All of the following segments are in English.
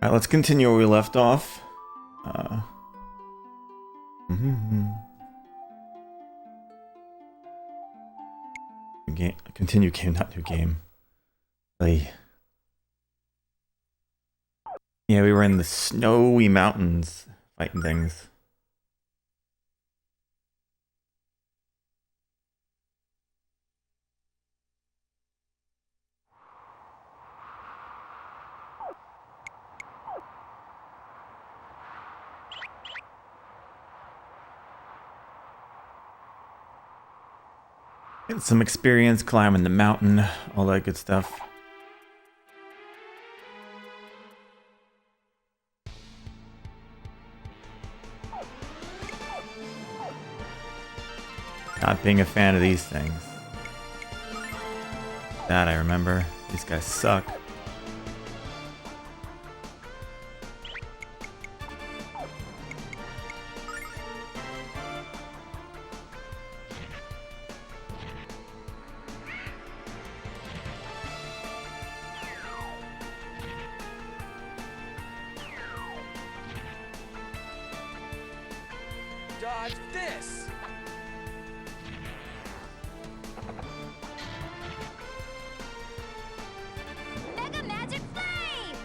Alright, let's continue where we left off. Uh, mhm. Continue game, not new game. Like, yeah, we were in the snowy mountains fighting things. Get some experience climbing the mountain, all that good stuff. Not being a fan of these things. That I remember. These guys suck. Dodge this! Mega Magic Flame!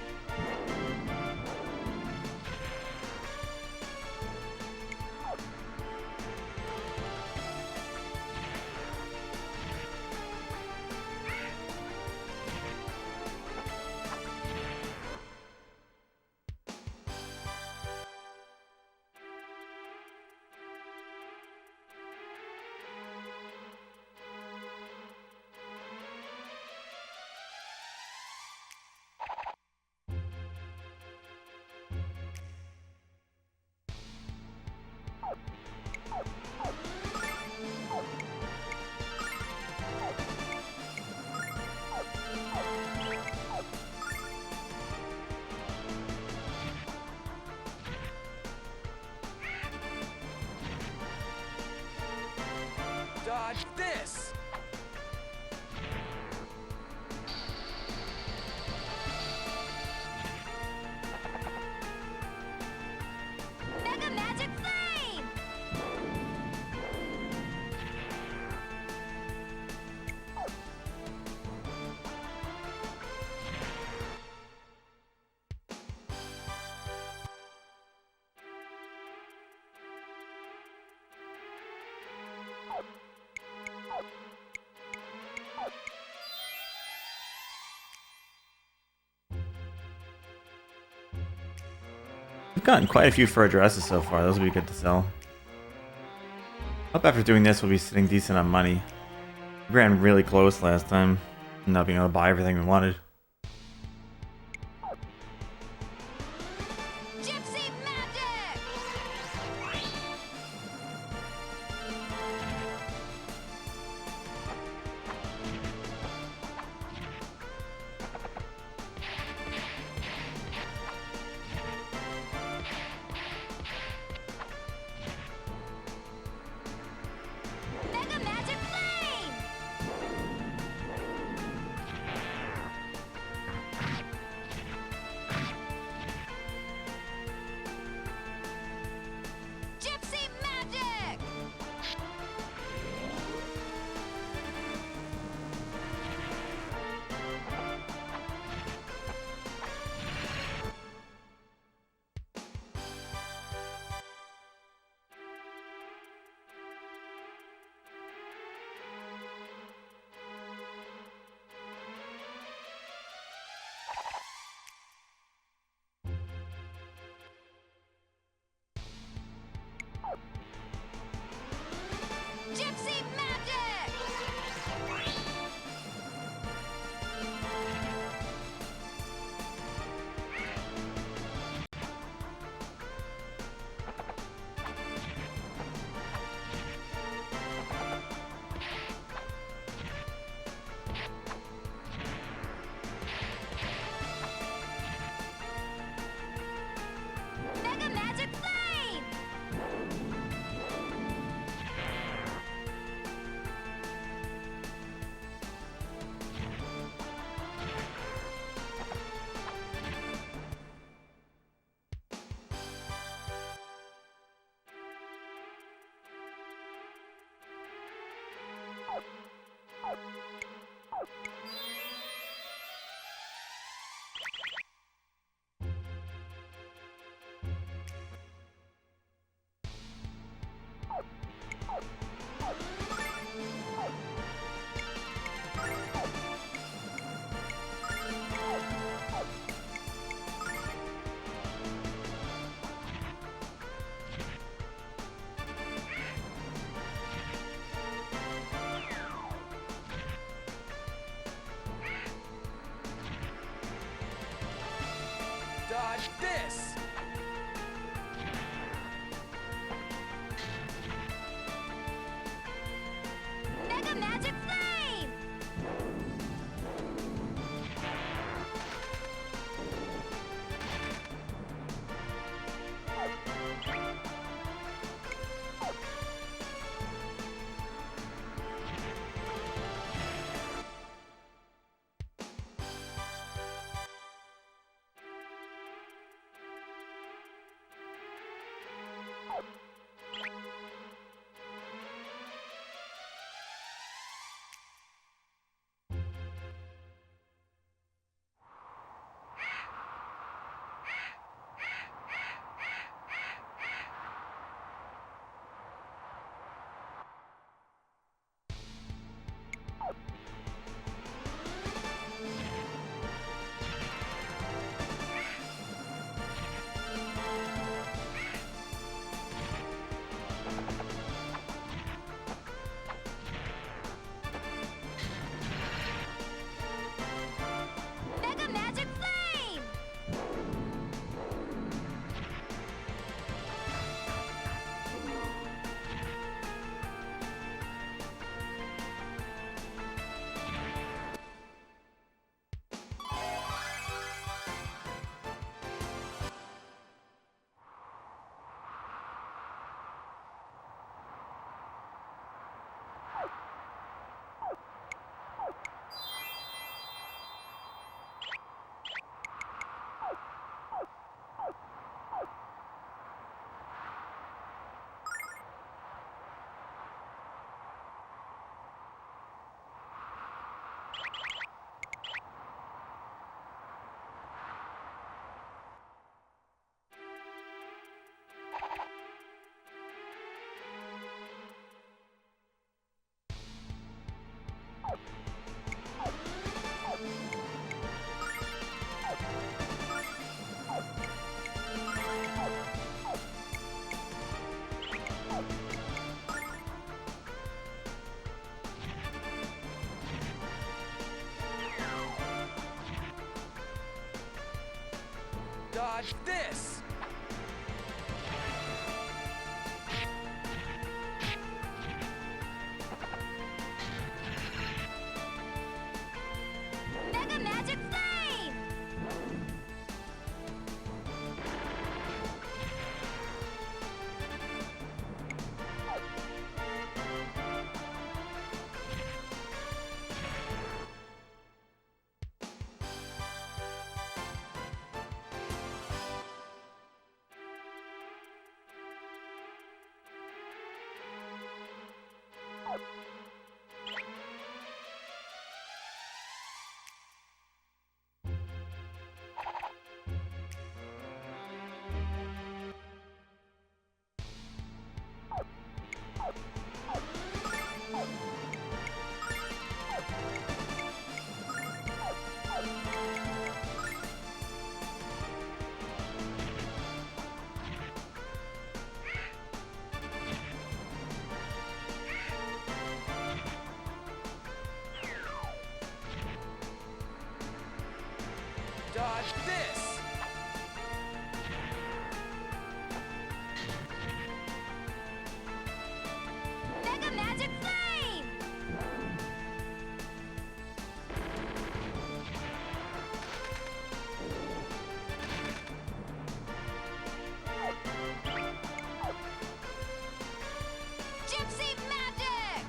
Dodge this! Mega Magic Flame! We've gotten quite a few fur dresses so far. Those will be good to sell. Hope after doing this we'll be sitting decent on money. We ran really close last time, not being able to buy everything we wanted. Gypsy Magic! Mega Magic Flame! Dodge this! Mega Magic Flame! Mega Magic Flame! Dodge this! Mega Magic Flame! Dodge this! Mega Magic Flame! Gypsy Magic!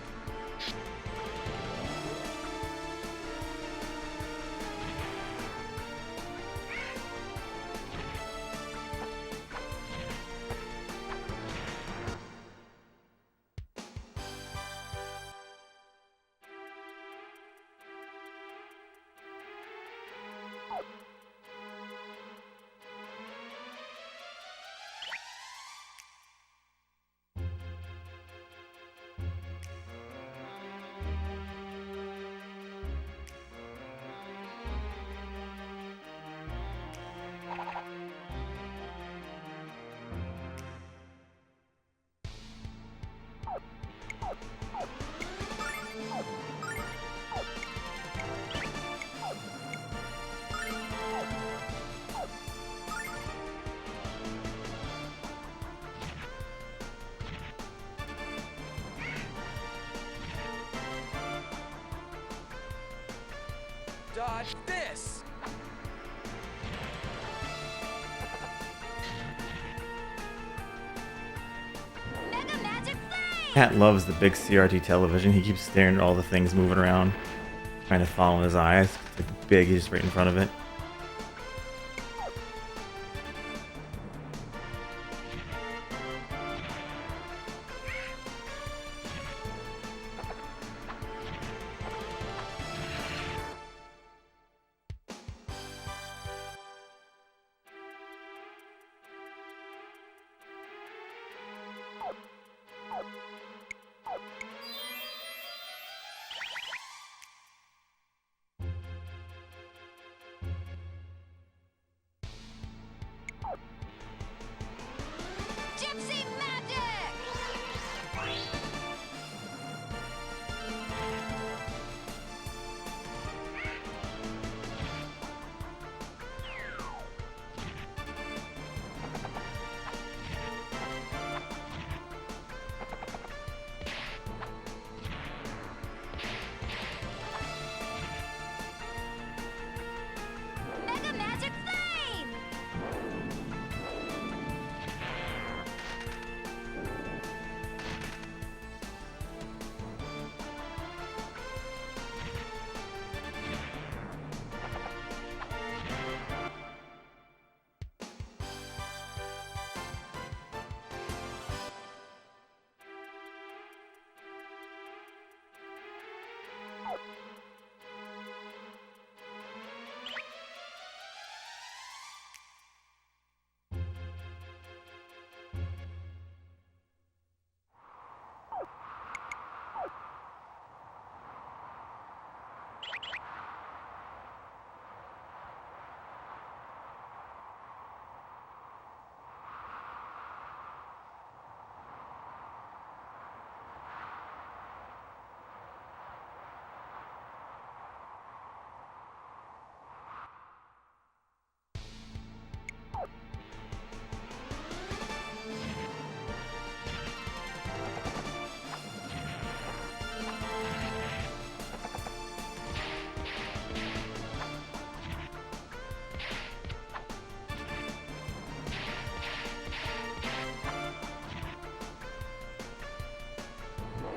Dodge this! Mega Magic Flame! Cat loves the big CRT television. He keeps staring at all the things moving around, trying to follow his eyes. It's like big, he's just right in front of it. Gypsy Magic! Mega Magic Flame!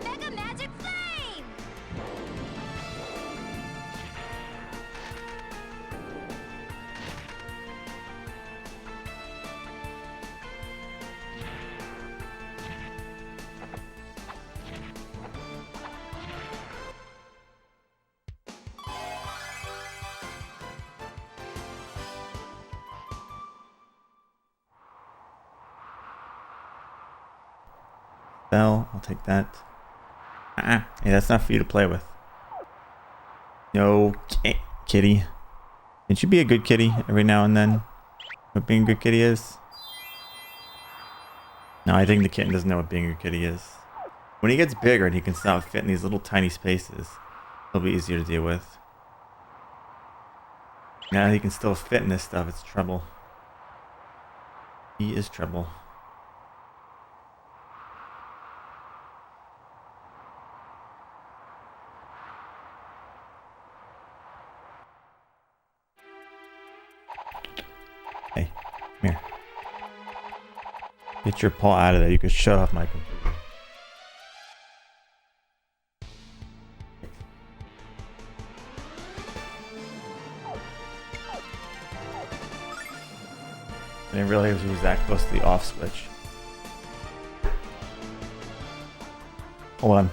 Mega Magic Flame! Bell, I'll take that. Hey, that's not for you to play with. No, kitty. Can't you be a good kitty every now and then? What being a good kitty is? No, I think the kitten doesn't know what being a good kitty is. When he gets bigger and he can stop fitting these little tiny spaces, it'll be easier to deal with. Now he can still fit in this stuff, it's trouble. He is trouble. Hey, come here. Get your paw out of there. You can shut off my computer. I didn't realize he was that close to the off switch. Hold on.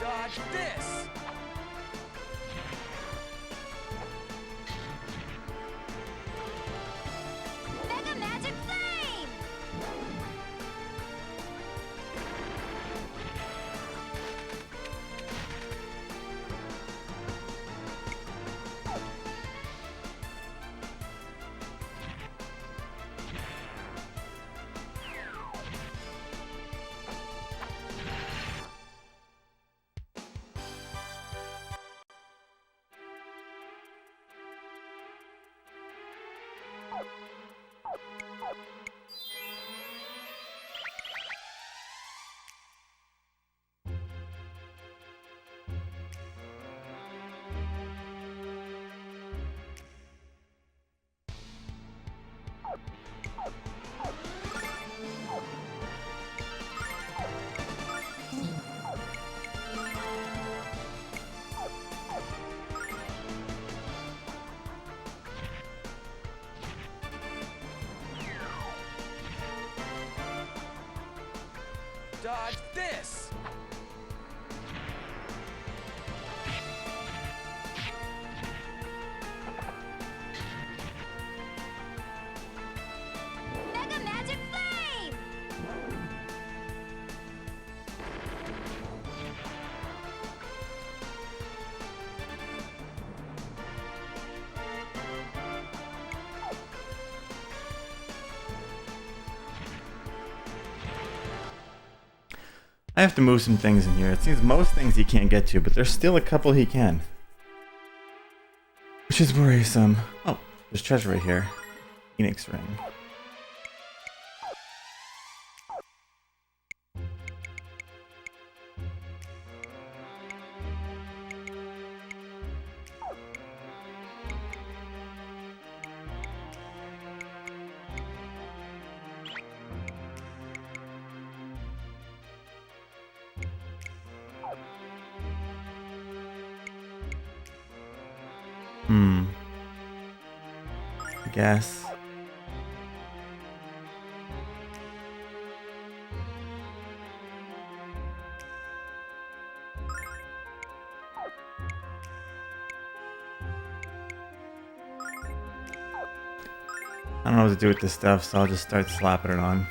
Dodge this! Mega Magic Flame! Dodge this! Mega Magic Flame! I have to move some things in here. It seems most things he can't get to, but there's still a couple he can. Which is worrisome. Oh, there's treasure right here. Phoenix ring. I guess. I don't know what to do with this stuff, so I'll just start slapping it on.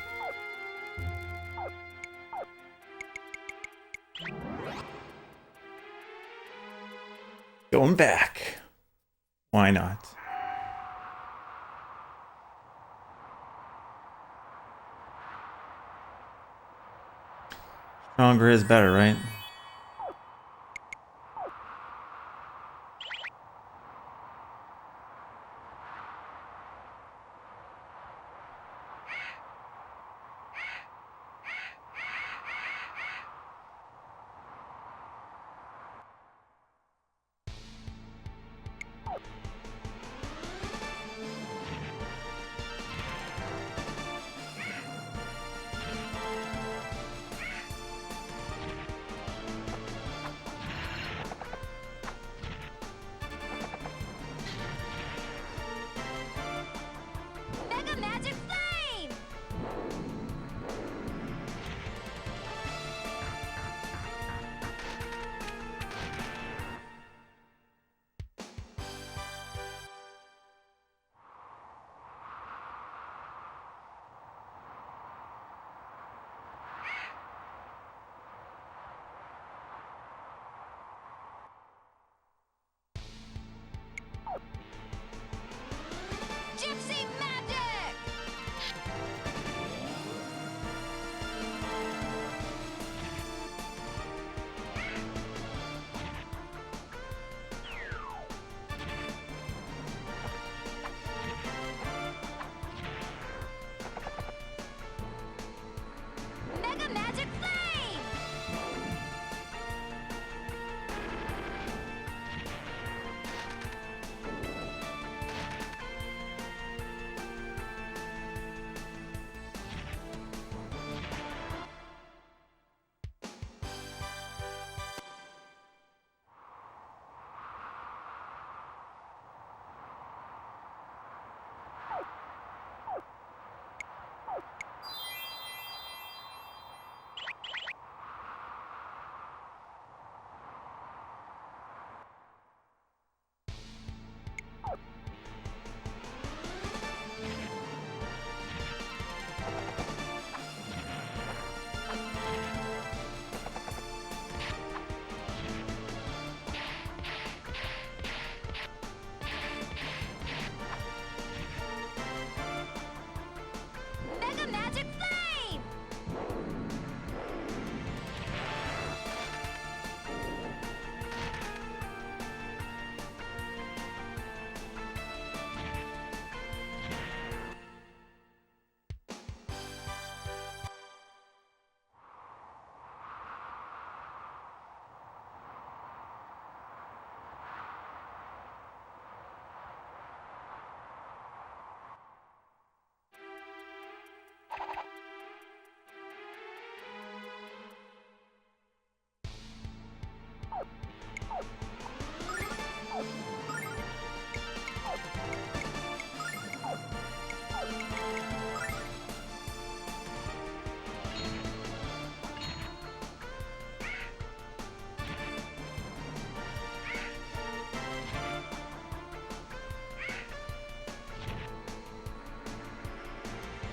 Going back. Why not? Stronger is better, right?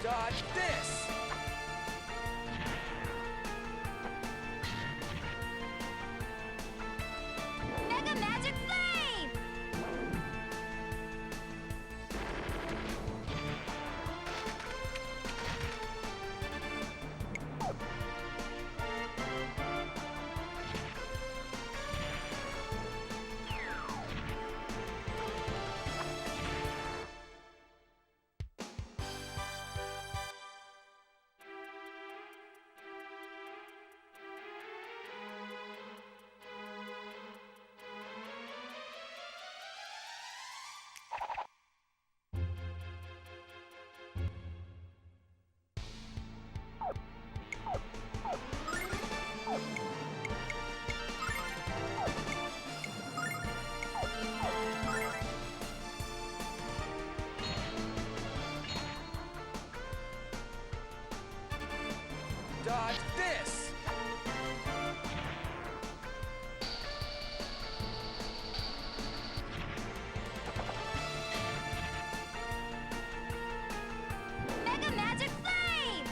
Dodge this! Mega Magic Flame! Dodge this! Mega Magic Flame!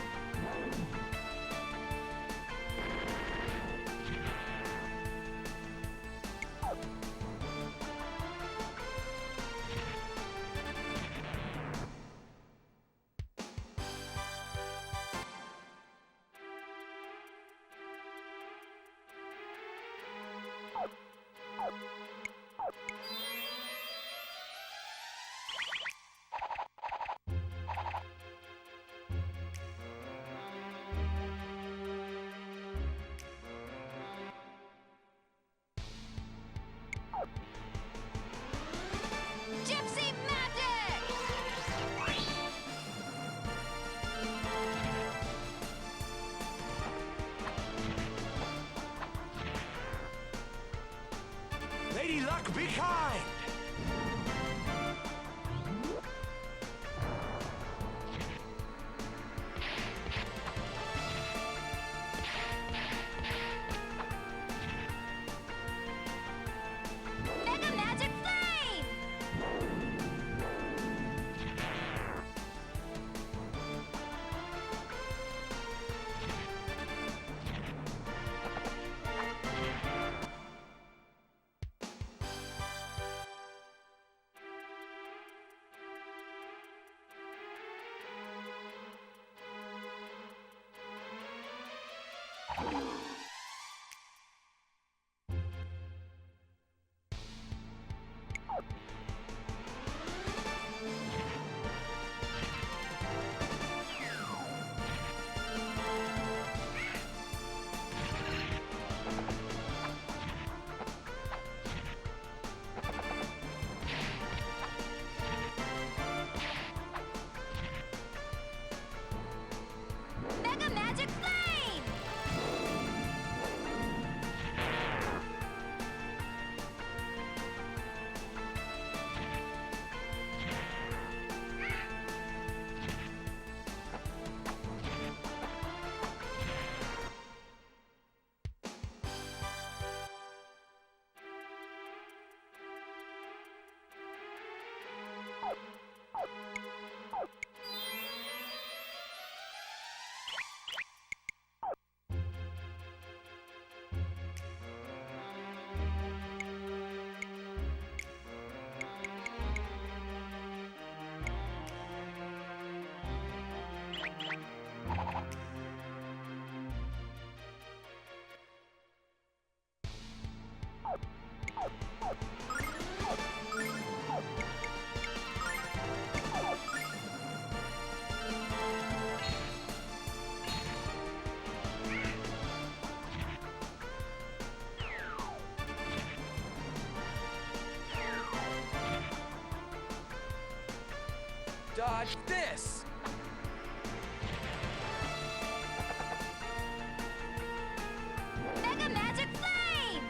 Gypsy Magic! Lady Luck, be kind! Mega Magic Flame! Mega Magic Flame! Dodge this! Mega Magic Flame!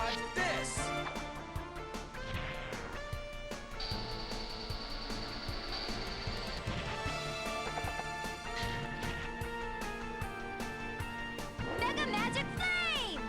Dodge this! Mega Magic Flame!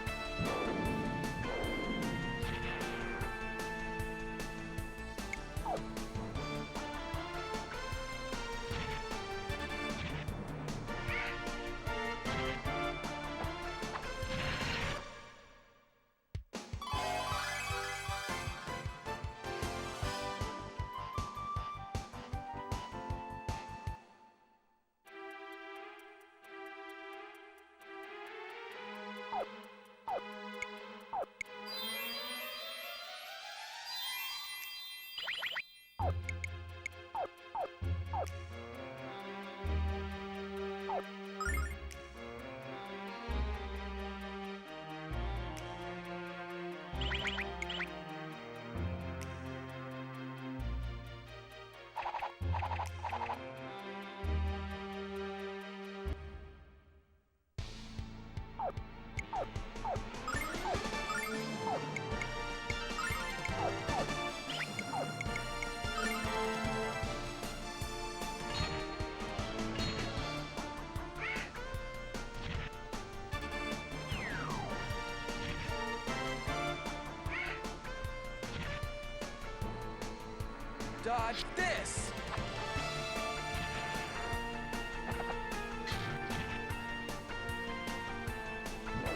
Dodge this!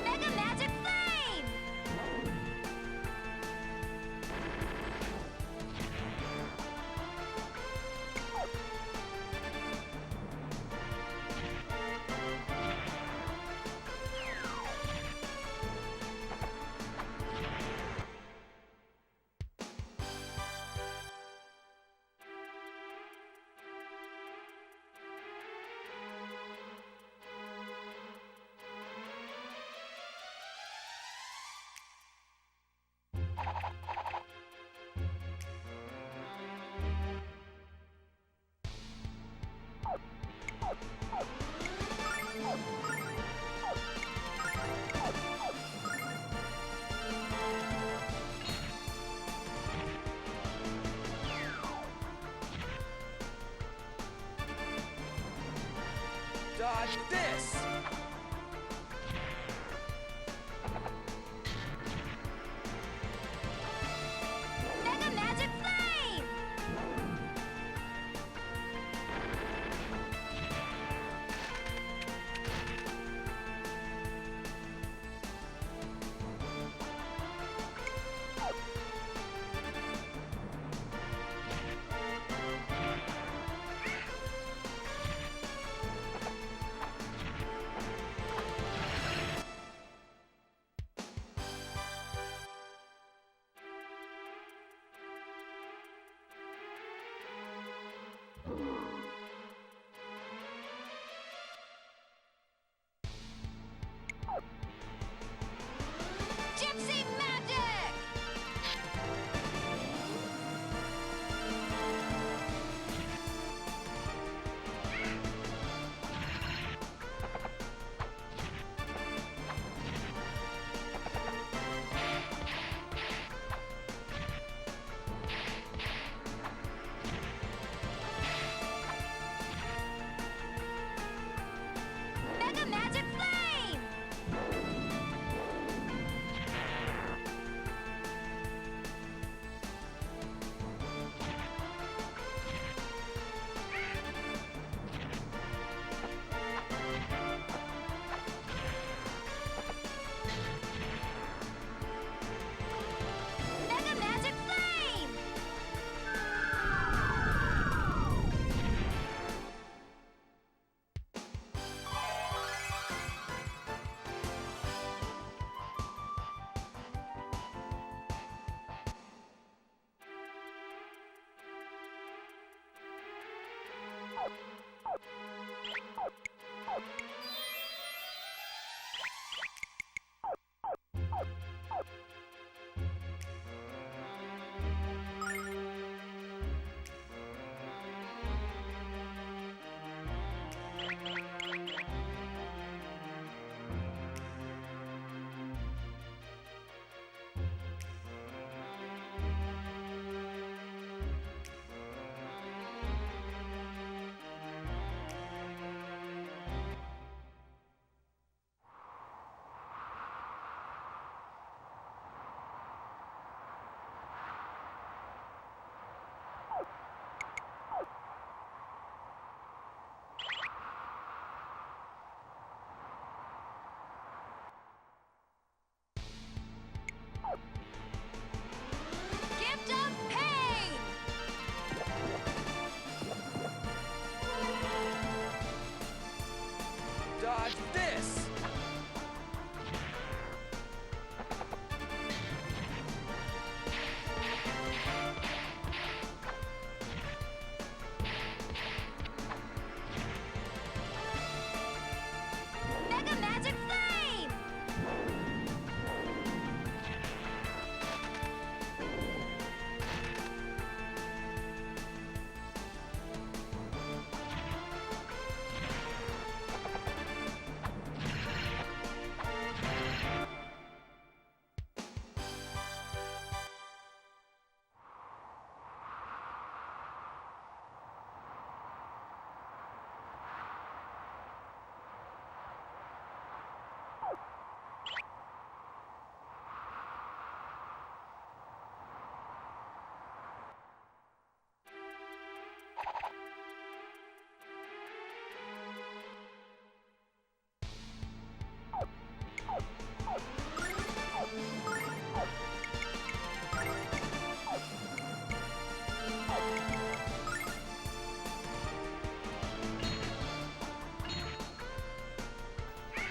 Mega Magic Flame! Dodge this! Mega Magic Flame!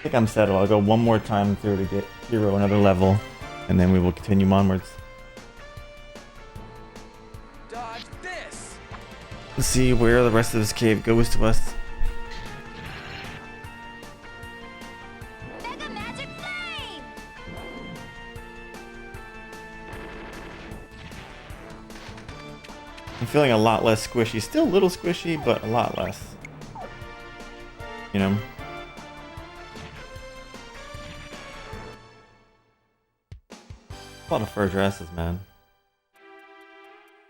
think I'm settled. I'll go one more time through to get Hero another level, and then we will continue onwards. Dodge this. Let's see where the rest of this cave goes to us. Mega Magic Flame! I'm feeling a lot less squishy. Still a little squishy, but a lot less. You know? A lot of fur dresses, man.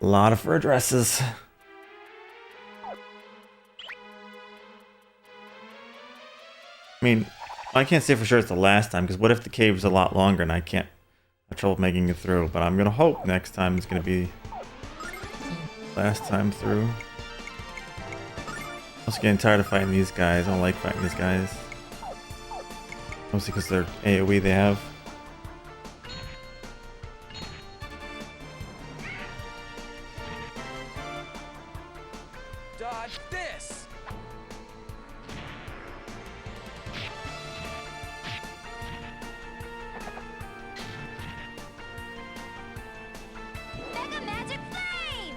A lot of fur dresses. I mean, I can't say for sure it's the last time, because what if the cave's a lot longer and I can't have trouble making it through? But I'm gonna hope next time is gonna be last time through. I'm also getting tired of fighting these guys. I don't like fighting these guys. Mostly because they're AoE they have. Dodge this. Mega Magic Flame!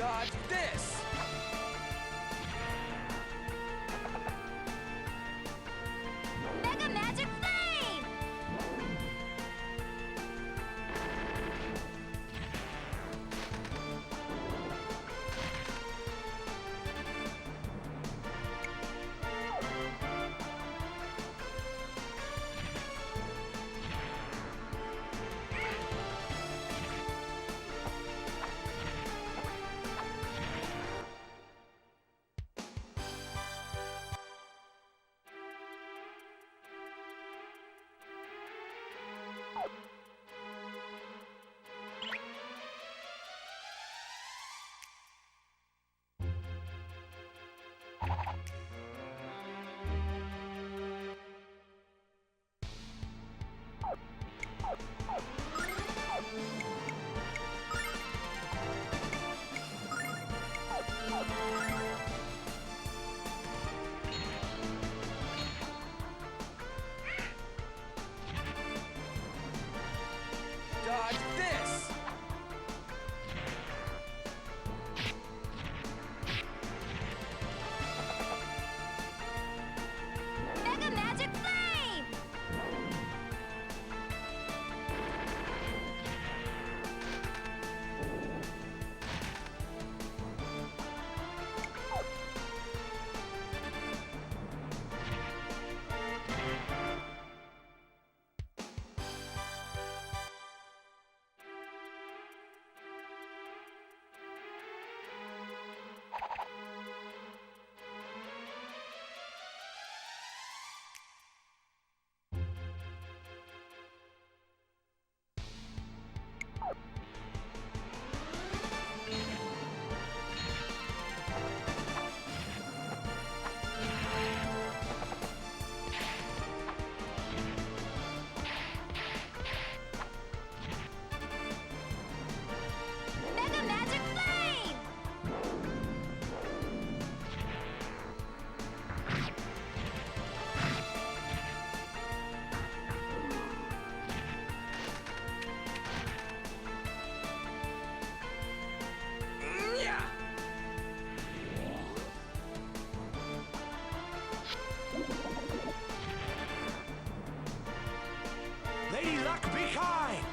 Dodge this! Mega Magic Flame! Dodge this! Mega Magic Flame! Mega Magic Flame! Yeah! Lady Luck, be kind!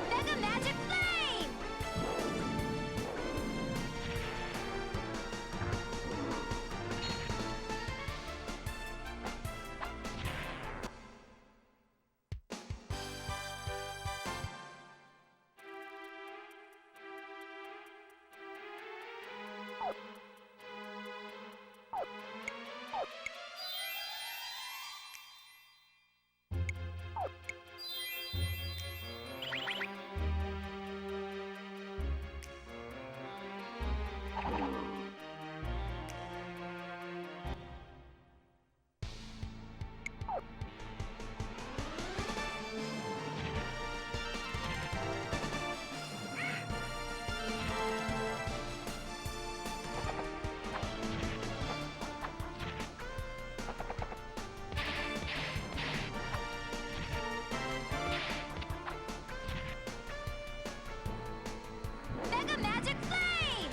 Mega Magic Flame! Mega Magic Flame!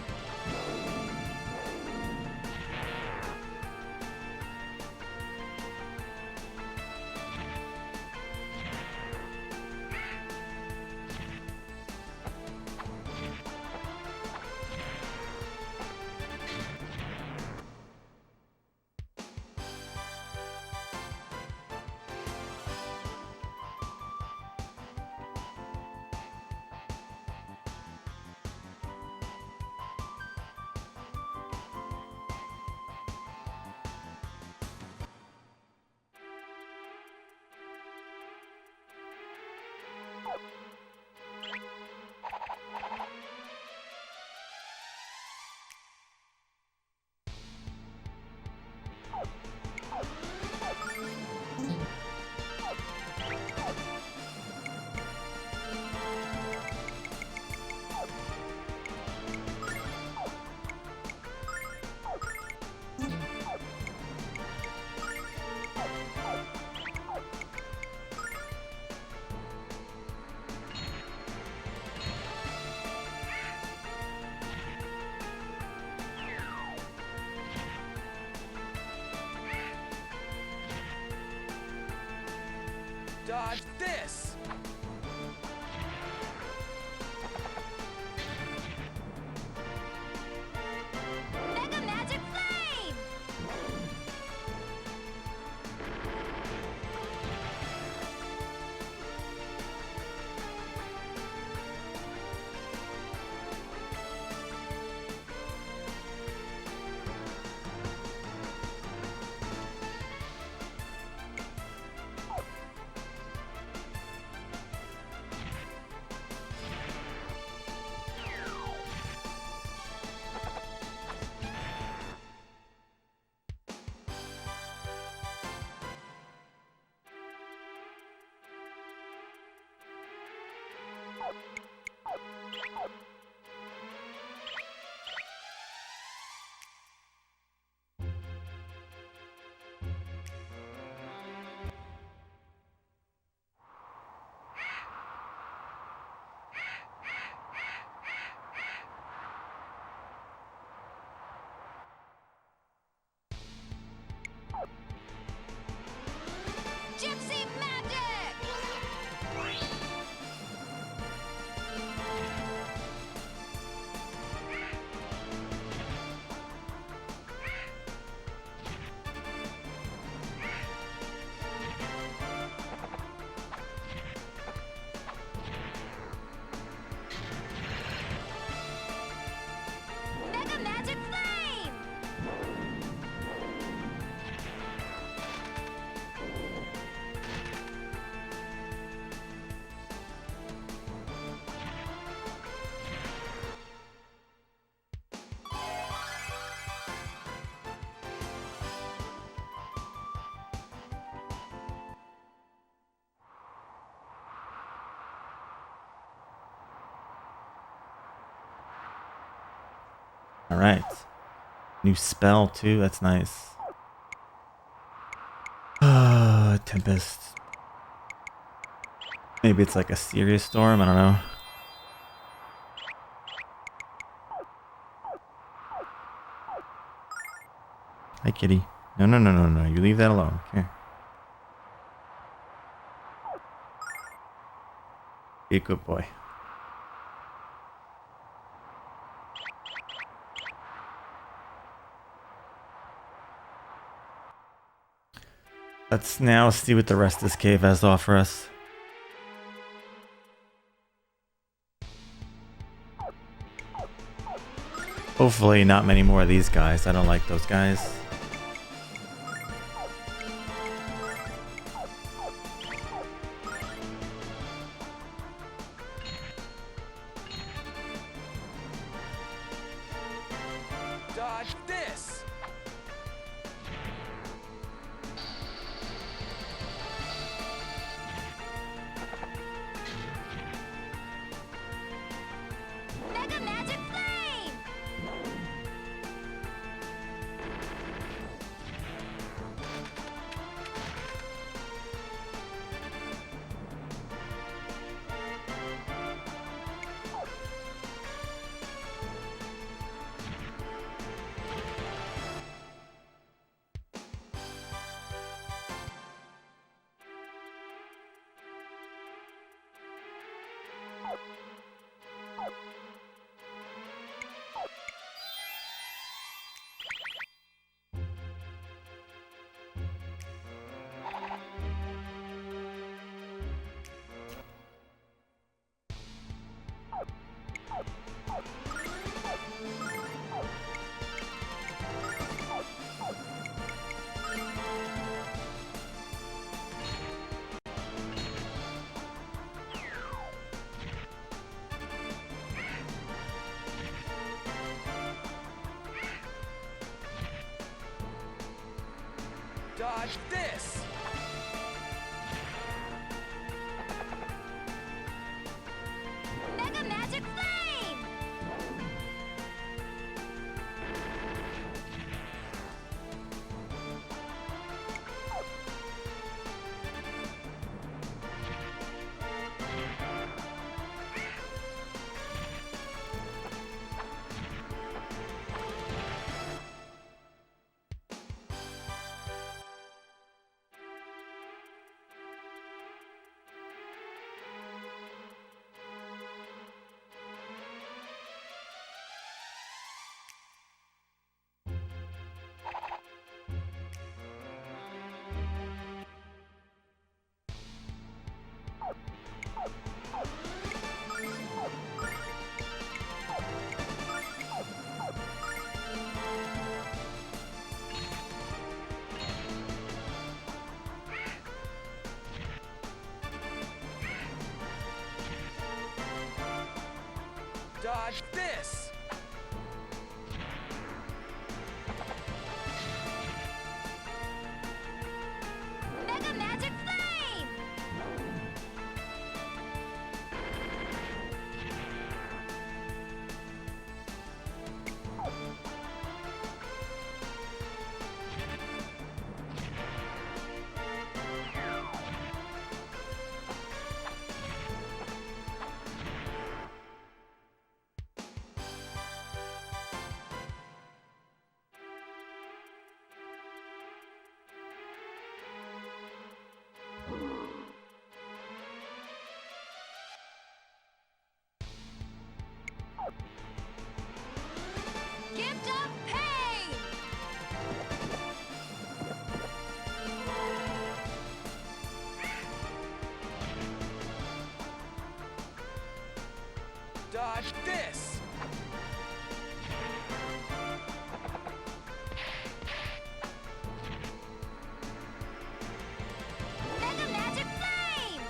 Dodge this! Mega Magic Flame! Gypsy Magic! Mega Magic Flame! Alright. New spell too, that's nice. Tempest. Maybe it's like a serious storm, I don't know. Hi kitty. No, no, no, no, no, you leave that alone. Here. Be a good boy. Let's now see what the rest of this cave has to offer us. Hopefully not many more of these guys. I don't like those guys. Dodge this! Mega Magic Flame! Dodge this! Mega Magic Flame! Dodge this! Mega Magic Flame! Gift of Pain! Dodge this! Mega Magic Flame!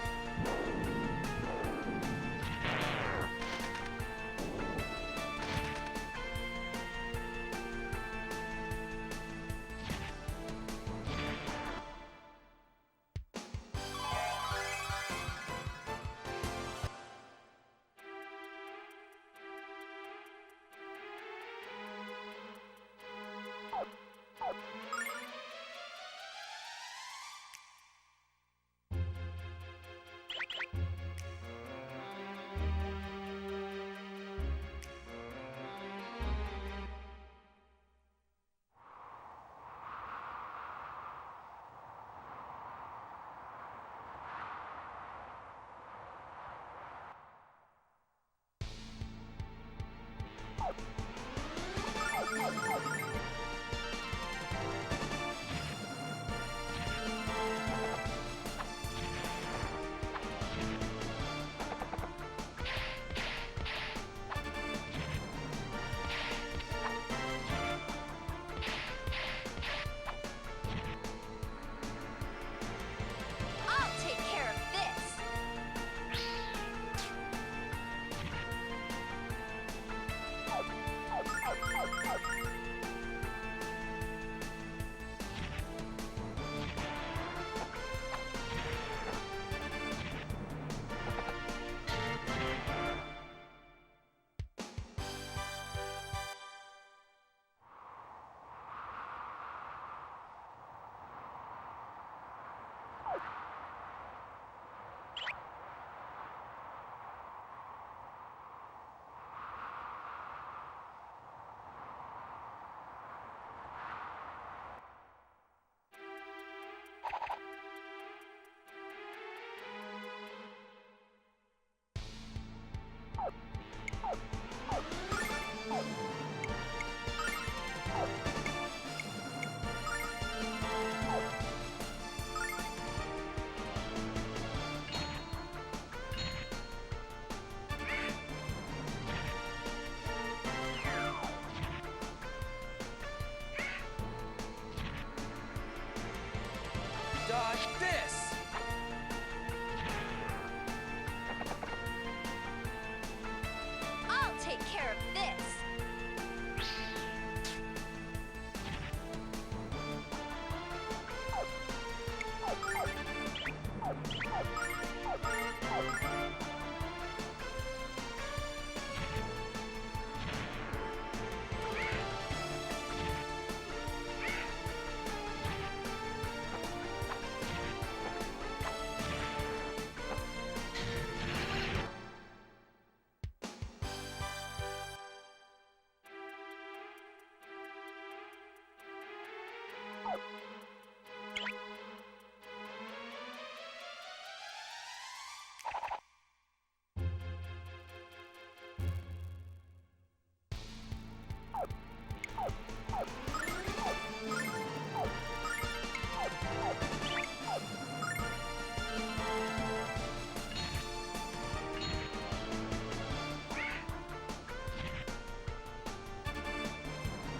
I'll take care of this! Dodge this! I'll take care of this!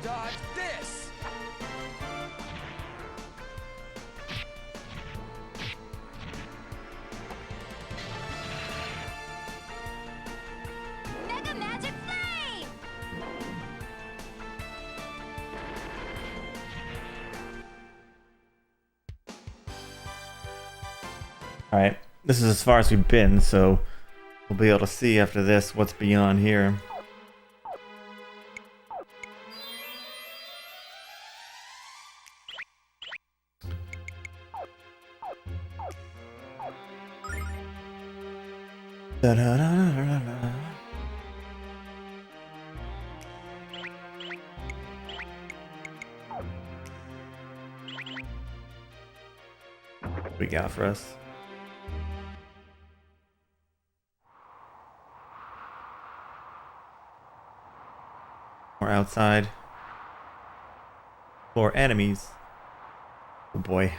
Dodge this! Mega Magic Flame! Alright, this is as far as we've been, so we'll be able to see after this what's beyond here. Da-da-da-da-da-da. What we got for us? More outside. More enemies. Oh boy.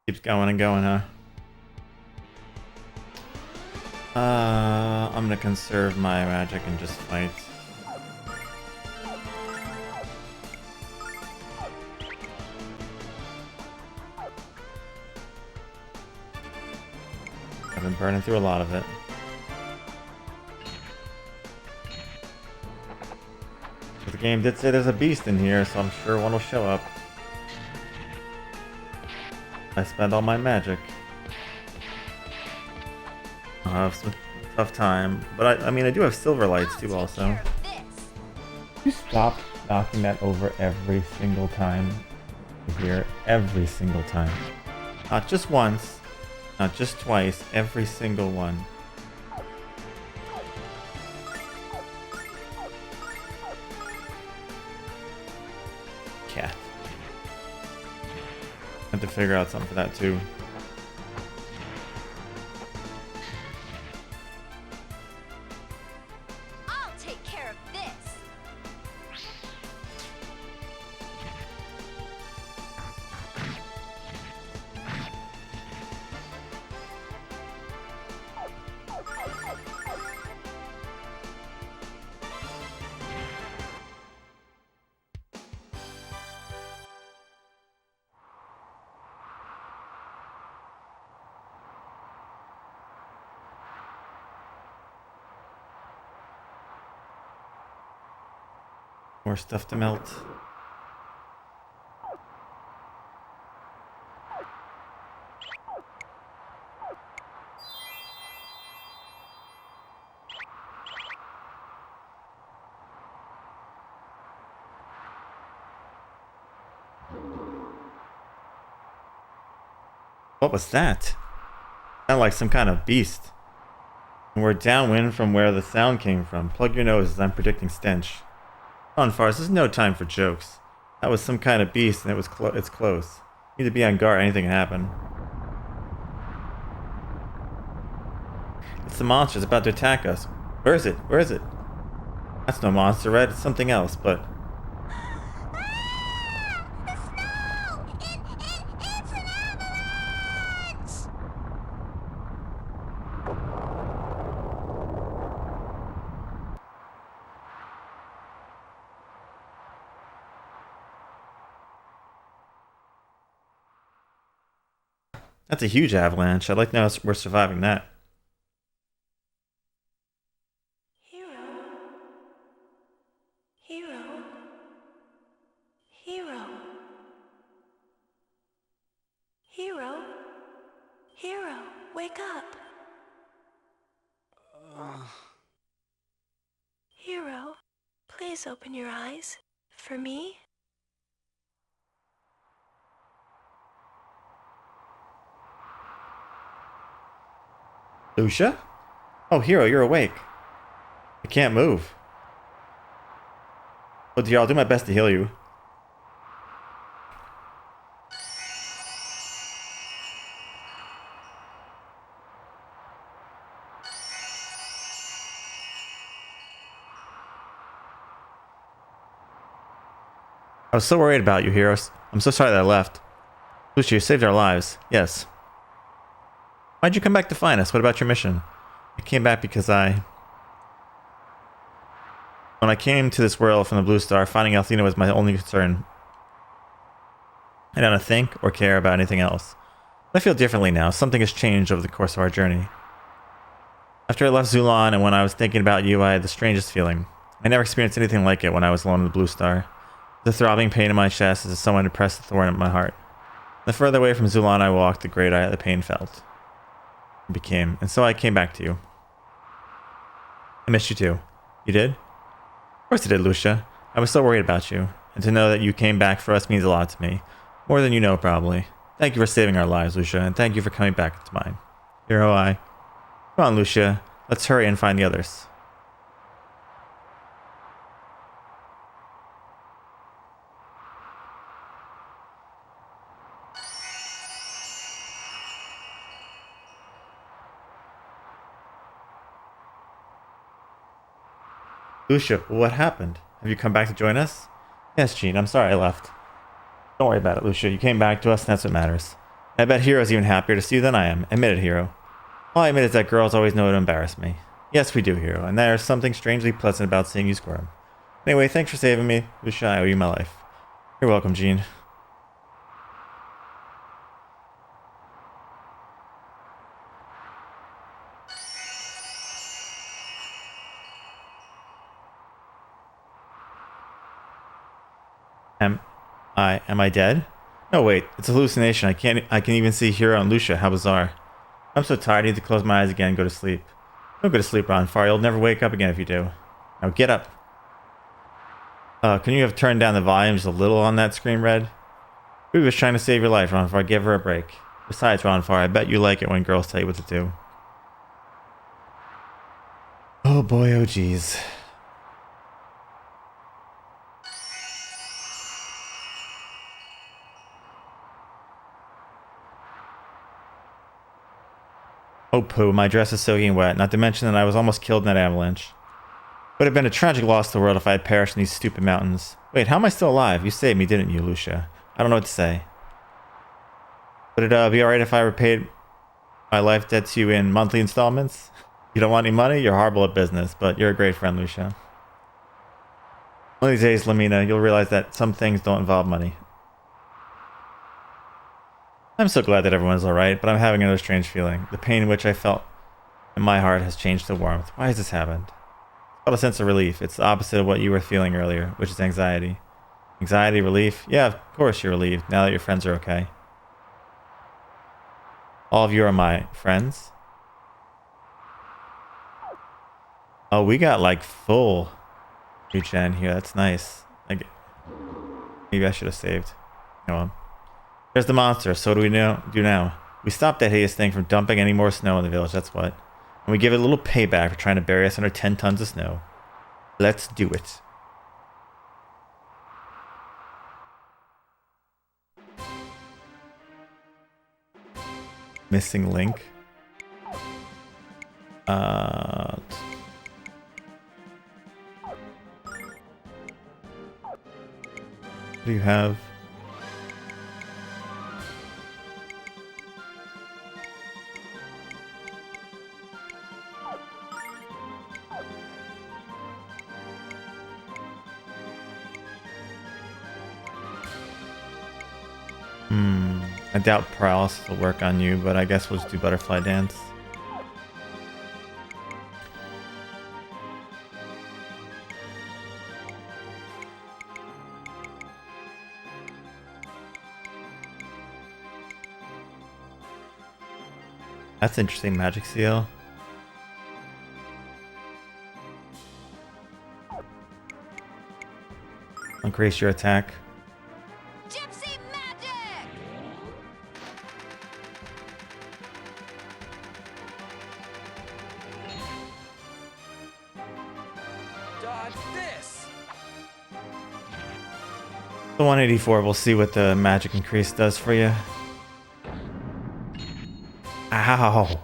Keeps going and going, huh? I'm gonna conserve my magic and just fight. I've been burning through a lot of it. But the game did say there's a beast in here, so I'm sure one will show up. I spend all my magic. I'll have some tough time. But I mean, I do have silver lights too, also. You stop knocking that over every single time you hear it. Every single time. Not just once, not just twice, every single one. Cat. I have to figure out something for that too. I'll take care of this. More stuff to melt. What was that? Sounded like some kind of beast. And we're downwind from where the sound came from. Plug your nose as I'm predicting stench. Come on, Fars, this is no time for jokes. That was some kind of beast, and it's close. You need to be on guard, anything can happen. It's the monster, it's about to attack us. Where is it? Where is it? That's no monster, right? It's something else, but... It's an avalanche! That's a huge avalanche. I'd like to know if we're surviving that. Hero. Hero. Hero. Hero, wake up. Hero, please open your eyes. For me? Lucia? Oh, Hero, you're awake. I can't move. Oh dear, I'll do my best to heal you. I was so worried about you, Heroes. I'm so sorry that I left. Lucia, you saved our lives. Yes. Why'd you come back to find us? What about your mission? I came back because when I came to this world from the Blue Star, finding Althena was my only concern. I don't think or care about anything else. But I feel differently now. Something has changed over the course of our journey. After I left Zulan and when I was thinking about you, I had the strangest feeling. I never experienced anything like it when I was alone in the Blue Star. The throbbing pain in my chest as if someone had pressed a thorn in my heart. The further away from Zulan I walked, the greater the pain felt. became, and so I came back to you. I missed you too. You did? Of course I did, Lucia. I was so worried about you, and to know that you came back for us means a lot to me. More than you know, probably. Thank you for saving our lives, Lucia, and thank you for coming back to mine. Hero I. Come on, Lucia. Let's hurry and find the others. Lucia, what happened? Have you come back to join us? Yes, Jean, I'm sorry I left. Don't worry about it, Lucia. You came back to us, and that's what matters. I bet Hero's even happier to see you than I am. Admit it, Hero. All I admit is that girls always know how to embarrass me. Yes, we do, Hero, and there's something strangely pleasant about seeing you squirm. Anyway, thanks for saving me. Lucia, I owe you my life. You're welcome, Jean. Am I dead? No, wait, it's a hallucination. I can even see Hero and Lucia. How bizarre. I'm so tired I need to close my eyes again and go to sleep. Don't go to sleep, Ronfar. You'll never wake up again if you do. Now get up. Can you have turned down the volume just a little on that screen, Red? Ruby was trying to save your life, Ronfar. Give her a break. Besides, Ronfar, I bet you like it when girls tell you what to do. Oh boy, oh geez. Oh poo, my dress is soaking wet, not to mention that I was almost killed in that avalanche. It would have been a tragic loss to the world if I had perished in these stupid mountains. Wait, how am I still alive? You saved me, didn't you, Lucia? I don't know what to say. Would it be alright if I repaid my life debt to you in monthly installments? You don't want any money? You're horrible at business, but you're a great friend, Lucia. One of these days, Lamina, you'll realize that some things don't involve money. I'm so glad that everyone's alright, but I'm having another strange feeling. The pain which I felt in my heart has changed to warmth. Why has this happened? I felt a sense of relief. It's the opposite of what you were feeling earlier, which is anxiety. Anxiety, relief? Yeah, of course you're relieved, now that your friends are okay. All of you are my friends. Oh, we got like full regen here. That's nice. Maybe I should have saved. Go on. There's the monster. So what do we do now? We stop that hideous thing from dumping any more snow in the village. That's what. And we give it a little payback for trying to bury us under 10 tons of snow. Let's do it. Missing link. What do you have? I doubt paralysis will work on you, but I guess we'll just do butterfly dance. That's interesting, magic seal. Increase your attack. Gypsy magic! Dodge this! The 184, we'll see what the magic increase does for you. Ow.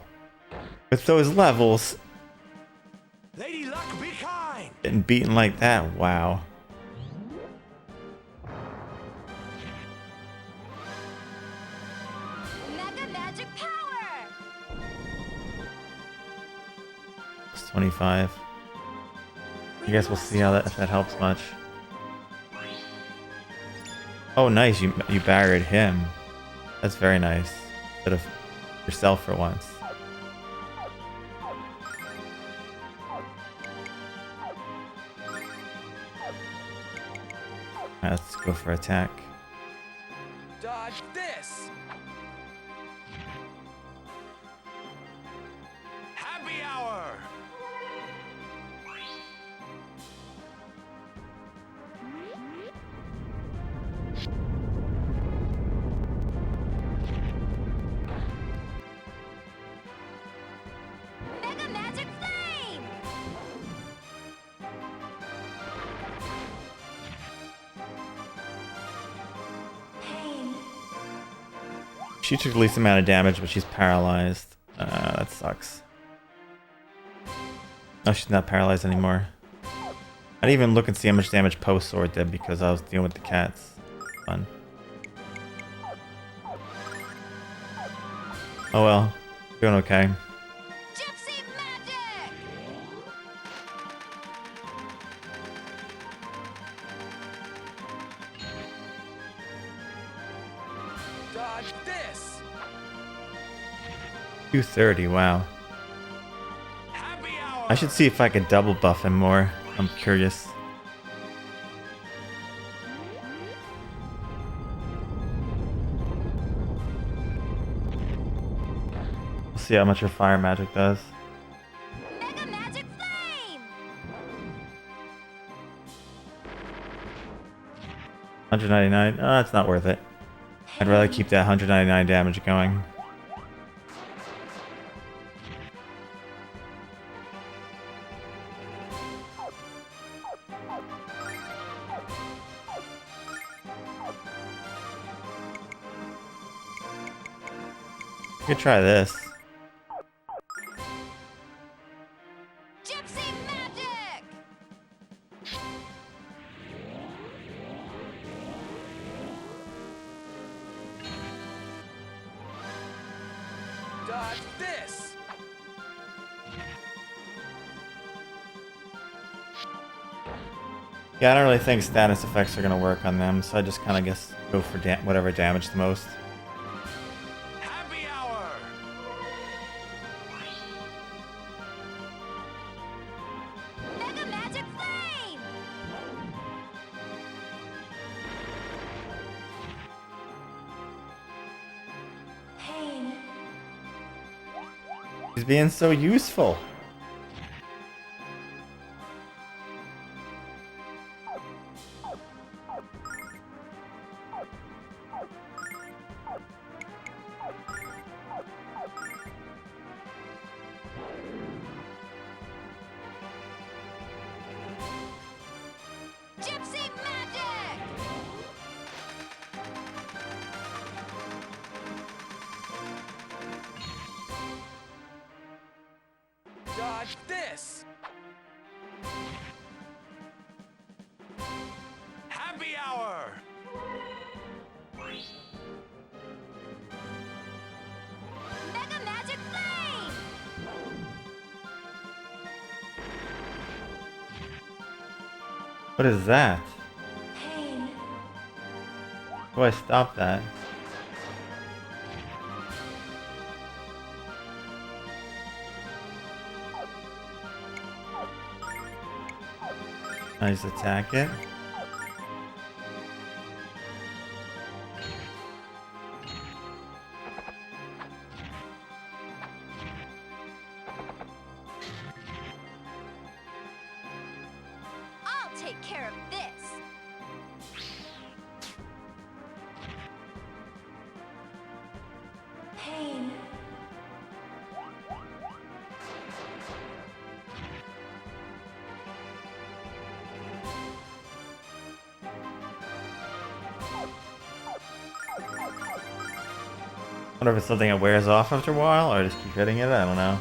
With those levels, Lady Luck, be kind! getting beaten like that, wow. Mega magic power! It's 25. I guess we'll see how if that helps much. Oh, nice. You barriered him. That's very nice. Instead of yourself for once. Alright, let's go for attack. Dodge this! She took the least amount of damage, but she's paralyzed. That sucks. Oh, she's not paralyzed anymore. I didn't even look and see how much damage Post Sword did because I was dealing with the cats. Fun. Oh well. Doing okay. Gypsy magic! Dodge this! 230, wow. Happy hour! I should see if I could double buff him more. I'm curious. We'll see how much her fire magic does. Mega magic flame! 199? Oh, that's not worth it. I'd rather keep that 199 damage going. We could try this. Gypsy magic! Dodge this! Yeah, I don't really think status effects are going to work on them, so I just kind of guess go for whatever damage the most. Happy hour! Mega magic flame! Pain. He's being so useful. Gypsy magic! Dodge this! Happy hour! Mega magic flame! What is that? Pain. How do I stop that? I just attack it. I'll take care of this! Pain. I wonder if it's something that wears off after a while, or I just keep hitting it. I don't know.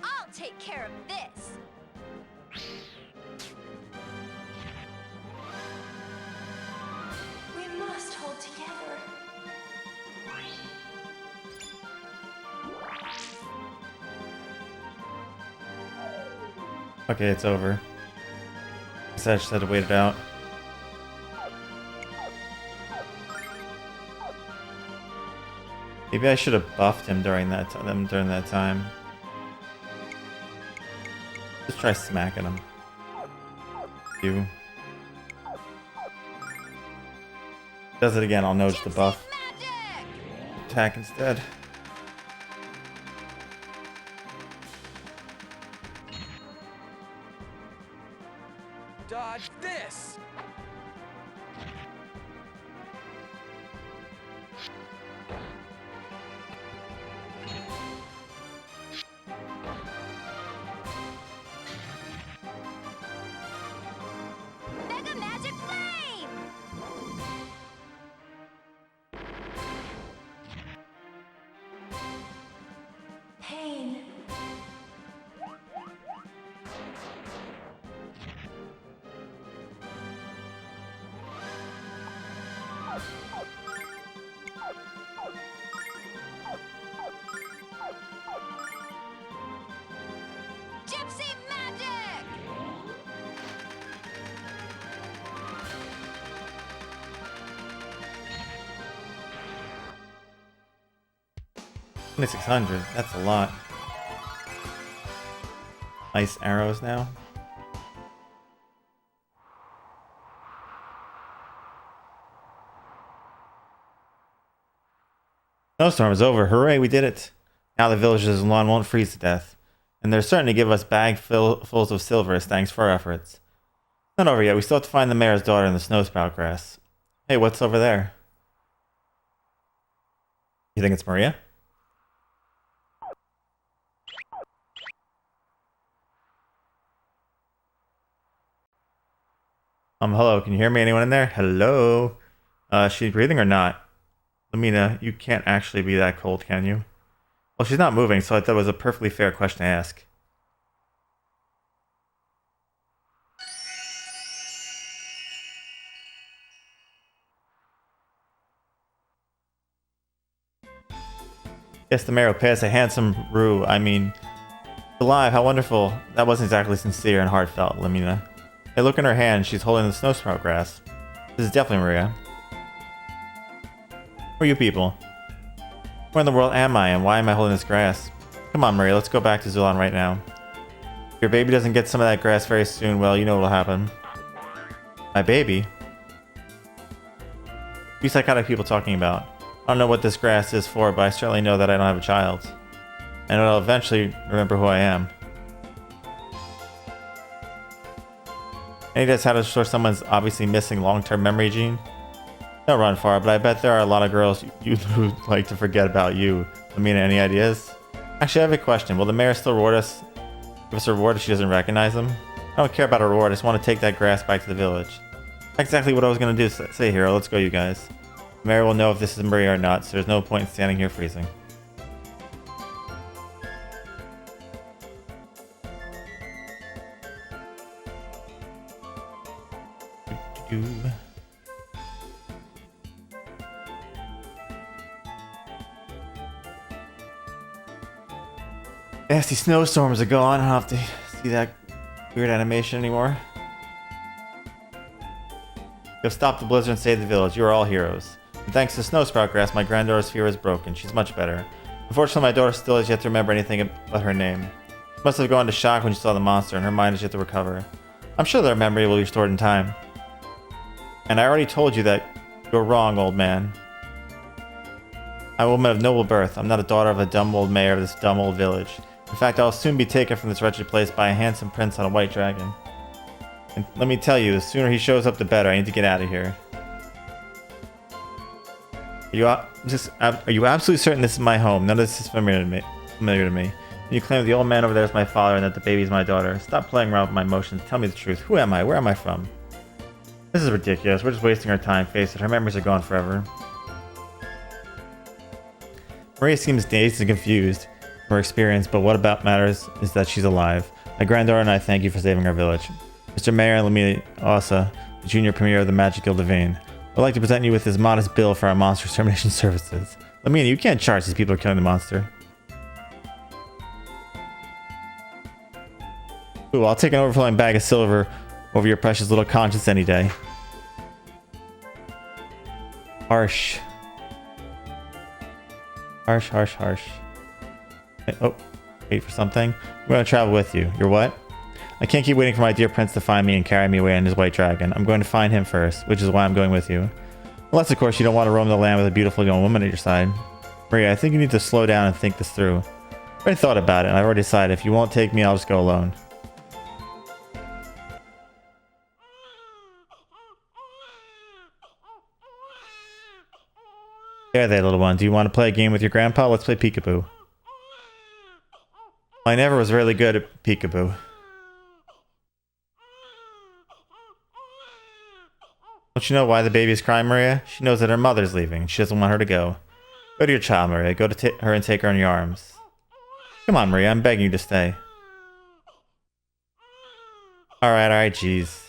I'll take care of this! We must hold together. Okay, it's over. Guess I just had to wait it out. Maybe I should have buffed him during that time. Just try smacking him. You. Does it again, I'll notice the buff. Magic! Attack instead. Dodge this! 2,600. That's a lot. Ice arrows now. Snowstorm is over. Hooray, we did it. Now the villagers in lawn won't freeze to death. And they're certain to give us bagfuls of silver as thanks for our efforts. It's not over yet. We still have to find the mayor's daughter in the snowsprout grass. Hey, what's over there? You think it's Maria? Hello. Can you hear me? Anyone in there? Hello? She breathing or not? Lamina, you can't actually be that cold, can you? Well, she's not moving, so I thought it was a perfectly fair question to ask. Yes, the mayor will pay us a handsome rue. I mean, alive, how wonderful. That wasn't exactly sincere and heartfelt, Lamina. Hey, look in her hand. She's holding the snowsprout grass. This is definitely Maria. Who are you people? Where in the world am I, and why am I holding this grass? Come on, Maria, let's go back to Zulan right now. If your baby doesn't get some of that grass very soon, well, you know what'll happen. My baby? What are psychotic people talking about? I don't know what this grass is for, but I certainly know that I don't have a child. And I'll eventually remember who I am. Any guess how to restore someone's obviously missing long-term memory gene? Don't run far, but I bet there are a lot of girls who like to forget about you. Lamina, any ideas? Actually, I have a question. Will the mayor still reward us? Give us a reward if she doesn't recognize them? I don't care about a reward. I just want to take that grass back to the village. That's exactly what I was going to do. Say, hero, let's go, you guys. The mayor will know if this is Maria or not, so there's no point in standing here freezing. Nasty snowstorms are gone. I don't have to see that weird animation anymore. Go stop the blizzard and save the village. You are all heroes. And thanks to Snowsprout Grass, my granddaughter's fear is broken. She's much better. Unfortunately, my daughter still has yet to remember anything but her name. She must have gone into shock when she saw the monster, and her mind is yet to recover. I'm sure that her memory will be restored in time. And I already told you that you're wrong, old man. I'm a woman of noble birth. I'm not a daughter of a dumb old mayor of this dumb old village. In fact, I'll soon be taken from this wretched place by a handsome prince on a white dragon. And let me tell you, the sooner he shows up, the better. I need to get out of here. Are you absolutely certain this is my home? None of this is familiar to me. You claim that the old man over there is my father and that the baby is my daughter. Stop playing around with my emotions. Tell me the truth. Who am I? Where am I from? This is ridiculous. We're just wasting our time. Face it, her memories are gone forever. Maria seems dazed and confused from her experience, but what about matters is that she's alive. My granddaughter and I thank you for saving our village. Mr. Mayor Lamina Ossa, the junior premier of the Magic Guild of Vane. I'd like to present you with this modest bill for our monster extermination services. Lamina, you can't charge these people are killing the monster. Ooh, I'll take an overflowing bag of silver over your precious little conscience any day. Harsh. Harsh, harsh, harsh. Oh, wait for something. I'm going to travel with you. You're what? I can't keep waiting for my dear prince to find me and carry me away on his white dragon. I'm going to find him first, which is why I'm going with you. Unless, of course, you don't want to roam the land with a beautiful young woman at your side. Maria, I think you need to slow down and think this through. I already thought about it, and I've already decided if you won't take me, I'll just go alone. There, little one. Do you want to play a game with your grandpa? Let's play peekaboo. I never was really good at peekaboo. Don't you know why the baby is crying, Maria? She knows that her mother's leaving, and she doesn't want her to go. Go to your child, Maria. Go to her and take her in your arms. Come on, Maria. I'm begging you to stay. Alright, jeez.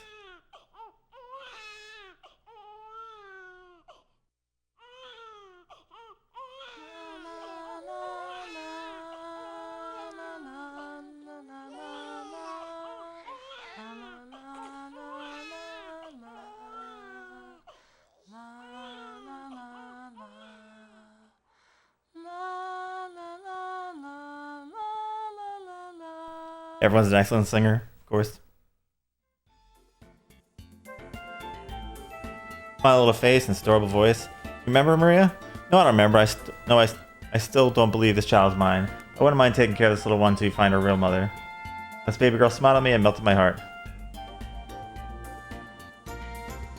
Everyone's an excellent singer, of course. My little face and adorable voice. Remember, Maria? No, I don't remember. I still don't believe this child's mine. I wouldn't mind taking care of this little one until you find her real mother. This baby girl smiled at me and melted my heart.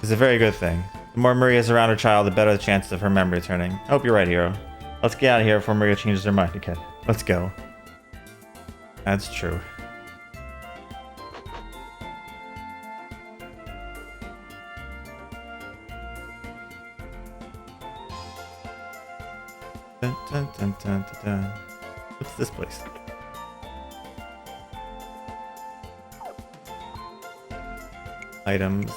It's a very good thing. The more Maria is around her child, the better the chances of her memory returning. I hope you're right, hero. Let's get out of here before Maria changes her mind again. Let's go. That's true. Dun, dun, dun, dun, dun, dun. What's this place? Items.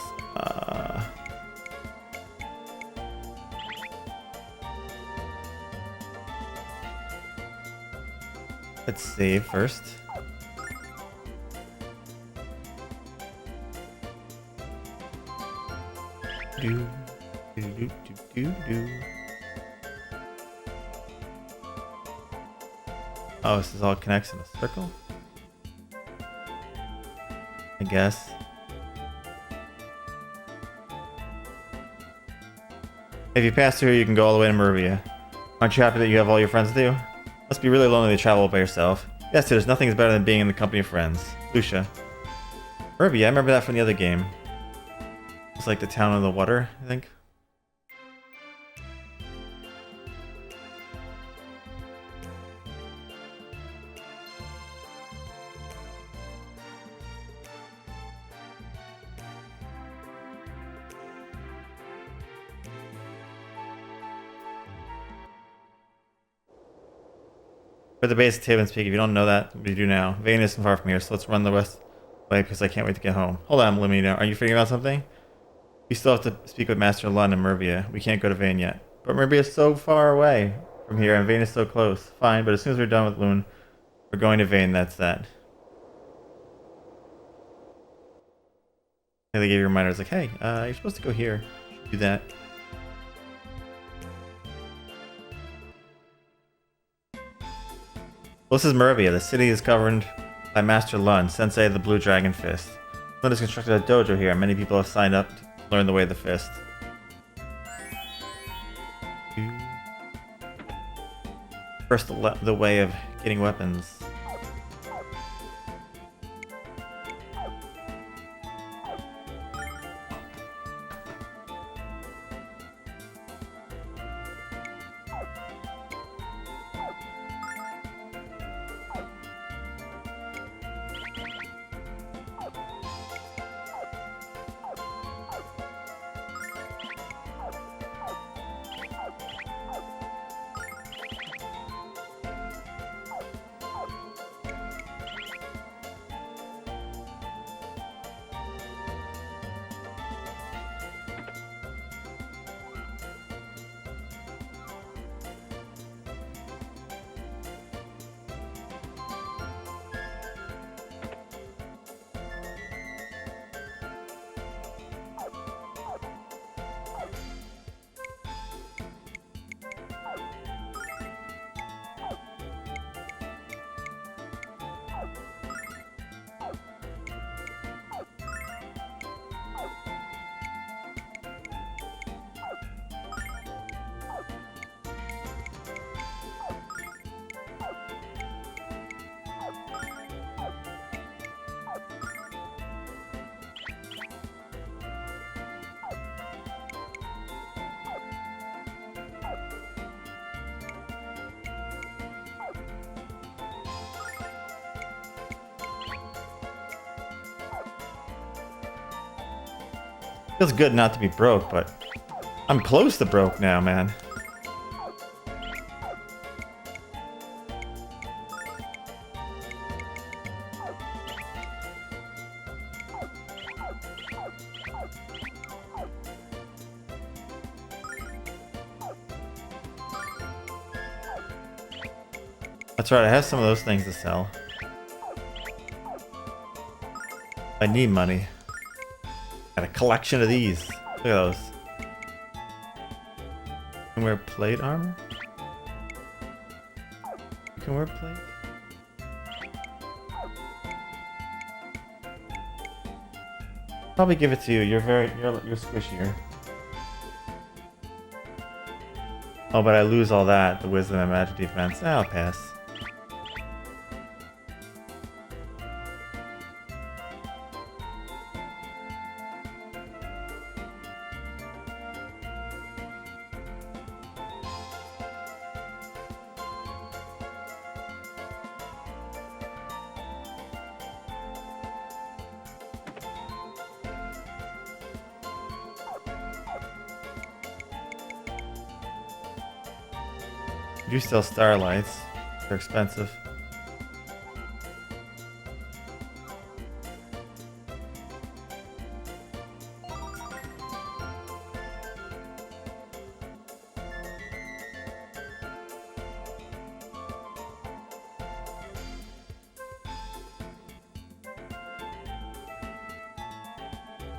Let's save first. Do, do, do, do, do, do. Oh, this is all connects in a circle? I guess. If you pass through, you can go all the way to Mervia. Aren't you happy that you have all your friends with you? Must be really lonely to travel by yourself. Yes, there's nothing is better than being in the company of friends. Lucia. Mervia, I remember that from the other game. It's like the town on the water, I think. We're at the base of Taven's Peak. If you don't know that, we do now. Vane isn't far from here, so let's run the west way because I can't wait to get home. Hold on, let me know. Are you figuring out something? We still have to speak with Master Lund and Mervia. We can't go to Vane yet. But Mervia is so far away from here, and Vane is so close. Fine, but as soon as we're done with Loon, we're going to Vane, that's that. They gave you reminders like, hey, you're supposed to go here. Do that. Well, this is Mervia. The city is governed by Master Lund, Sensei of the Blue Dragon Fist. Lund has constructed a dojo here, and many people have signed up to learn the way of the fist. First, the way of getting weapons. Feels good not to be broke, but I'm close to broke now, man. That's right, I have some of those things to sell. I need money. Got a collection of these. Look at those. You can wear plate armor? You can wear plate? Probably give it to you. You're squishier. Oh, but I lose all that. The wisdom and magic defense. I'll pass. You sell starlights. They're expensive.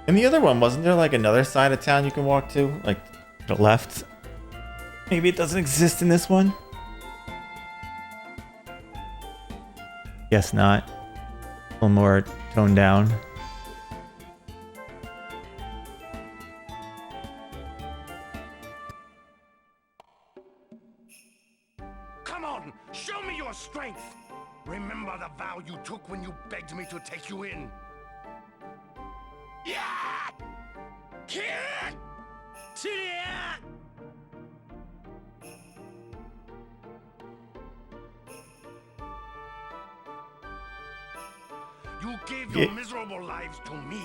And the other one, wasn't there like another side of town you can walk to? Like to the left? Maybe it doesn't exist in this one? Guess not. A little more toned down. Come on, show me your strength. Remember the vow you took when you begged me to take you in. Yeah! Kid! You gave your miserable lives to me.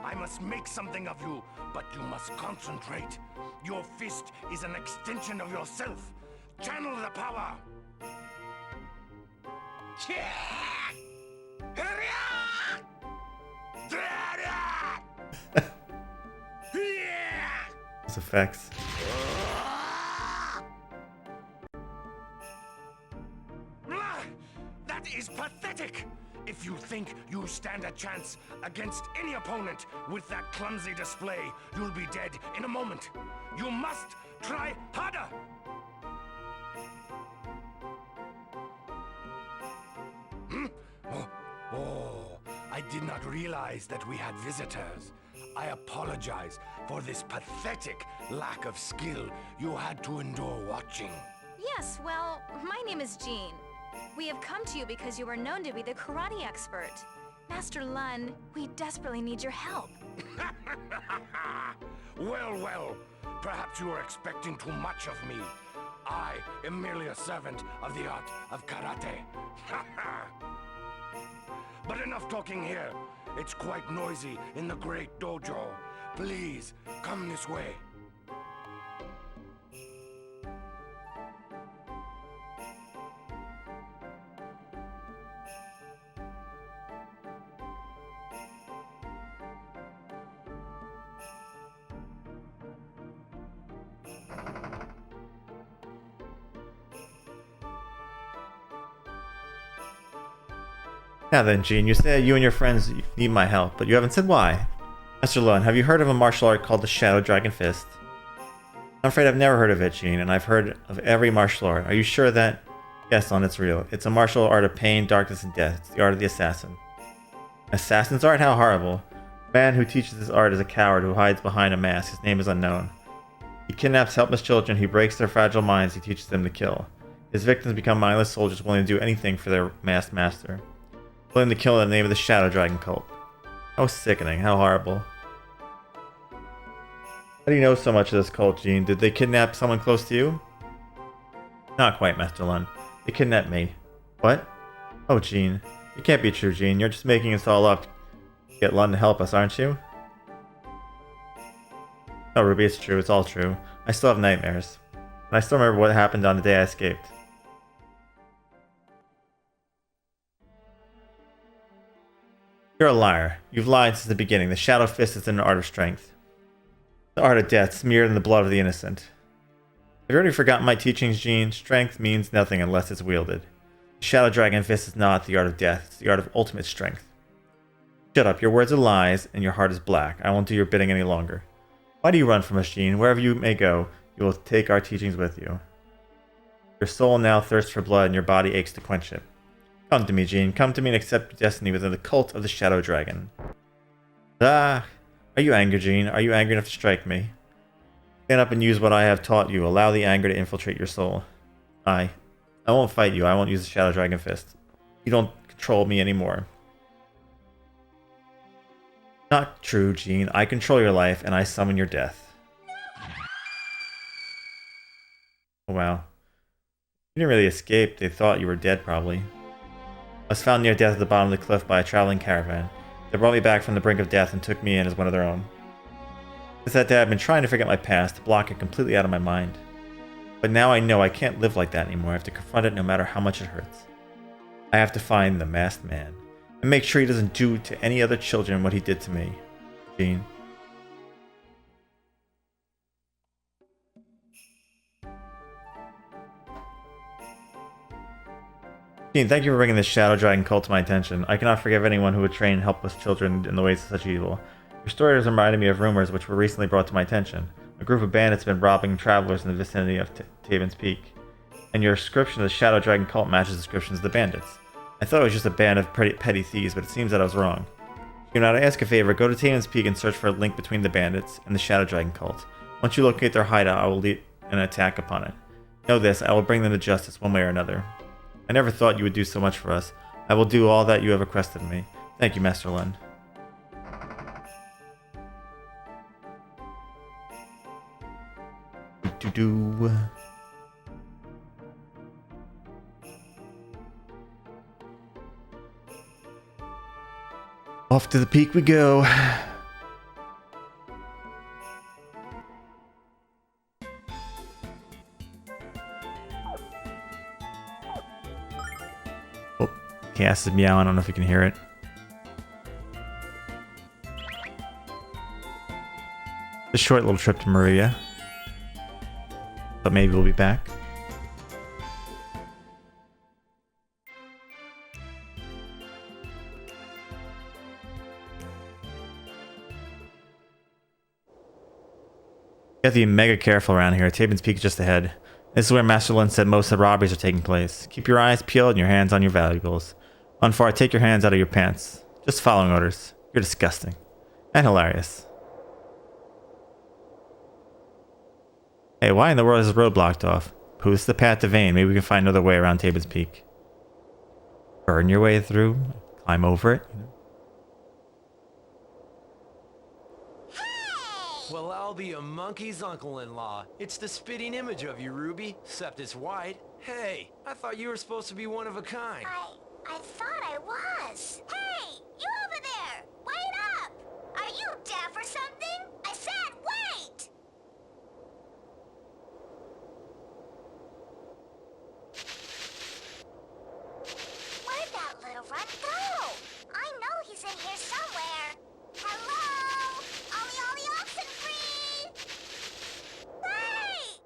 I must make something of you, but you must concentrate. Your fist is an extension of yourself. Channel the power. Those effects. That is pathetic! If you think you stand a chance against any opponent with that clumsy display, you'll be dead in a moment. You must try harder! Oh, I did not realize that we had visitors. I apologize for this pathetic lack of skill you had to endure watching. Yes, well, my name is Jean. We have come to you because you are known to be the karate expert. Master Lun, we desperately need your help. Well, perhaps you are expecting too much of me. I am merely a servant of the art of karate. But enough talking here. It's quite noisy in the great dojo. Please, come this way. Now then, Jean, you say you and your friends need my help, but you haven't said why. Master Lun, have you heard of a martial art called the Shadow Dragon Fist? I'm afraid I've never heard of it, Jean, and I've heard of every martial art. Are you sure that... Yes, Lun, it's real. It's a martial art of pain, darkness, and death. It's the art of the assassin. Assassin's art? How horrible. The man who teaches this art is a coward who hides behind a mask. His name is unknown. He kidnaps helpless children, he breaks their fragile minds, he teaches them to kill. His victims become mindless soldiers willing to do anything for their masked master. Willing to kill in the name of the Shadow Dragon cult. How sickening, how horrible. How do you know so much of this cult, Jean? Did they kidnap someone close to you? Not quite, Master Lun. They kidnapped me. What? Oh, Jean. It can't be true, Jean. You're just making us all up to get Lun to help us, aren't you? No, Ruby, it's true. It's all true. I still have nightmares. And I still remember what happened on the day I escaped. You're a liar. You've lied since the beginning. The Shadow Fist is an art of strength. The art of death, smeared in the blood of the innocent. Have you already forgotten my teachings, Jean? Strength means nothing unless it's wielded. The Shadow Dragon Fist is not the art of death. It's the art of ultimate strength. Shut up. Your words are lies, and your heart is black. I won't do your bidding any longer. Why do you run from us, Jean? Wherever you may go, you will take our teachings with you. Your soul now thirsts for blood, and your body aches to quench it. Come to me, Jean. Come to me and accept your destiny within the cult of the Shadow Dragon. Ah, Are you angry, Gene? Are you angry enough to strike me? Stand up and use what I have taught you. Allow the anger to infiltrate your soul. I won't fight you. I won't use the Shadow Dragon Fist. You don't control me anymore. Not true, Gene. I control your life, and I summon your death. Oh, wow. You didn't really escape. They thought you were dead, probably. I was found near death at the bottom of the cliff by a traveling caravan. They brought me back from the brink of death and took me in as one of their own. Since that day, I've been trying to forget my past, to block it completely out of my mind. But now I know I can't live like that anymore. I have to confront it no matter how much it hurts. I have to find the masked man and make sure he doesn't do to any other children what he did to me. Gene. Gene, thank you for bringing this Shadow Dragon cult to my attention. I cannot forgive anyone who would train helpless children in the ways of such evil. Your story has reminded me of rumors which were recently brought to my attention. A group of bandits have been robbing travelers in the vicinity of Taven's Peak. And your description of the Shadow Dragon cult matches descriptions of the bandits. I thought it was just a band of petty thieves, but it seems that I was wrong. Now, to ask a favor, go to Taven's Peak and search for a link between the bandits and the Shadow Dragon cult. Once you locate their hideout, I will lead an attack upon it. Know this, I will bring them to justice one way or another. I never thought you would do so much for us. I will do all that you have requested of me. Thank you, Master Lund. Off to the peak we go. Oh, Cass is meowing. I don't know if you can hear it. A short little trip to Maria. But maybe we'll be back. You have to be mega careful around here. Taven's Peak is just ahead. This is where Master Lund said most of the robberies are taking place. Keep your eyes peeled and your hands on your valuables. Unfar, take your hands out of your pants. Just following orders. You're disgusting. And hilarious. Hey, why in the world is this road blocked off? Pooh, this is the path to Vane. Maybe we can find another way around Taven's Peak. Burn your way through. Climb over it. Well, I'll be a monkey's uncle-in-law. It's the spitting image of you, Ruby, except it's white. Hey, I thought you were supposed to be one of a kind. I thought I was. Hey, you over there! Wait up! Are you deaf or something? I said wait! Where'd that little runt go? I know he's in here somewhere. Hello? Ollie oxen free! Wait!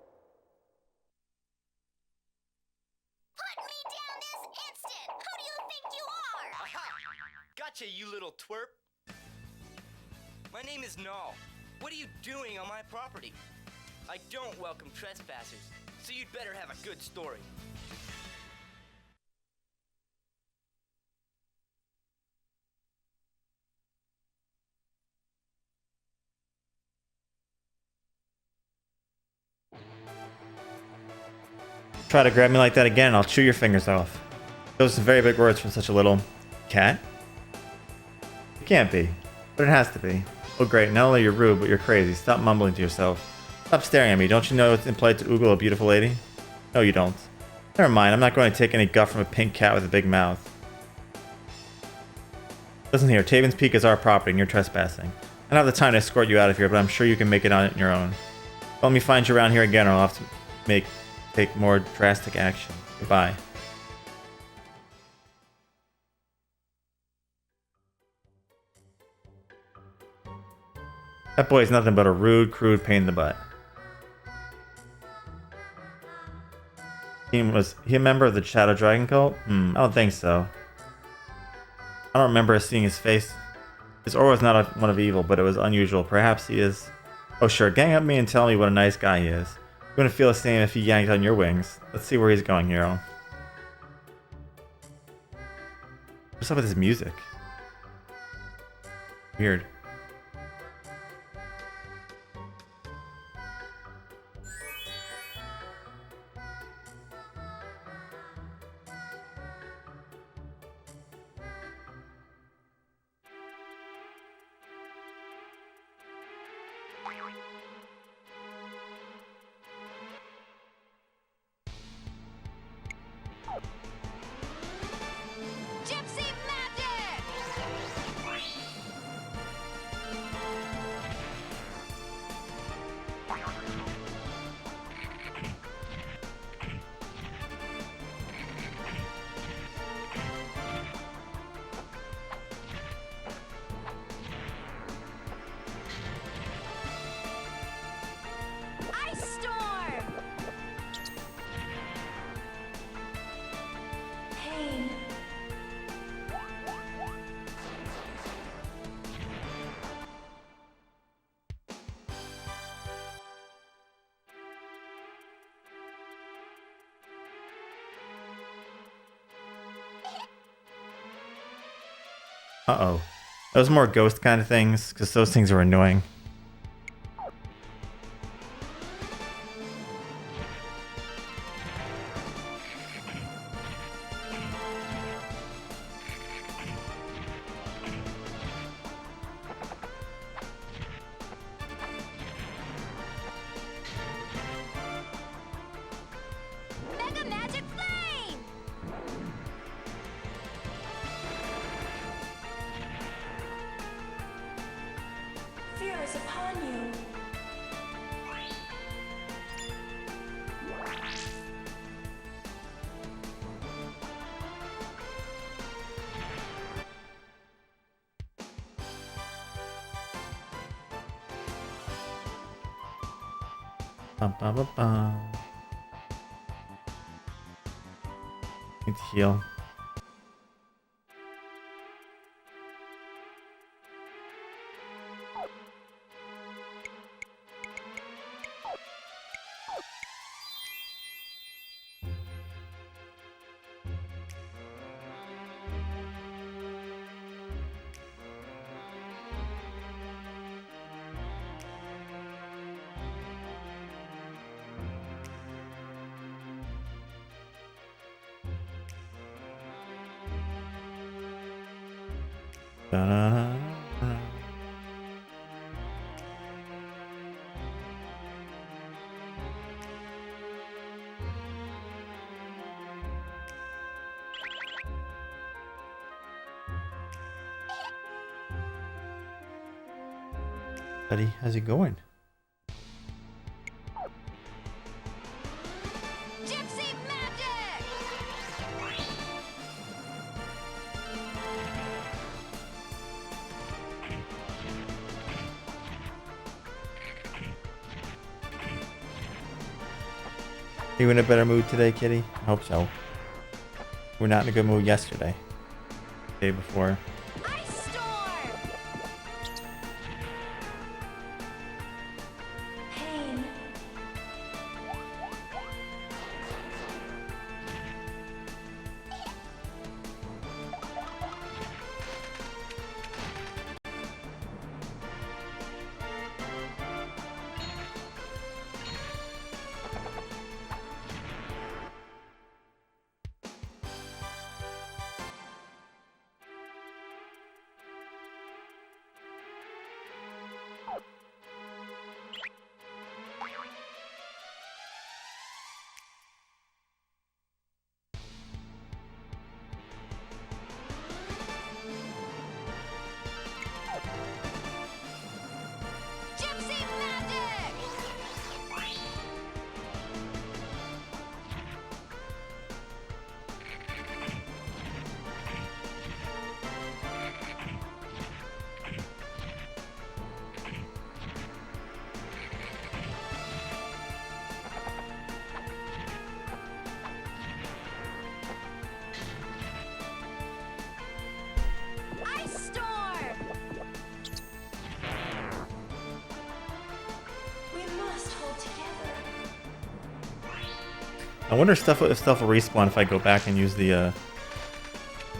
Put me down this instant! Who do you think you are? Aha! Gotcha, you little twerp. My name is Null. What are you doing on my property? I don't welcome trespassers, so you'd better have a good story. Try to grab me like that again, I'll chew your fingers off. Those are some very big words from such a little cat. It can't be, but it has to be. Oh great, not only you're rude, but you're crazy. Stop mumbling to yourself. Stop staring at me. Don't you know it's implied to oogle a beautiful lady? No, you don't. Never mind, I'm not going to take any guff from a pink cat with a big mouth. Listen here, Taven's Peak is our property and you're trespassing. I don't have the time to escort you out of here, but I'm sure you can make it on your own. Let me find you around here again or I'll have to take more drastic action. Goodbye. That boy's nothing but a rude, crude pain in the butt. Was he a member of the Shadow Dragon cult? I don't think so. I don't remember seeing his face. His aura was not one of evil, but it was unusual. Perhaps he is. Oh sure, gang up me and tell me what a nice guy he is. You're gonna feel the same if he yanked on your wings. Let's see where he's going, hero. What's up with his music? Weird. Gypsy magic! Ice storm! Pain. Uh-oh. Those more ghost kind of things, because those things are annoying. Mega magic flame! Fear is upon you. Bum, bum, bum, bum. Need to heal. Da-da-da-da. Buddy, how's it going? Gypsy magic! You in a better mood today, Kitty? I hope so. We're not in a good mood yesterday. Day before. Ice storm! Pain. Gypsy magic! Ice storm! We must hold together. I wonder if stuff will respawn if I go back and use the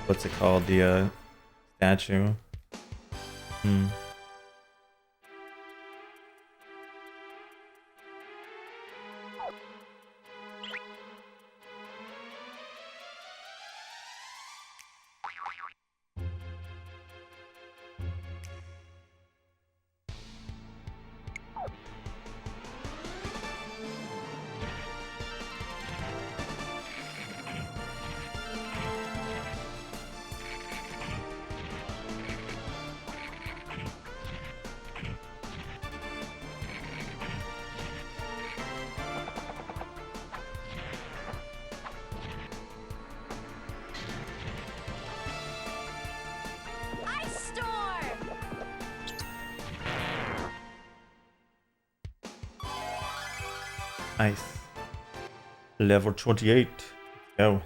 what's it called? The statue. Hmm. Nice. Level 28. Let's go.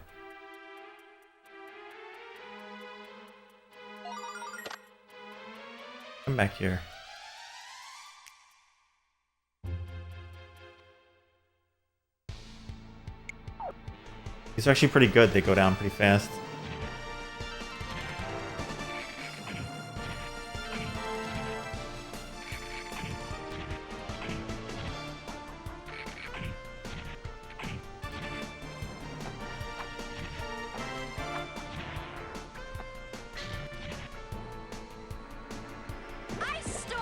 Come back here. These are actually pretty good. They go down pretty fast. Ice storm!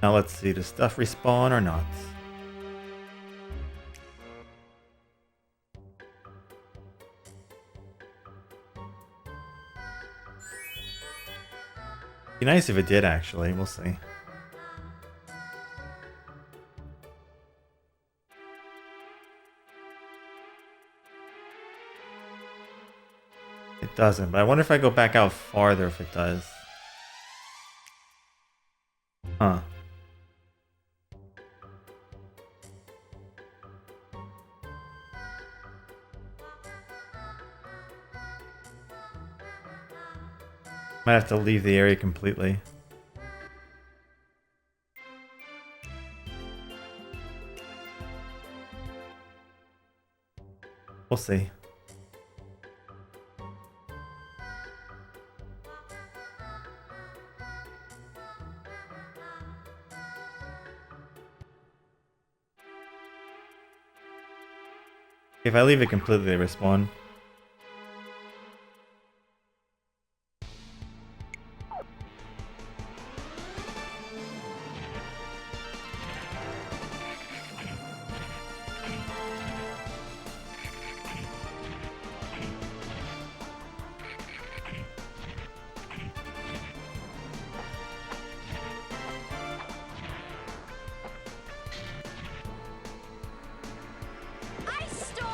Now let's see, does stuff respawn or not? Be nice if it did actually, we'll see. It doesn't, but I wonder if I go back out farther if it does. Huh. Might have to leave the area completely. We'll see. If I leave it completely, they respawn. Ice storm!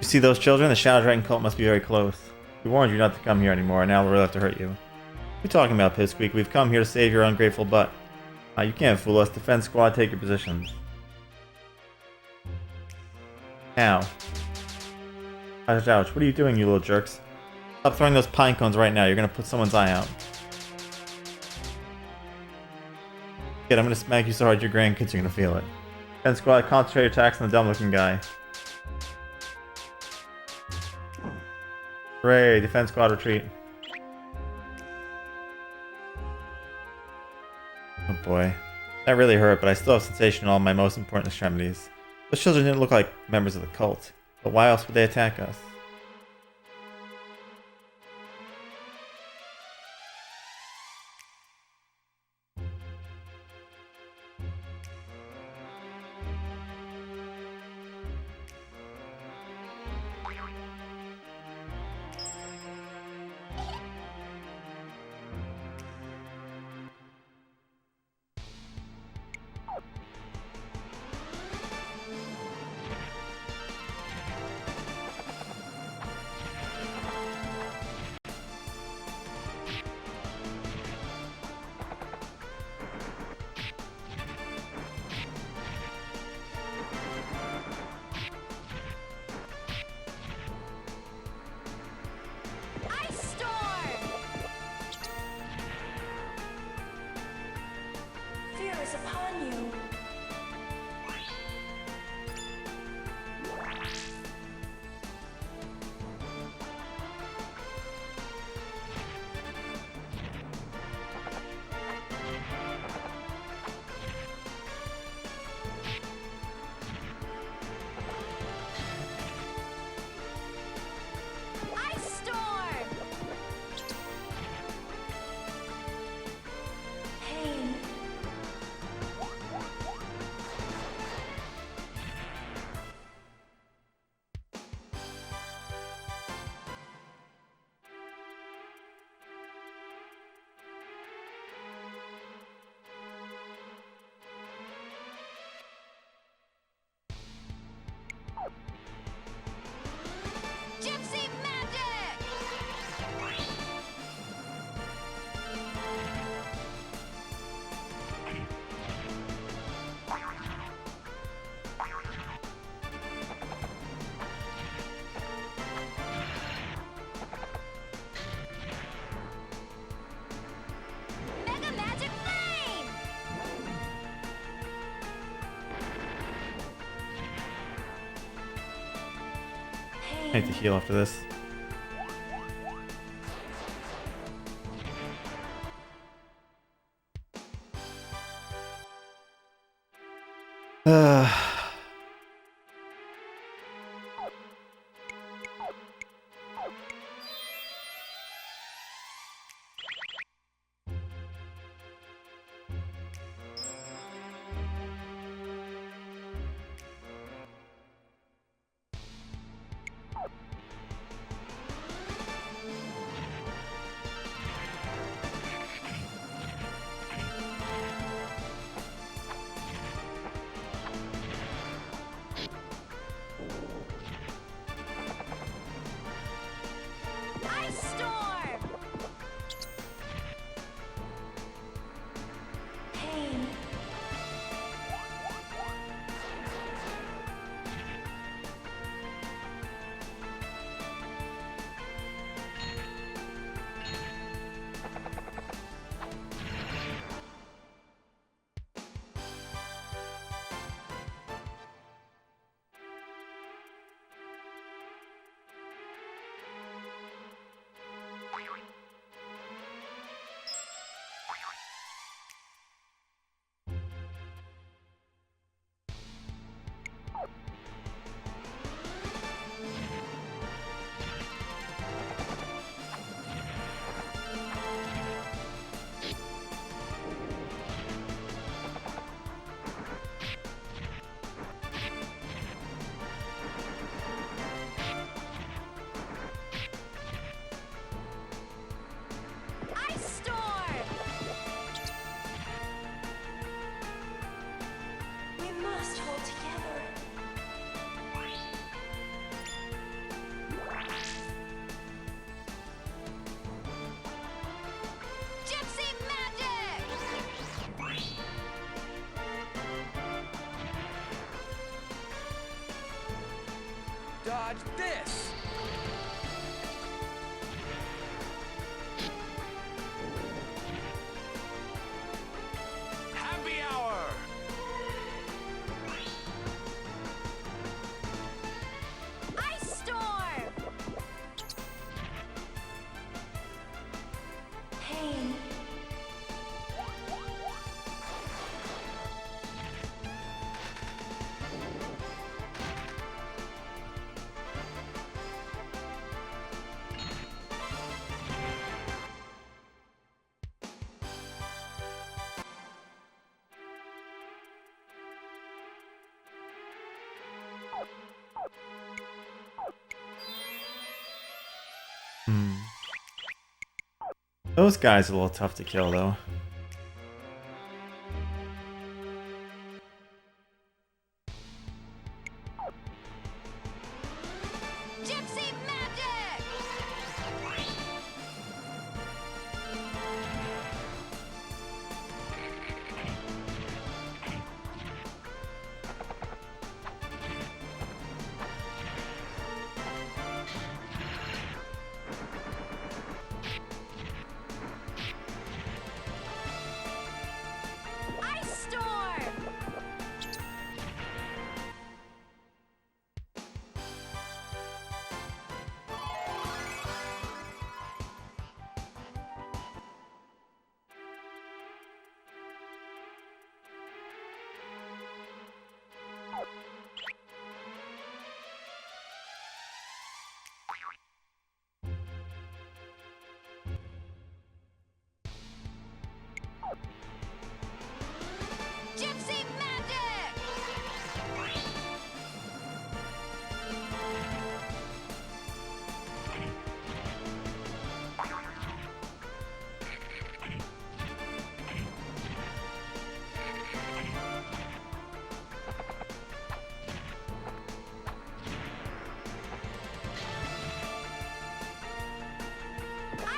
You see those children? The Shadow Dragon cult must be very close. We warned you not to come here anymore, and now we'll really have to hurt you. What are you talking about, Pipsqueak? We've come here to save your ungrateful butt. You can't fool us. Defense squad, take your positions. Ow. Ouch, ouch. What are you doing, you little jerks? Stop throwing those pine cones right now. You're gonna put someone's eye out. Kid, I'm gonna smack you so hard your grandkids are gonna feel it. Defense squad, concentrate your attacks on the dumb-looking guy. Hooray, defense squad retreat. Oh boy. That really hurt, but I still have sensation in all my most important extremities. Those children didn't look like members of the cult, but why else would they attack us? Fear is upon you. Pain. Gypsy magic! Mega magic flame! I need to heal after this. Ice storm! Pain. Watch this! Happy hour! Ice storm! Pain. Hmm. Those guys are a little tough to kill, though. Gypsy magic! Ice storm! Gypsy magic!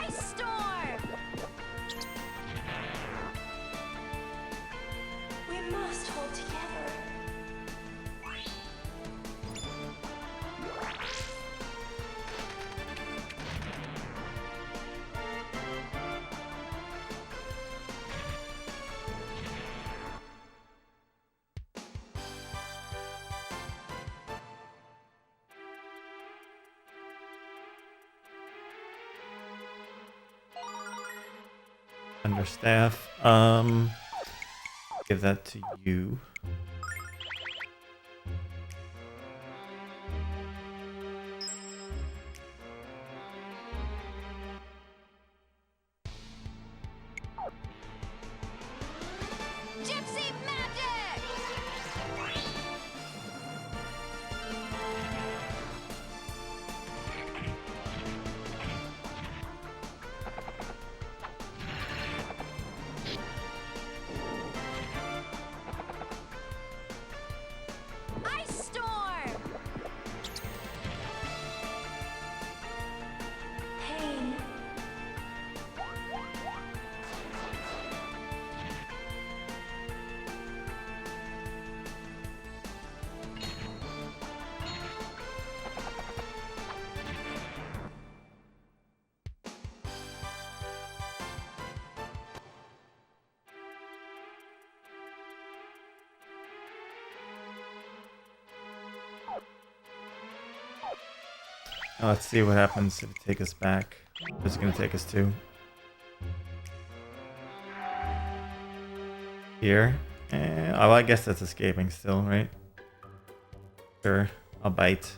Ice storm! We must hold together. Understaff. Give that to you. Gypsy magic! Ice storm! Pain. Now let's see what happens if it takes us back. Where's it gonna take us to? Here. Oh, I guess that's escaping still, right? Sure. I'll bite.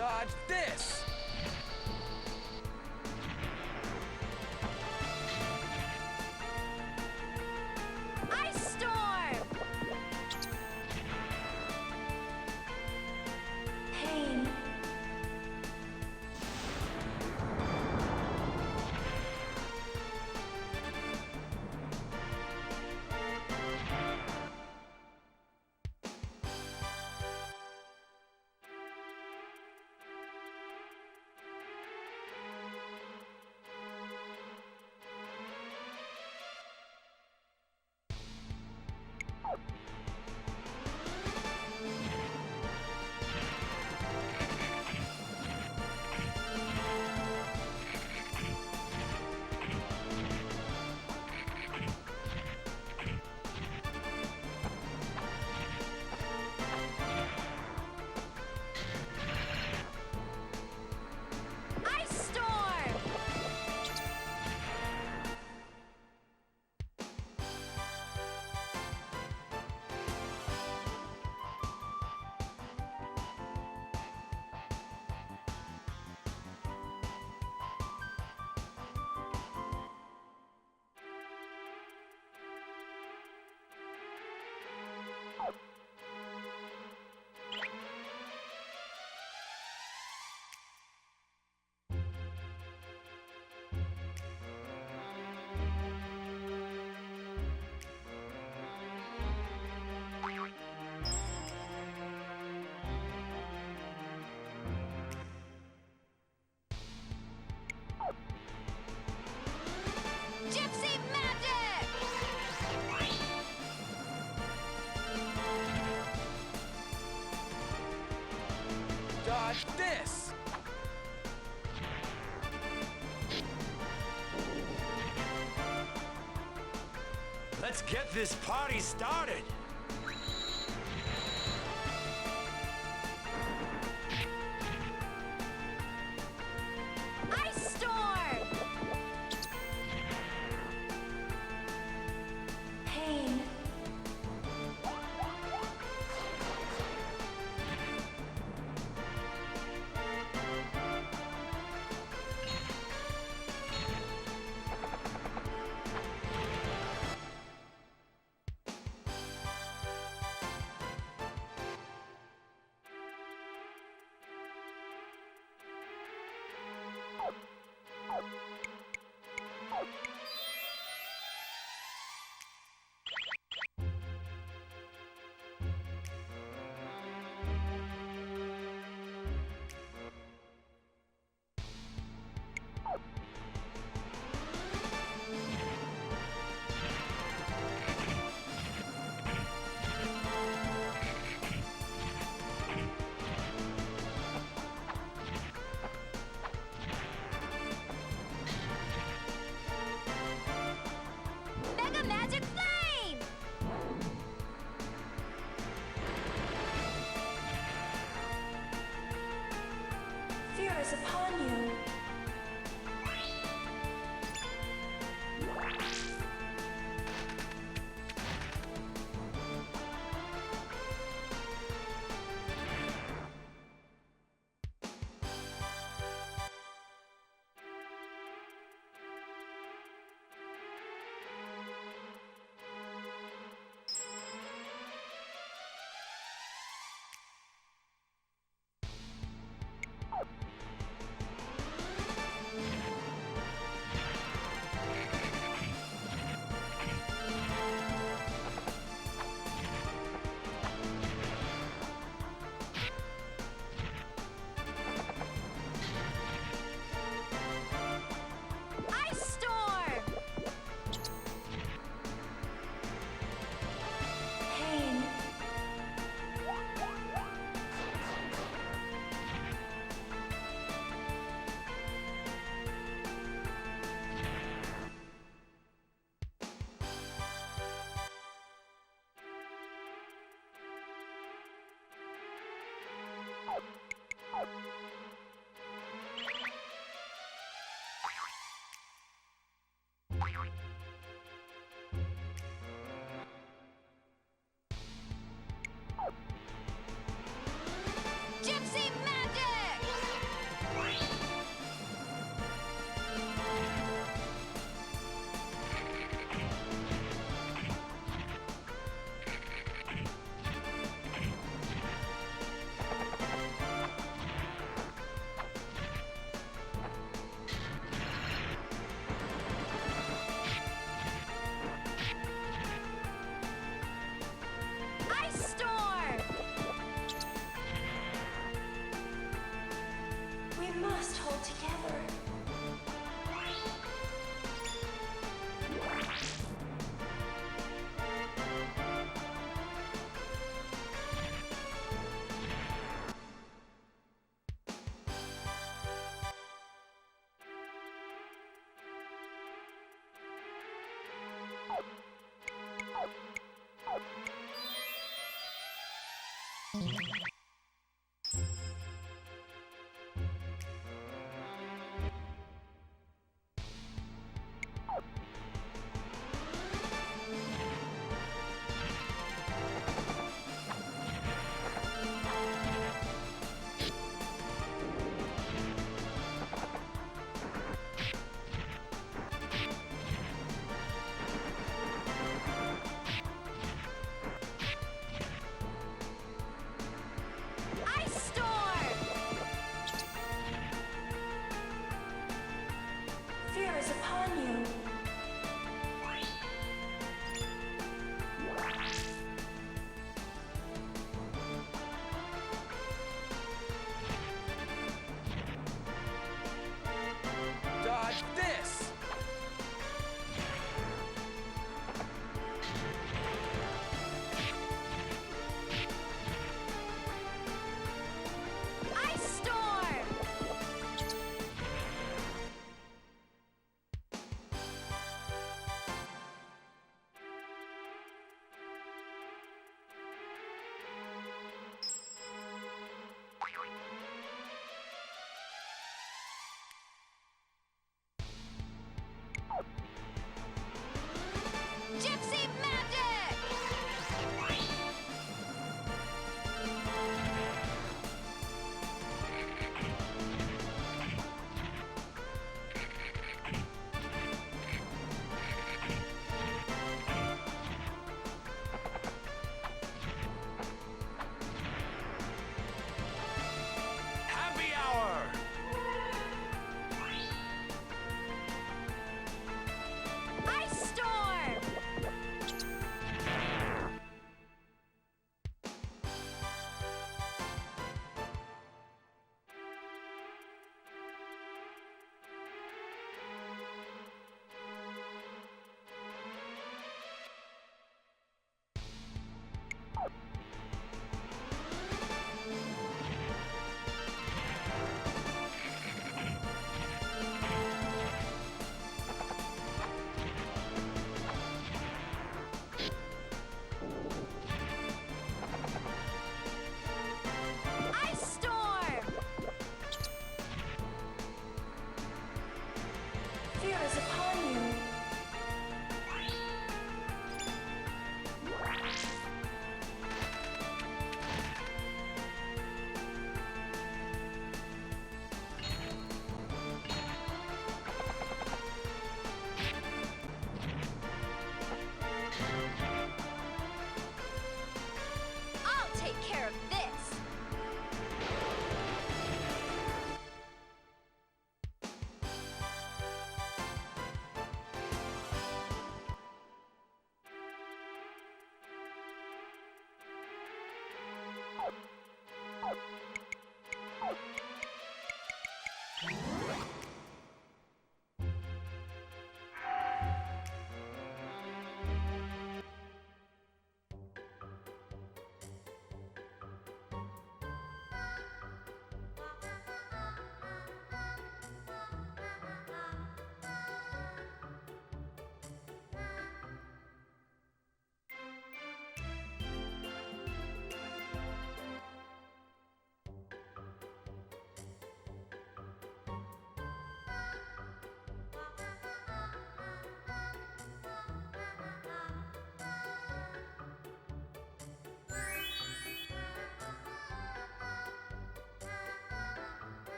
Dodge this! Ice storm! Pain. Ice storm! Gypsy magic! Dodge this! Let's get this party started! Ice storm! Pain. Mega magic flame! Fear is upon you. Ice storm! Pain. Gypsy magic!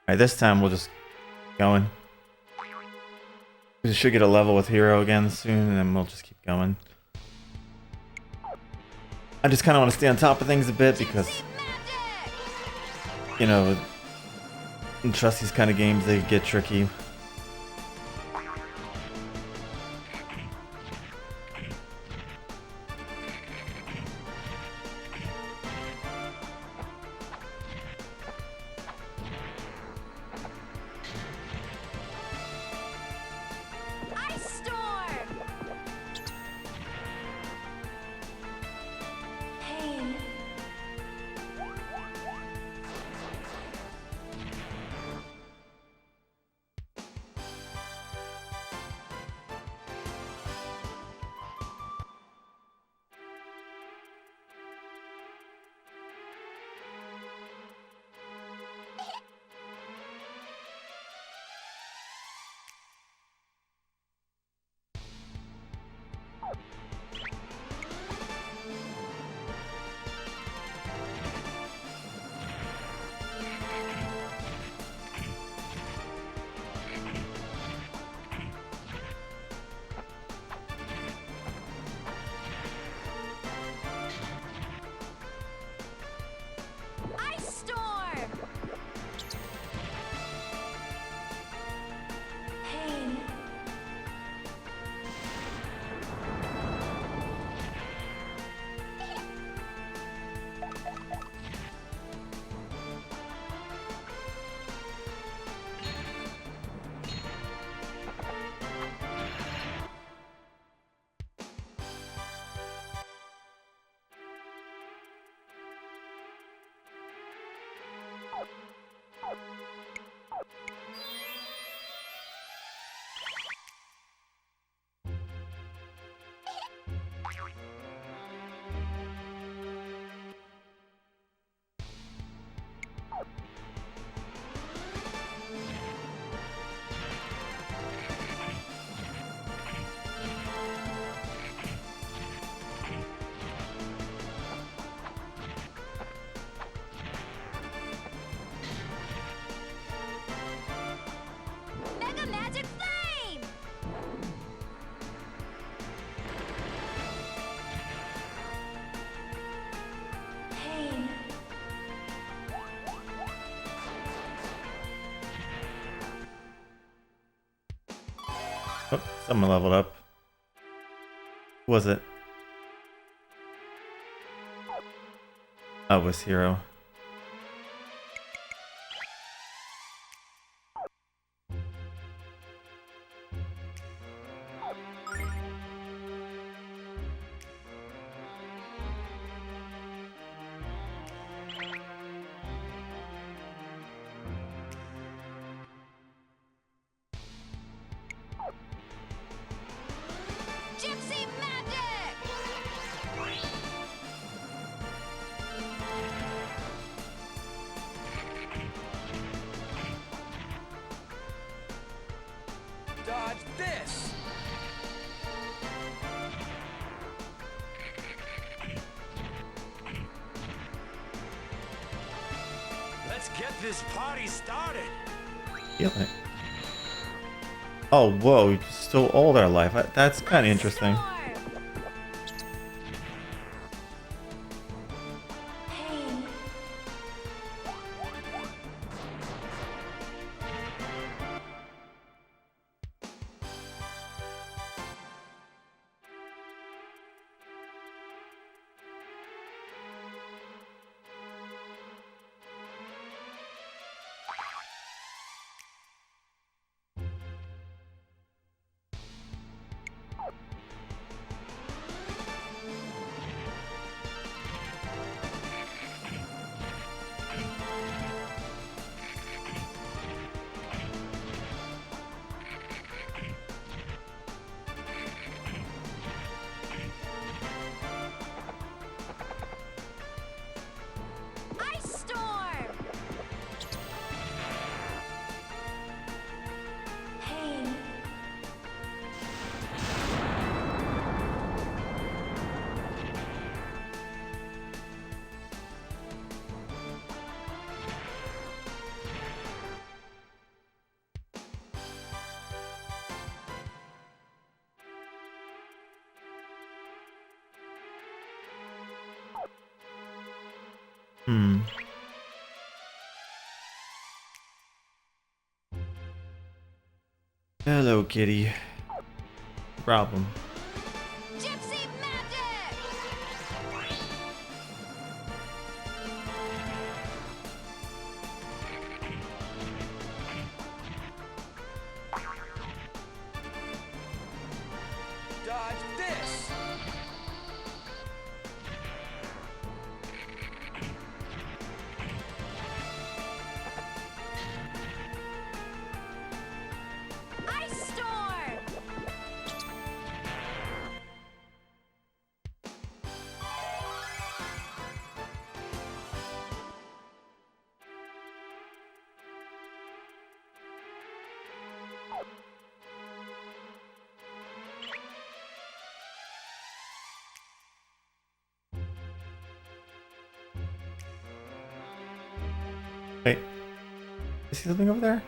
Alright, this time we'll just keep going. We should get a level with Hero again soon, and then we'll just keep going. I just kind of want to stay on top of things a bit because, you know, in trust these kind of games, they get tricky. Ice storm. Pain. Ice storm. Pain. Mega magic flame. Pain. Oh, someone leveled up. Who was it? Oh, it was Hero. Gypsy magic. Dodge this! Let's get this party started! Feel it. Oh, whoa, you stole all their life. That's kind of interesting. Storm. Pain. Hmm. Hello, kitty. Problem. Gypsy magic! Dodge this! Ice storm! Wait. Is he living over there?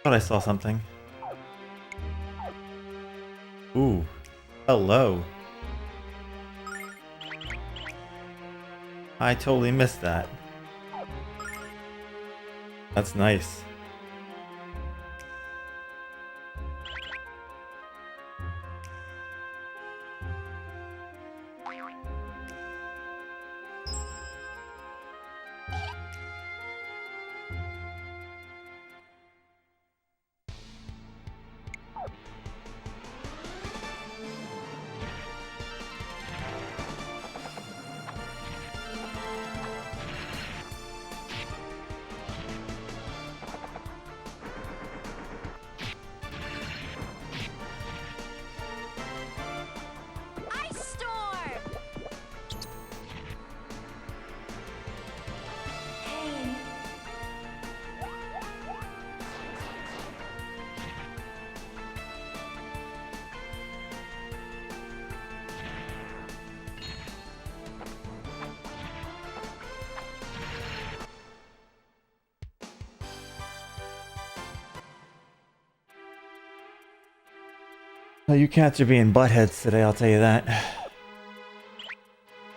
Thought I saw something. Ooh. Hello. I totally missed that. That's nice. Ice storm! Pain. Oh, you cats are being buttheads today, I'll tell you that.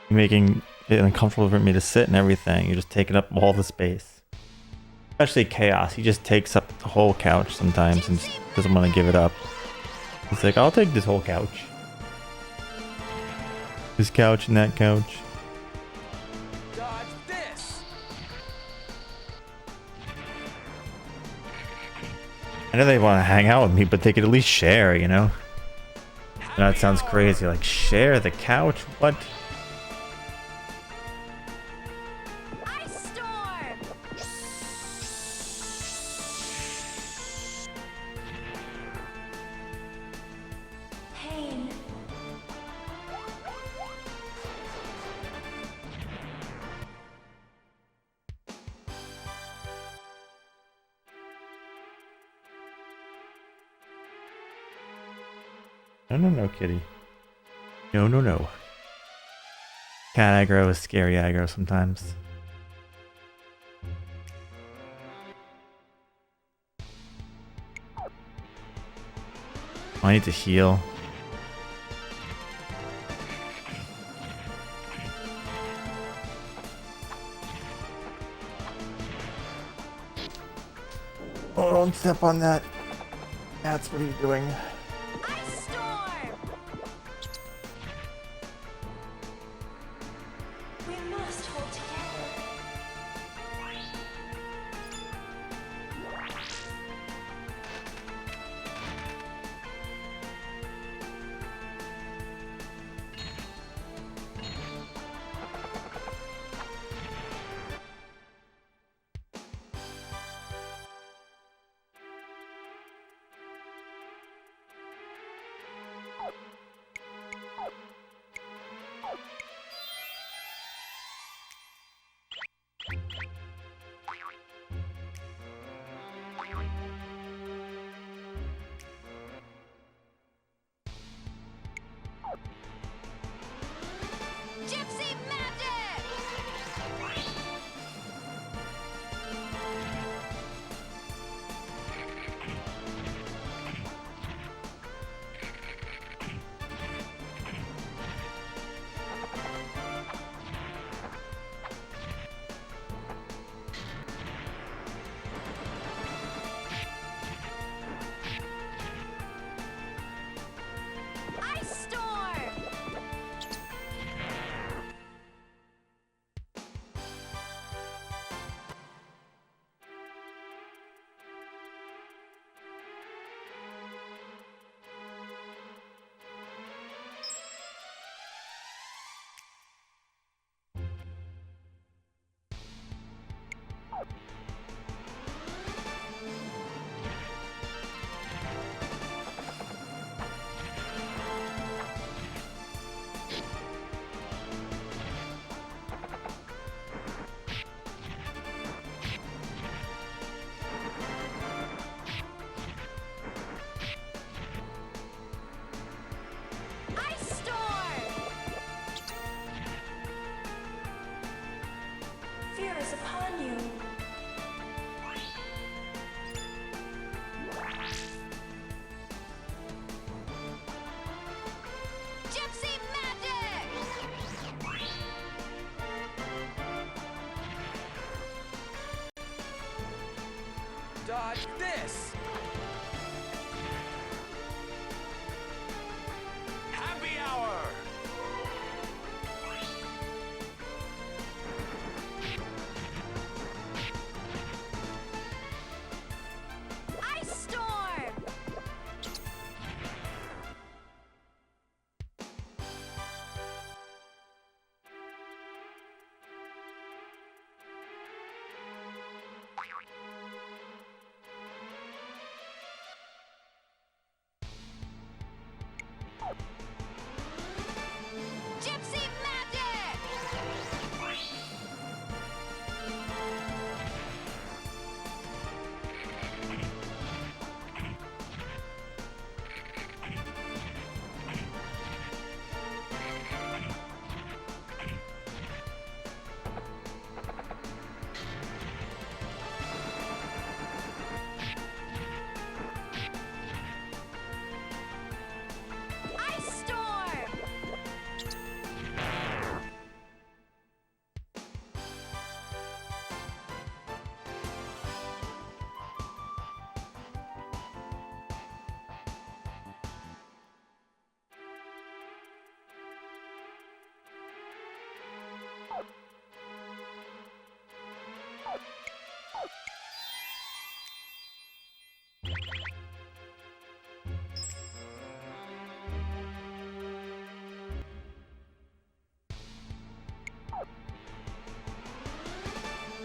You're making it uncomfortable for me to sit and everything. You're just taking up all the space. Especially Chaos. He just takes up the whole couch sometimes and just doesn't want to give it up. He's like, I'll take this whole couch. This couch and that couch. Dodge this! I know they want to hang out with me, but they could at least share, you know? That sounds crazy. Like, share the couch? What? Ice storm! Pain. No, no, no, kitty. No, no, no. Cat aggro is scary aggro sometimes. I need to heal. Oh, don't step on that. That's what are you doing? Ice storm! We must hold together. is upon you. Gypsy magic! Dodge this! Happy hour! Ice storm! Gypsy magic! Ice storm!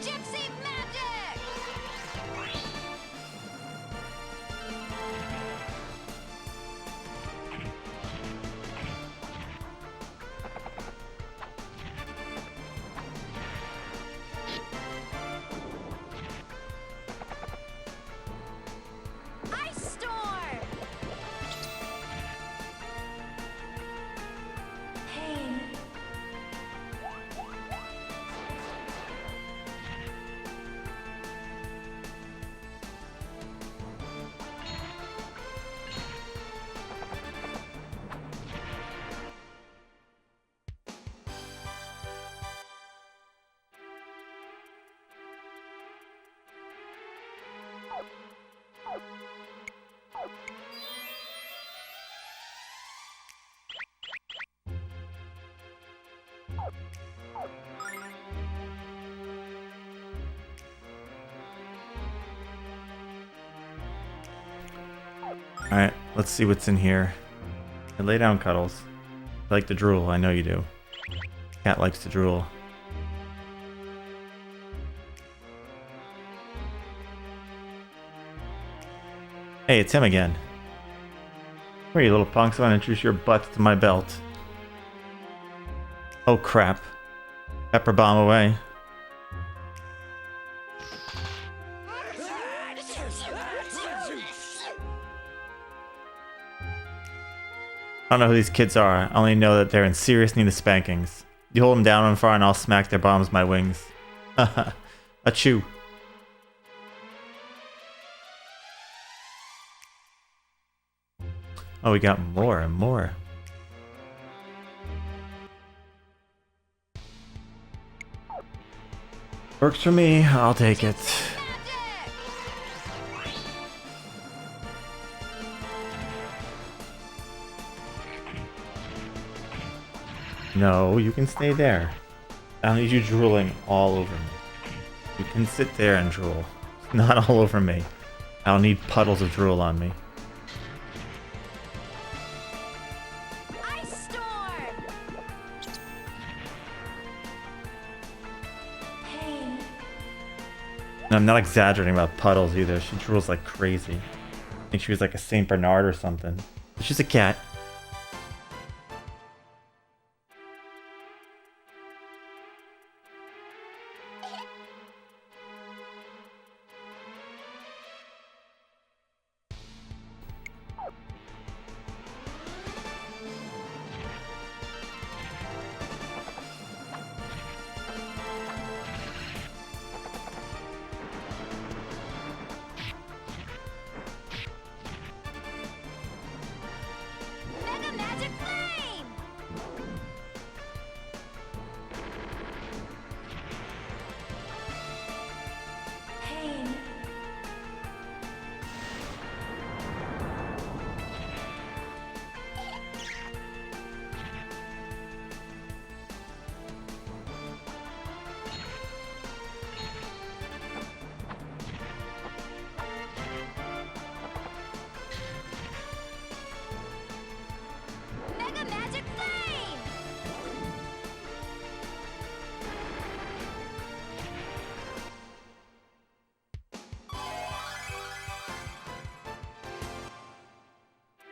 Gypsy magic! Ice storm! Pain. Alright, let's see what's in here. Hey, lay down, Cuddles. You like to drool, I know you do. Cat likes to drool. Hey, it's him again. Where you little punks? I want to introduce your butt to my belt. Oh crap. Pepper bomb away. I don't know who these kids are. I only know that they're in serious need of spankings. You hold them down on fire and I'll smack their bombs with my wings. Haha. Achoo. Oh, we got more and more. Works for me. I'll take it. No, you can stay there. I don't need you drooling all over me. You can sit there and drool. Not all over me. I don't need puddles of drool on me. Ice storm! Pain. And I'm not exaggerating about puddles either. She drools like crazy. I think she was like a Saint Bernard or something. But she's a cat.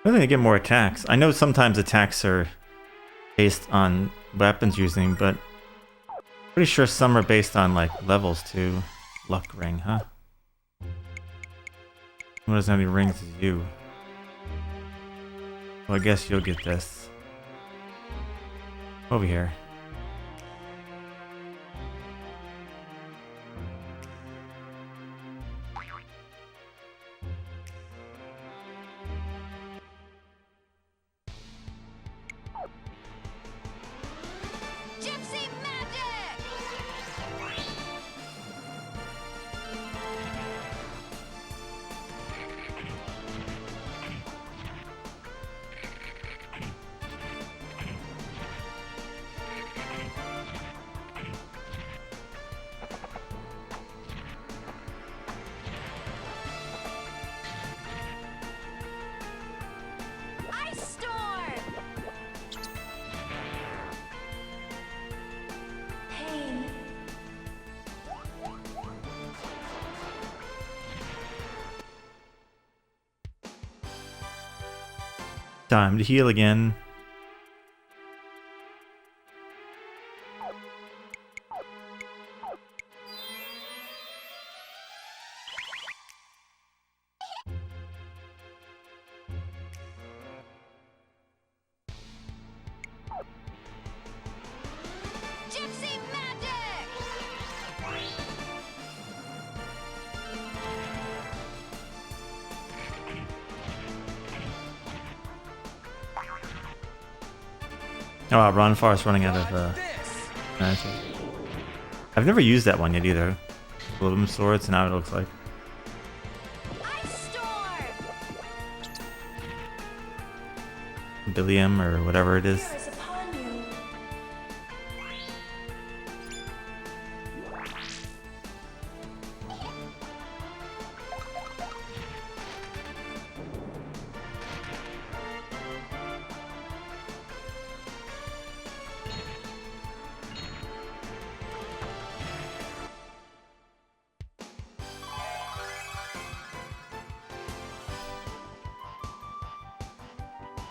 I think they get more attacks. I know sometimes attacks are based on weapons using, but pretty sure some are based on like levels too. Luck ring, huh? Who doesn't have any rings as you? Well, I guess you'll get this. Over here. Gypsy magic! Ice storm! Pain. Time to heal again. Gypsy magic! Oh wow, Ron Far's running out of This! magic. I've never used that one yet either. Bloom swords, now it looks like. Ice storm! Billium or whatever it is. Fear is upon you.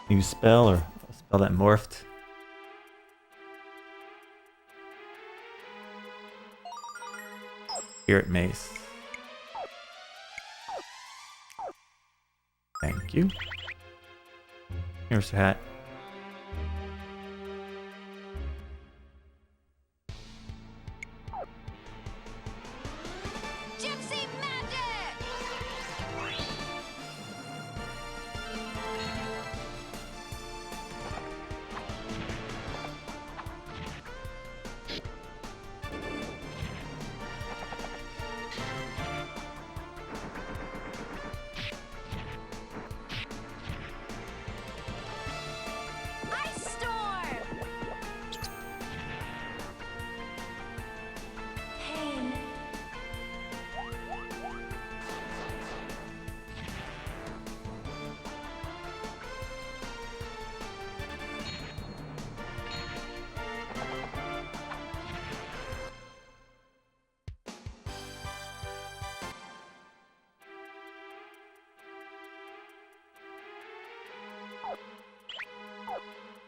New spell or a spell that morphed. Spirit Mace. Thank you. Here's your hat. Gypsy magic! Ice storm! Pain.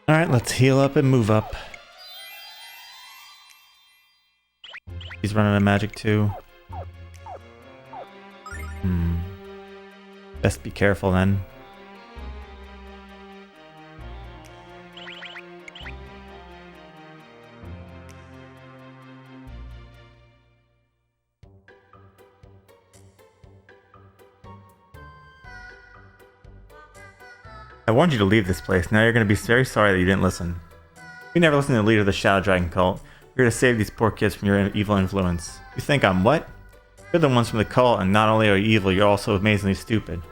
Alright, let's heal up and move up. He's running a magic too. Best be careful then. I warned you to leave this place. Now you're going to be very sorry that you didn't listen. You never listened to the leader of the Shadow Dragon cult. You're here to save these poor kids from your evil influence. You think I'm what? You're the ones from the cult, and not only are you evil, you're also amazingly stupid.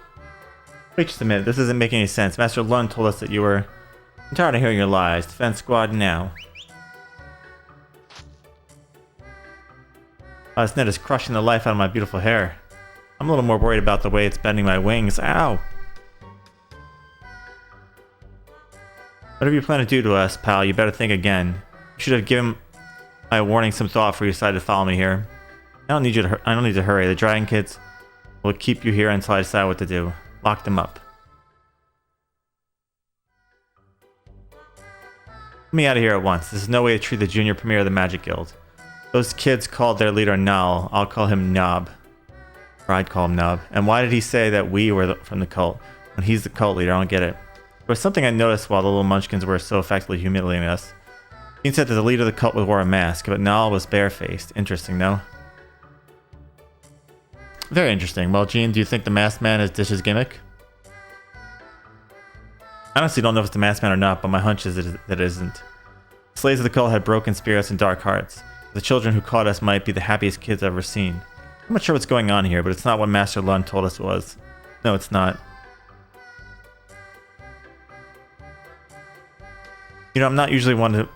Wait just a minute, this doesn't make any sense. Master Lund told us that you were... I'm tired of hearing your lies. Defense squad now. Oh, this net is crushing the life out of my beautiful hair. I'm a little more worried about the way it's bending my wings. Ow! Whatever you plan to do to us, pal, you better think again. You should have given my warning some thought before you decided to follow me here. I don't need to hurry. The Dragon Kids will keep you here until I decide what to do. Lock them up. Get me out of here at once. This is no way to treat the junior premier of the Magic Guild. Those kids called their leader Null. I'll call him Nob. Or I'd call him Nub. And why did he say that we were from the cult when he's the cult leader? I don't get it. There was something I noticed while the little munchkins were so effectively humiliating us. He said that the leader of the cult wore a mask, but Null was barefaced. Interesting, no? Very interesting. Well, Gene, do you think the masked man is Dish's gimmick? I honestly don't know if it's the masked man or not, but my hunch is that it isn't. Slaves of the cult had broken spirits and dark hearts. The children who caught us might be the happiest kids I've ever seen. I'm not sure what's going on here, but it's not what Master Lund told us it was. No, it's not. You know, I'm not usually one to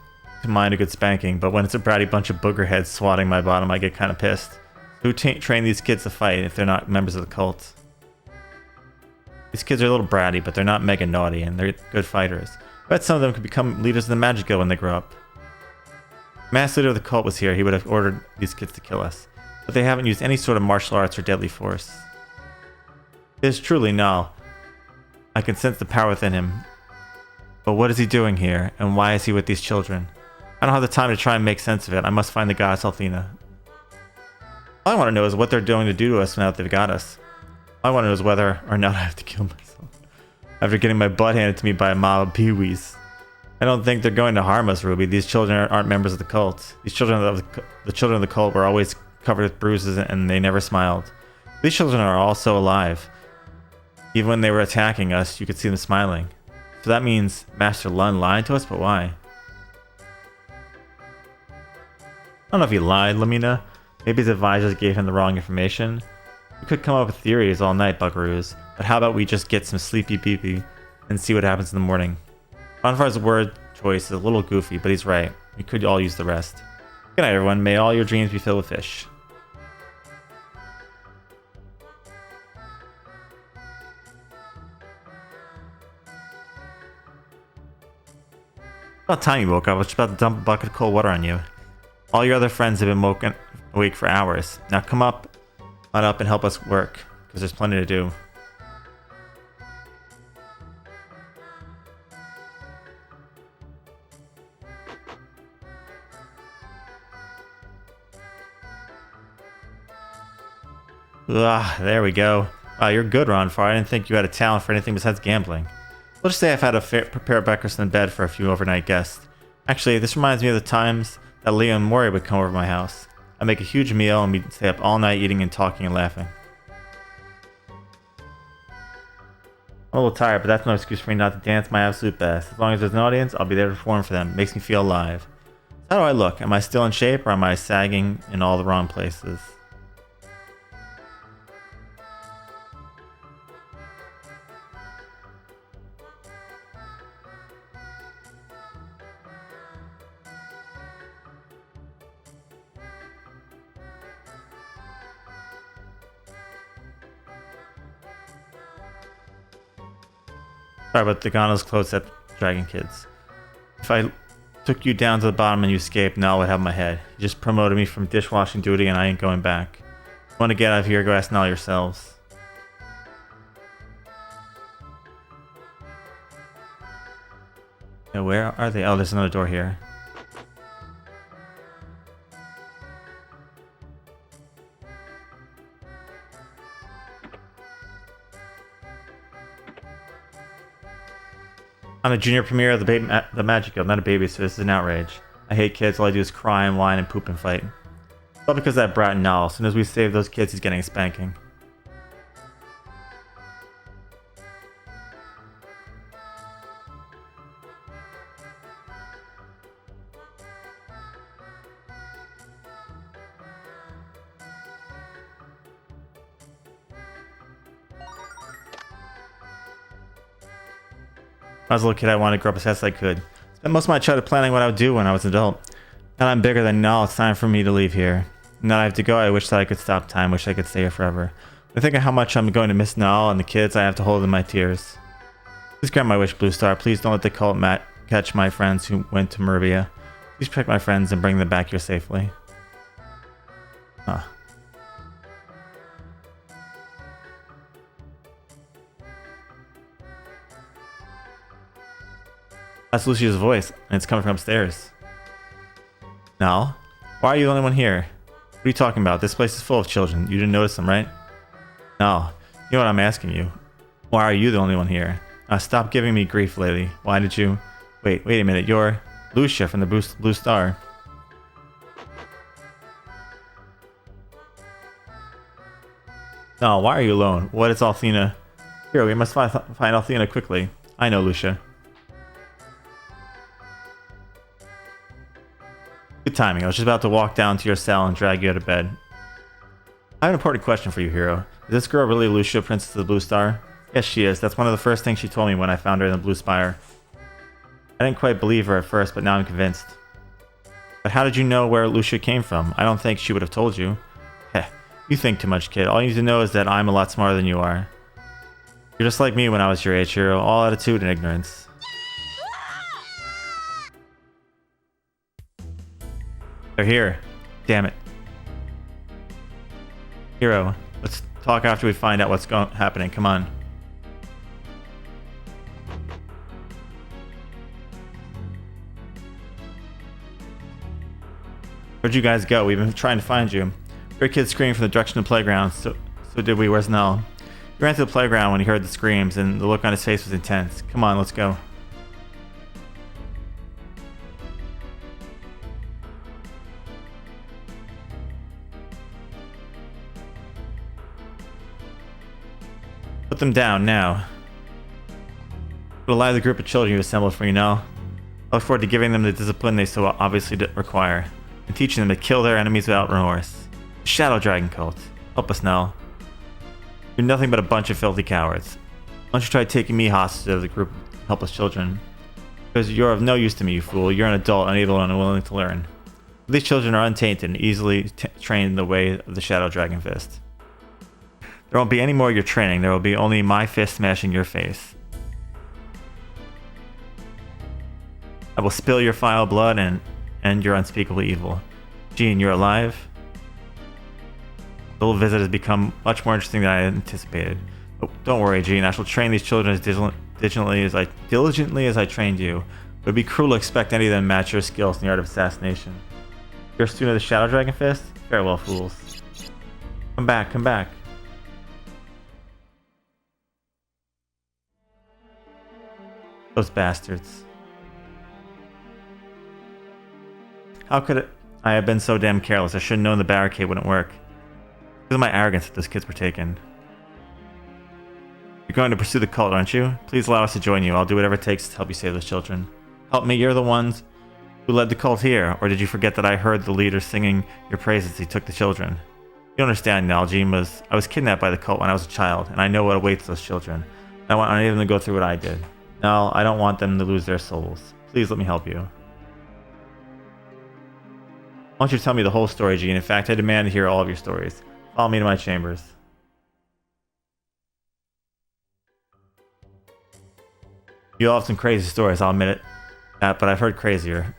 mind a good spanking, but when it's a bratty bunch of booger heads swatting my bottom, I get kind of pissed. Who trained these kids to fight if they're not members of the cult? These kids are a little bratty, but they're not mega naughty, and they're good fighters. I bet some of them could become leaders of the Magic Guild when they grow up. If Master Leader of the cult was here, he would have ordered these kids to kill us. But they haven't used any sort of martial arts or deadly force. It is truly Null. I can sense the power within him. But what is he doing here, and why is he with these children? I don't have the time to try and make sense of it. I must find the goddess Althena. All I want to know is what they're doing to do to us now that they've got us. All I want to know is whether or not I have to kill myself after getting my butt handed to me by a mob of peewees. I don't think they're going to harm us, Ruby. These children aren't members of the cult. These children of the children of the cult were always covered with bruises and they never smiled. These children are also alive. Even when they were attacking us, you could see them smiling. So that means Master Lund lied to us, but why? I don't know if he lied, Lamina. Maybe his advisors gave him the wrong information. We could come up with theories all night, buckaroos, but how about we just get some sleepy peepee and see what happens in the morning? Bonfire's word choice is a little goofy, but he's right. We could all use the rest. Good night, everyone. May all your dreams be filled with fish. About time you woke up. I was just about to dump a bucket of cold water on you. All your other friends have been awake for hours. Now come up, on up and help us work, because there's plenty to do. There we go. Wow, you're good, Ronfar. I didn't think you had a talent for anything besides gambling. Let's just say I've had to prepare breakfast in bed for a few overnight guests. Actually, this reminds me of the times that Leo and Mori would come over to my house. I'd make a huge meal and we'd stay up all night eating and talking and laughing. I'm a little tired, but that's no excuse for me not to dance my absolute best. As long as there's an audience, I'll be there to perform for them. It makes me feel alive. So how do I look? Am I still in shape or am I sagging in all the wrong places? Sorry, but the gondola's closed at Dragon Kids. If I took you down to the bottom and you escaped, now I would have my head. You just promoted me from dishwashing duty and I ain't going back. If you want to get out of here, go ask Nal yourselves. Now, where are they? Oh, there's another door here. I'm a junior premier of the Magic Guild, not a baby, so this is an outrage. I hate kids, all I do is cry and whine and poop and fight. It's all because of that brat Null. As soon as we save those kids, he's getting a spanking. When I was a little kid, I wanted to grow up as fast as I could. Spent most of my childhood planning what I would do when I was an adult. Now I'm bigger than Null, it's time for me to leave here. Now I have to go, I wish that I could stop time, wish I could stay here forever. I think of how much I'm going to miss Null and the kids I have to hold in my tears. Please grant my wish, Blue Star. Please don't let the cult catch my friends who went to Mervia. Please protect my friends and bring them back here safely. Huh. That's Lucia's voice, and it's coming from upstairs. Nal? Why are you the only one here? What are you talking about? This place is full of children. You didn't notice them, right? Nal, you know what I'm asking you. Why are you the only one here? Stop giving me grief, lady. Why did you... Wait a minute. You're Lucia from the Blue Star. Nal, why are you alone? What is Althena? Here, we must find Althena quickly. I know, Lucia. Good timing. I was just about to walk down to your cell and drag you out of bed. I have an important question for you, Hero. Is this girl really Lucia, Princess of the Blue Star? Yes, she is. That's one of the first things she told me when I found her in the Blue Spire. I didn't quite believe her at first, but now I'm convinced. But how did you know where Lucia came from? I don't think she would have told you. Heh, you think too much, kid. All you need to know is that I'm a lot smarter than you are. You're just like me when I was your age, Hero. All attitude and ignorance. They're here. Damn it. Hero, let's talk after we find out what's happening. Come on. Where'd you guys go? We've been trying to find you. Your kid screamed from the direction of the playground. So did we. Where's Nell? He ran to the playground when he heard the screams, and the look on his face was intense. Come on, let's go. Put them down now. Put alive the group of children you assembled for you now. I look forward to giving them the discipline they so obviously require, and teaching them to kill their enemies without remorse. The Shadow Dragon Cult. Help us now. You're nothing but a bunch of filthy cowards. Why don't you try taking me hostage of the group of helpless children? Because you're of no use to me, you fool. You're an adult, unable and unwilling to learn. These children are untainted and easily trained in the way of the Shadow Dragon Fist. There won't be any more of your training. There will be only my fist smashing your face. I will spill your foul blood and end your unspeakable evil. Jean, you're alive? The little visit has become much more interesting than I anticipated. But don't worry, Jean. I shall train these children as diligently as I trained you. It would be cruel to expect any of them to match your skills in the art of assassination. You're a student of the Shadow Dragon Fist? Farewell, fools. Come back, come back. Those bastards. How could I have been so damn careless? I should have known the barricade wouldn't work. Because of my arrogance that those kids were taken. You're going to pursue the cult, aren't you? Please allow us to join you. I'll do whatever it takes to help you save those children. Help me, you're the ones who led the cult here. Or did you forget that I heard the leader singing your praises as he took the children? You don't understand, Naljean. I was kidnapped by the cult when I was a child, and I know what awaits those children. I want any of them to go through what I did. No, I don't want them to lose their souls. Please let me help you. I want you to tell me the whole story, Jean. In fact, I demand to hear all of your stories. Follow me to my chambers. You all have some crazy stories, I'll admit it. But I've heard crazier.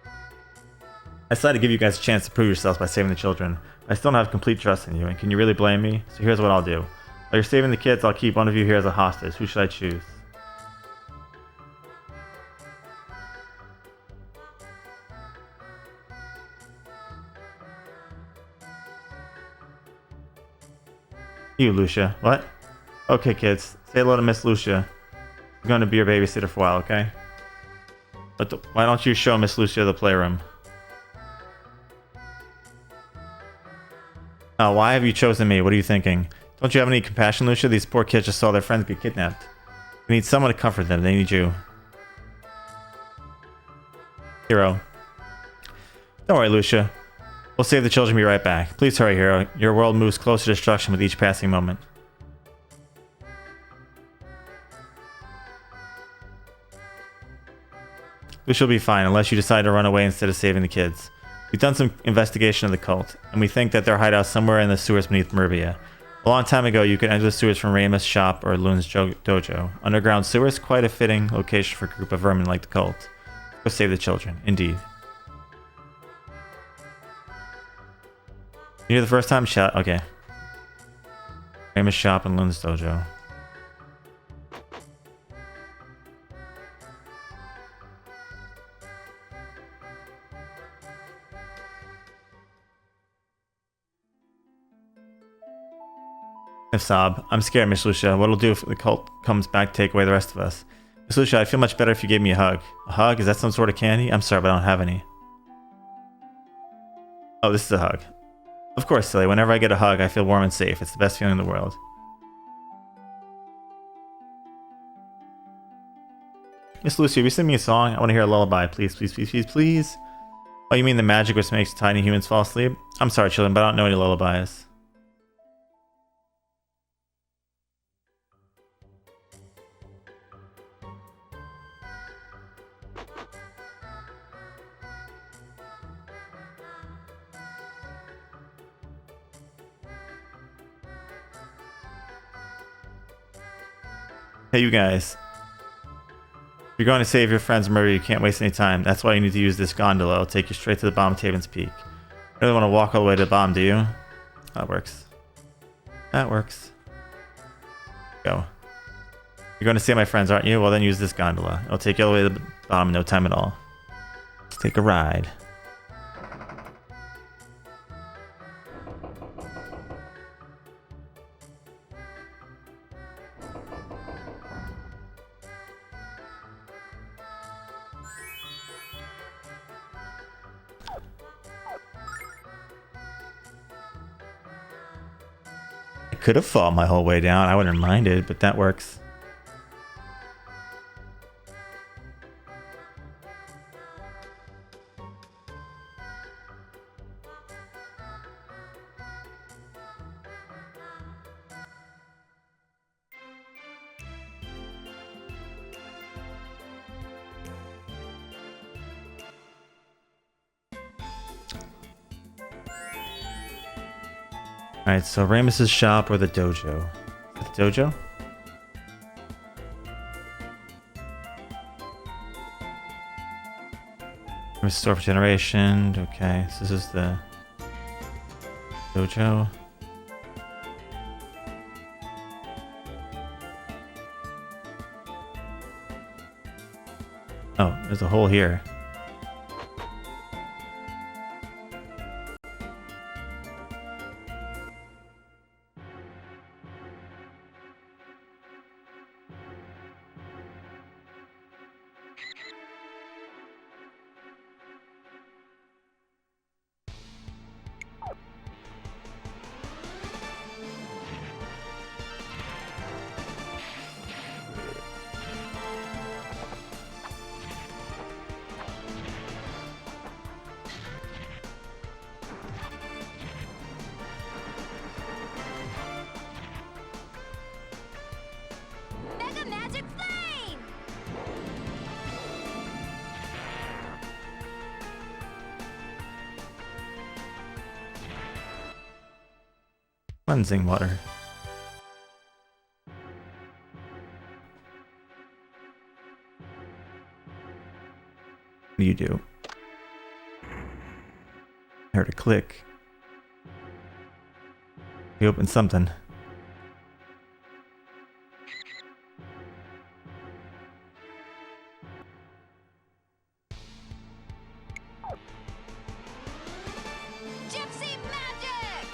I decided to give you guys a chance to prove yourselves by saving the children. I still don't have complete trust in you, and can you really blame me? So here's what I'll do. While you're saving the kids, I'll keep one of you here as a hostage. Who should I choose? You, Lucia. What? Okay, kids. Say hello to Miss Lucia. I'm going to be your babysitter for a while, okay? But why don't you show Miss Lucia the playroom? Why have you chosen me? What are you thinking? Don't you have any compassion, Lucia? These poor kids just saw their friends get kidnapped. They need someone to comfort them. They need you. Hero. Don't worry, Lucia. We'll save the children and be right back. Please hurry, Hero. Your world moves closer to destruction with each passing moment. Lucia will be fine unless you decide to run away instead of saving the kids. We've done some investigation of the cult, and we think that they're hideout somewhere in the sewers beneath Merbia. A long time ago, you could enter the sewers from Ramus' shop or Lun's dojo. Underground sewers, quite a fitting location for a group of vermin like the cult. Go save the children, indeed. You hear the first time? Shout. Okay. Ramus' shop and Lun's dojo. Sob. I'm scared, Miss Lucia. What'll do if the cult comes back to take away the rest of us? Miss Lucia, I'd feel much better if you gave me a hug. A hug? Is that some sort of candy? I'm sorry, but I don't have any. Oh, this is a hug. Of course, silly. Whenever I get a hug, I feel warm and safe. It's the best feeling in the world. Miss Lucia, will you sing me a song? I want to hear a lullaby. Please, please, please, please, please. Oh, you mean the magic which makes tiny humans fall asleep? I'm sorry, children, but I don't know any lullabies. Hey, you guys. If you're going to save your friend's murder, you can't waste any time. That's why you need to use this gondola. It'll take you straight to the bottom of Taven's Peak. You really want to walk all the way to the bottom, do you? That works. That works. Go. You're going to save my friends, aren't you? Well, then use this gondola. It'll take you all the way to the bottom in no time at all. Let's take a ride. Could have fallen my whole way down. I wouldn't mind it, but that works. Alright, so Ramus's shop or the dojo? Is it the dojo? Ramus store for generation. Okay, so this is the dojo. Oh, there's a hole here. Mega Magic Flame! Cleansing water. What do you do? I heard a click. He opened something. Gypsy Magic!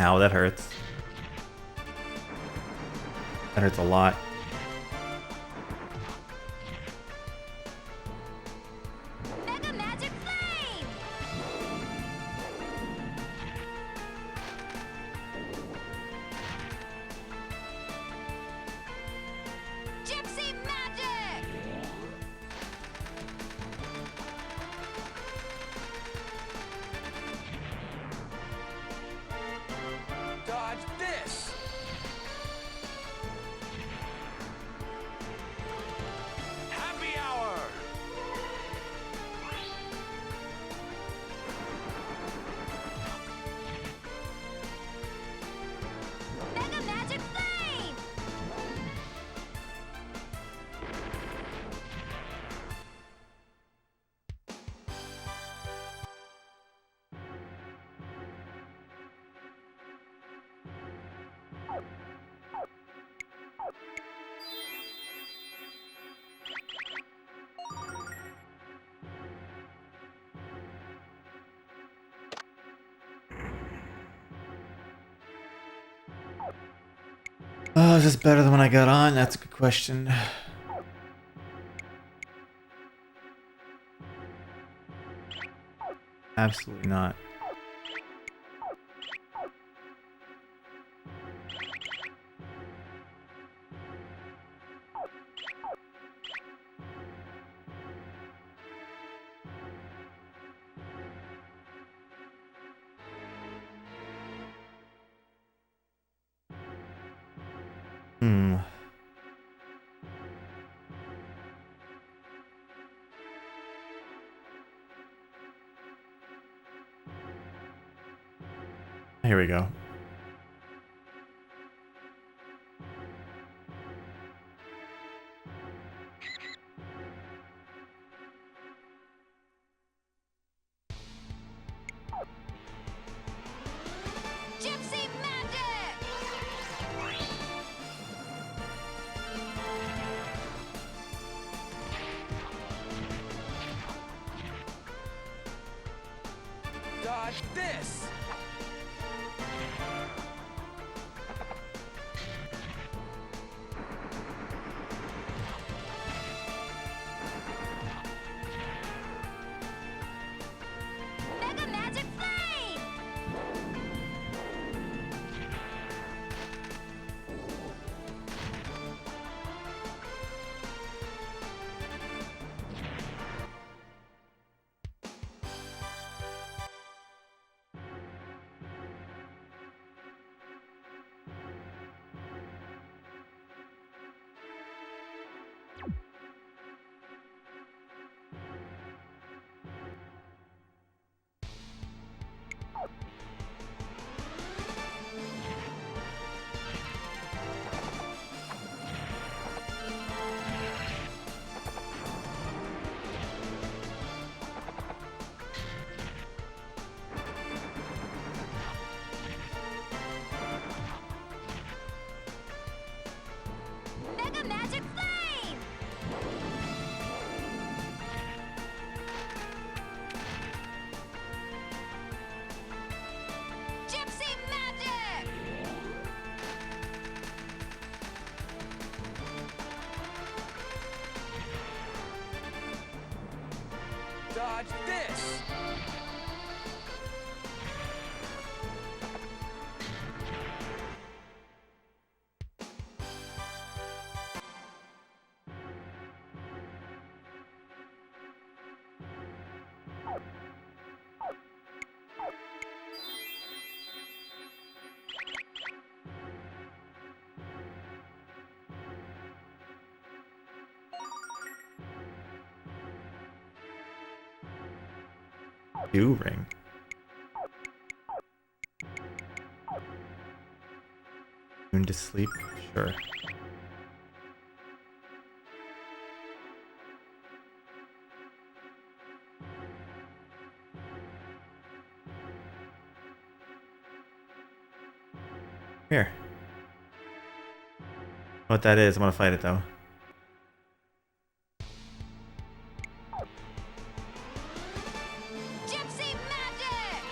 Ow, that hurts. That hurts a lot. Mega Magic Flame! Gypsy Magic! Dodge this! Happy hour! Mega Magic Flame! Oh, is this better than when I got on? That's a good question. Absolutely not. Hmm. Here we go. Gypsy Magic! Dodge this! Mega Magic Flame! Mega Magic Flame! Gypsy Magic! Dodge this! Do ring. Tune to sleep? Sure. Here. What that is, I'm gonna fight it though. Gypsy Magic!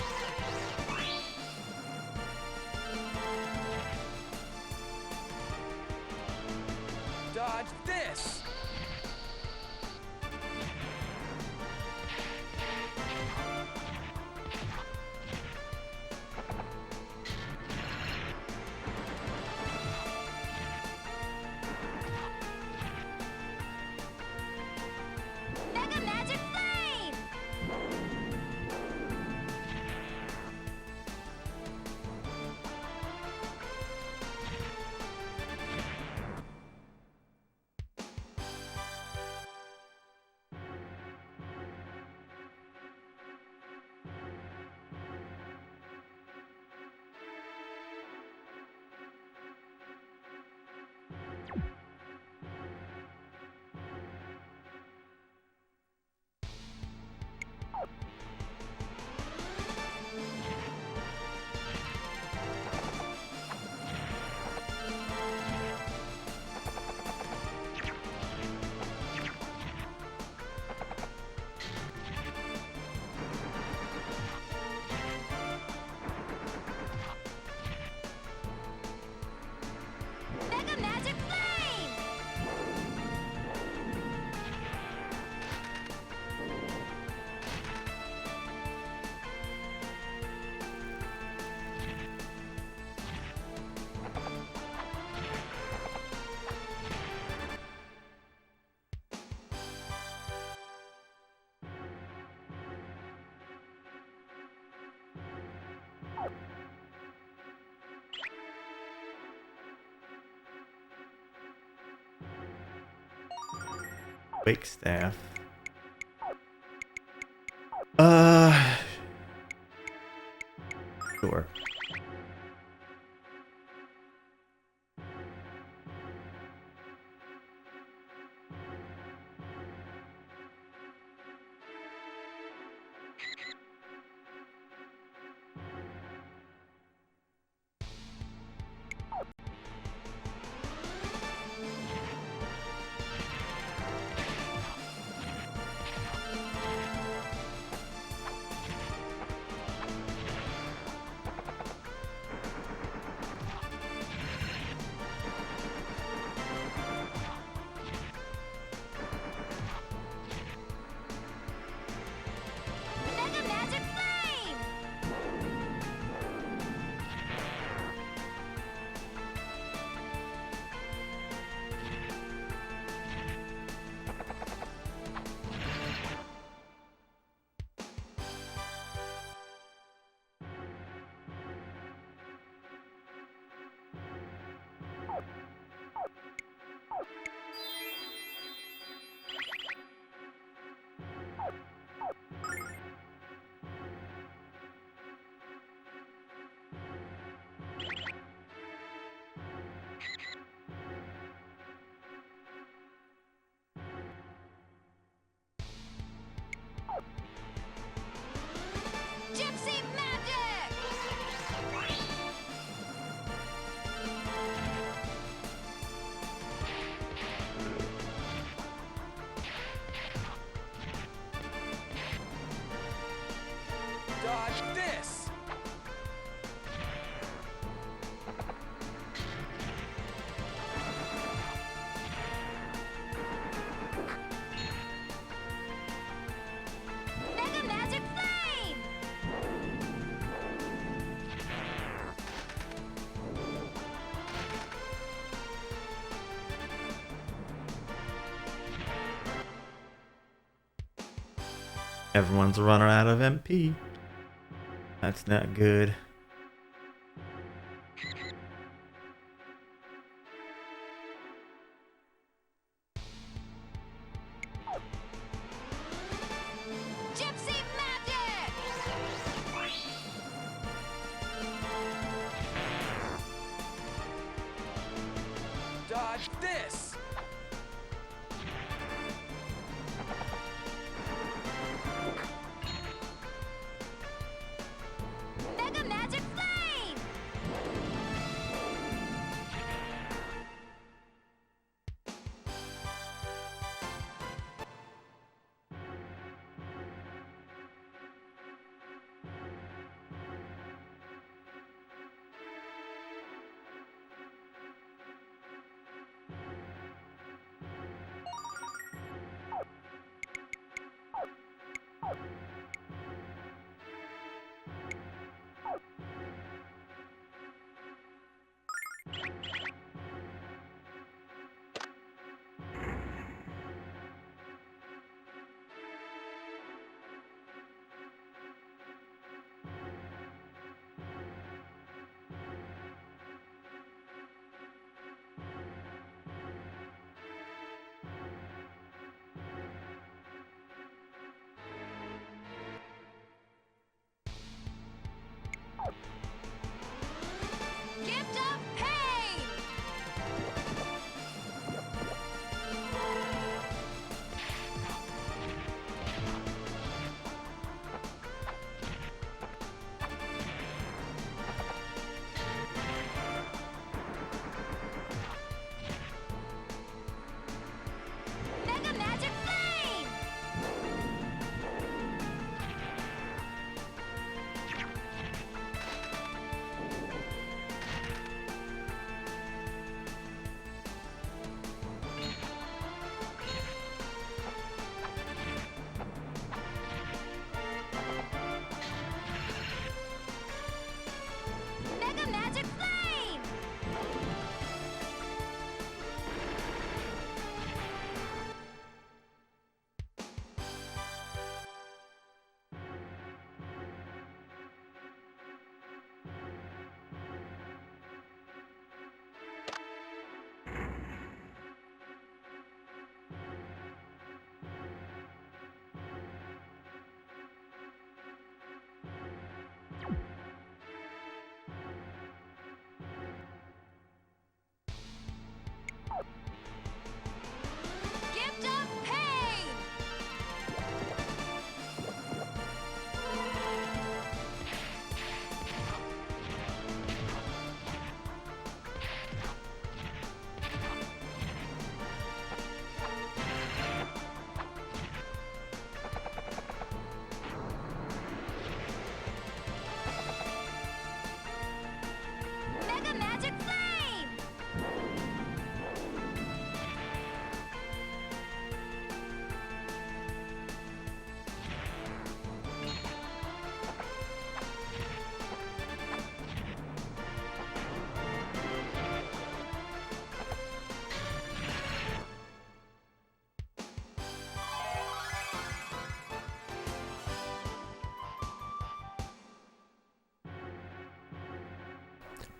Wake staff. Sure. Mega Magic Flame! Gypsy Magic! Dodge this! Mega Magic Flame! Everyone's running out of MP. That's not good. Gypsy Magic! Dodge this! Mega Magic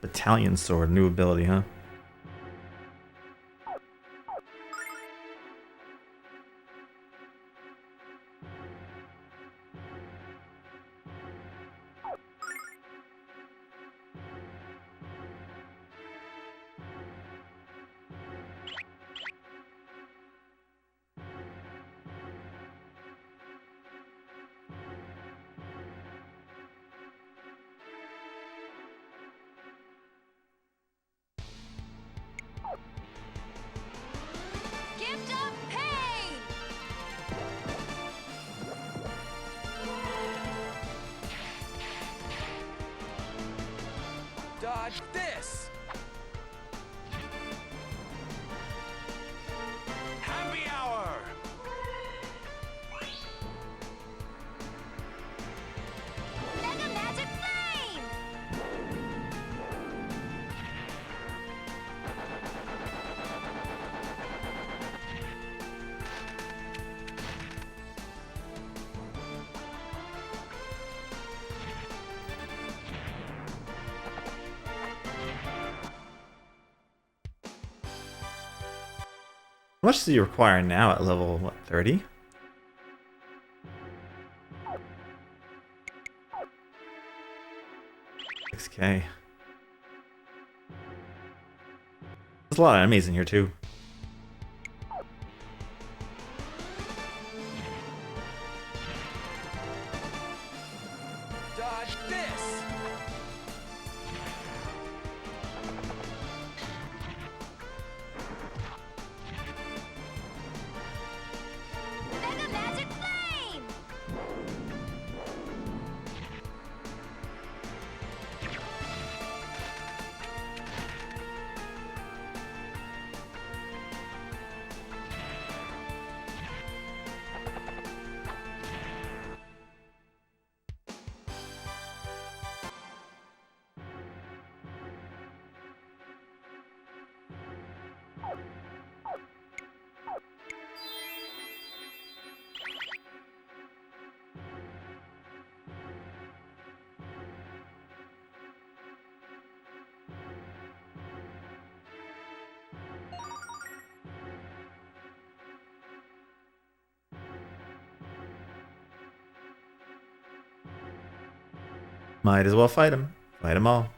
Battalion sword, new ability, huh? Gift of pain! Dodge this! Happy hour! Mega Magic Flame! How much do you require now at level, what, 30? $6K. There's a lot of enemies in here too. Dodge this! Mega Magic Flame! Might as well fight them. Fight them all.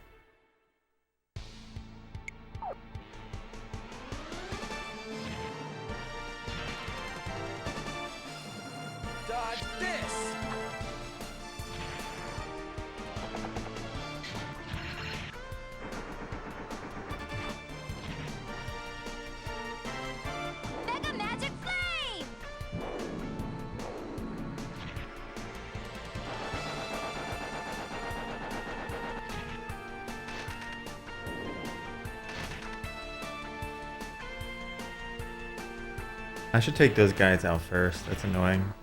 Dodge this! Mega Magic Flame! I should take those guys out first. That's annoying.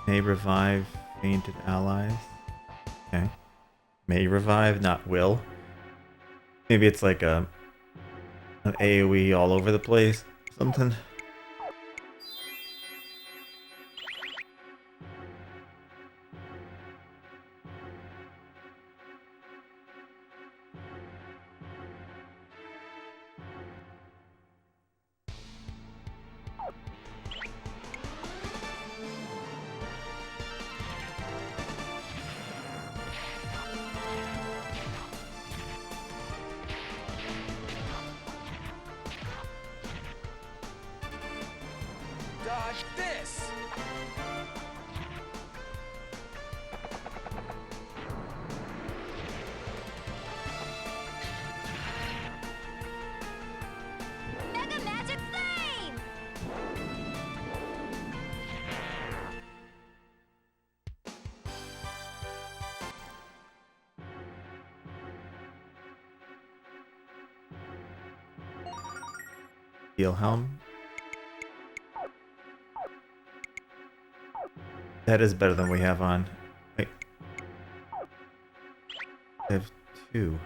May revive fainted allies. Okay. May revive, not will. Maybe it's like an AoE all over the place. Something. Dodge this! Mega Magic Flame! Steel helm. That is better than we have on. Wait. I have two.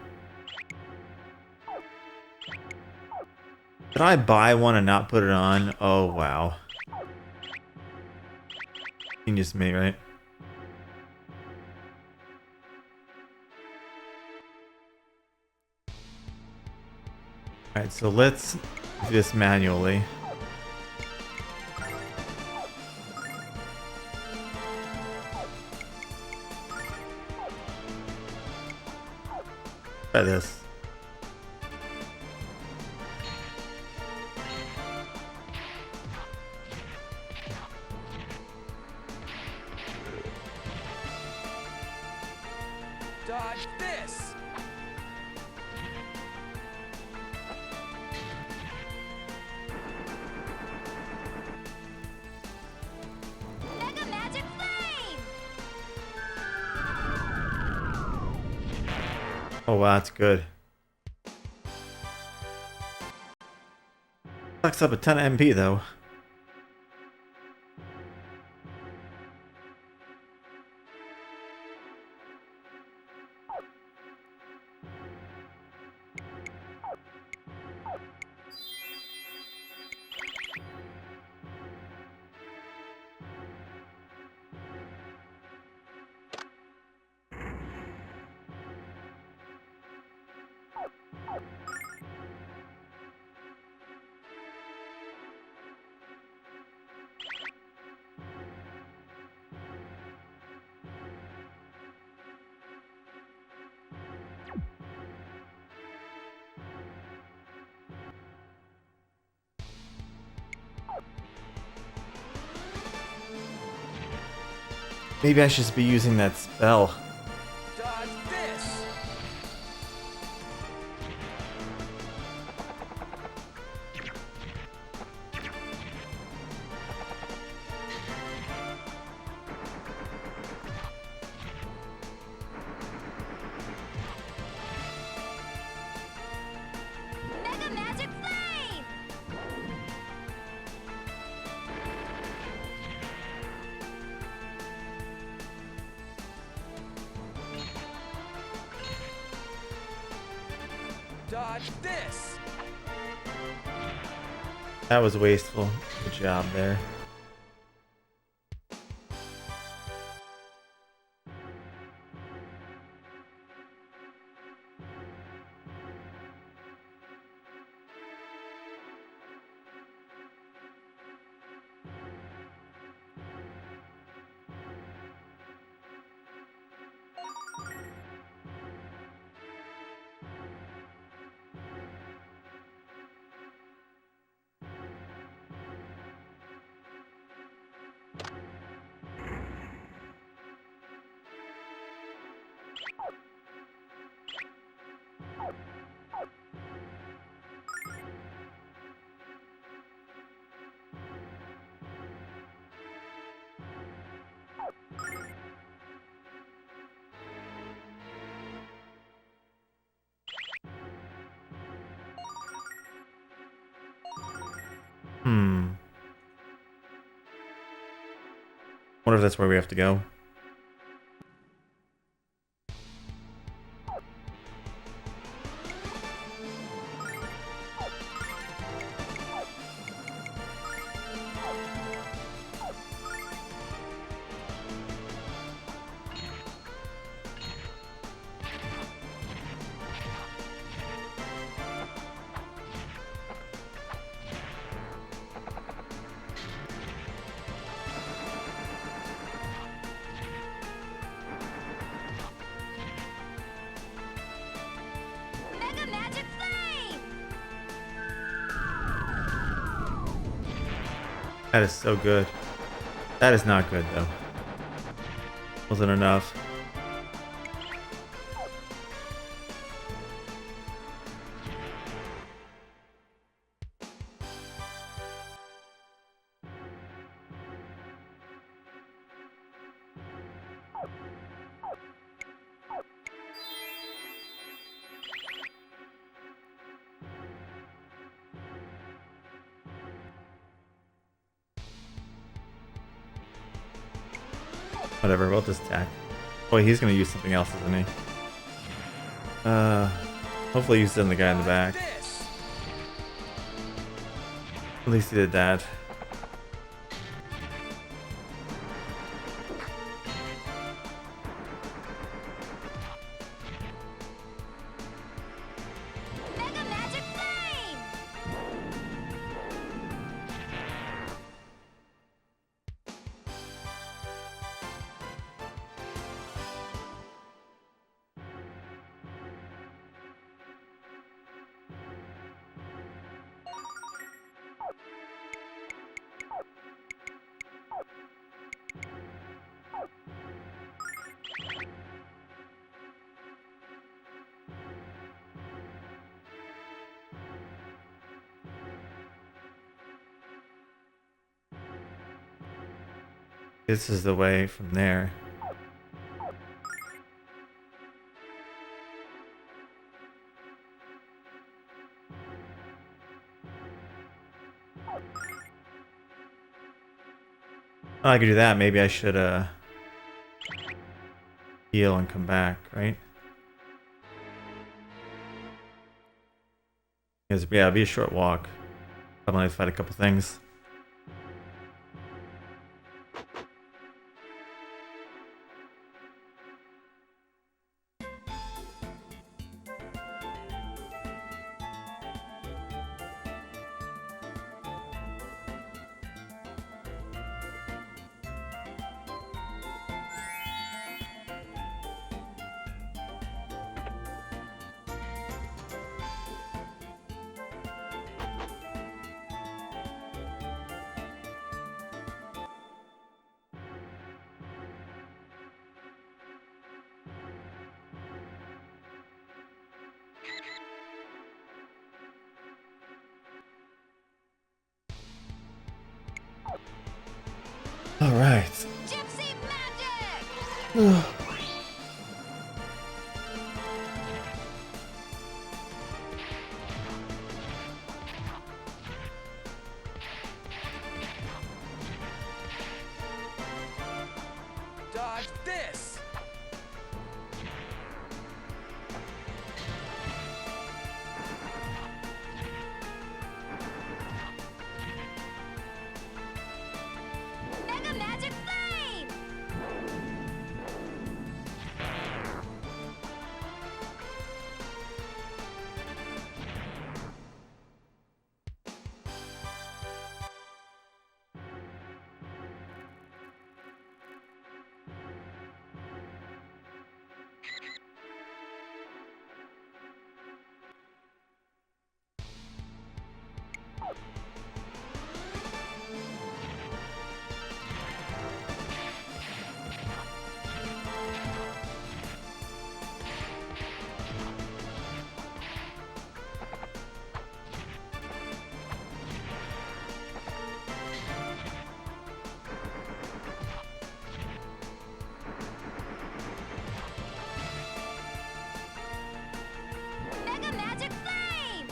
Did I buy one and not put it on? Oh, wow. Genius me, right? Alright, so let's do this manually. Try this. Dodge this! Mega Magic Flame! Oh wow, that's good. Sucks up a ton of MP though. Maybe I should just be using that spell. Dodge this! Mega Magic Flame! Dodge this! That was wasteful. Good job there. Wonder if that's where we have to go. Mega Magic Flame! That is so good. That is not good though. Wasn't enough. Whatever, we'll just attack. Boy, he's gonna use something else, isn't he? Hopefully he's in the guy in the back. This! At least he did that. Mega Magic Flame! This is the way from there. Oh, I could do that. Maybe I should heal and come back, right? Because yeah, it'll be a short walk. I'm gonna fight a couple things. All right. Gypsy magic! Dodge this! Mega magic flame! Mega magic flame!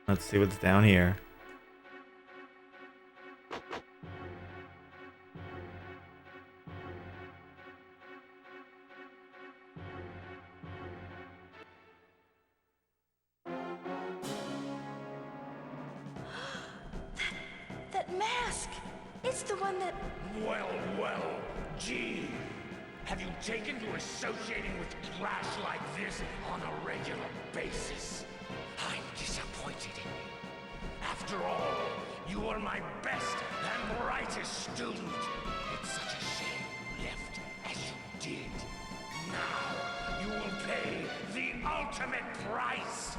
Let's see what's down here. That mask! It's the one that... Well, well, Gene. Have you taken to associating with trash like this on a regular basis? I'm disappointed in you. After all, you were my best and brightest student. It's such a shame you left as you did. Now, you will pay the ultimate price.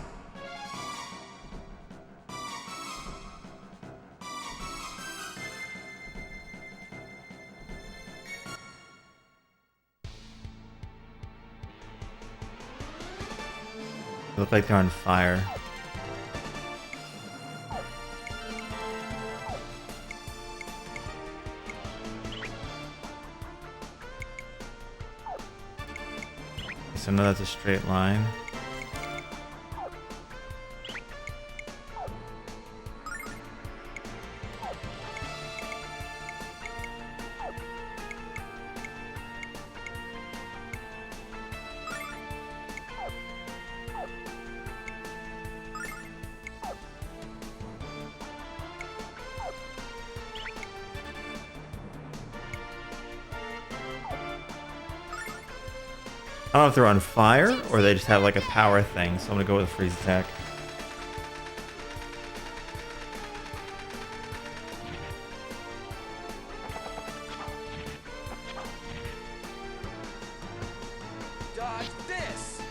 They look like they're on fire. So now that's a straight line. I don't know if they're on fire or they just have like a power thing, so I'm gonna go with a freeze attack. Dodge this!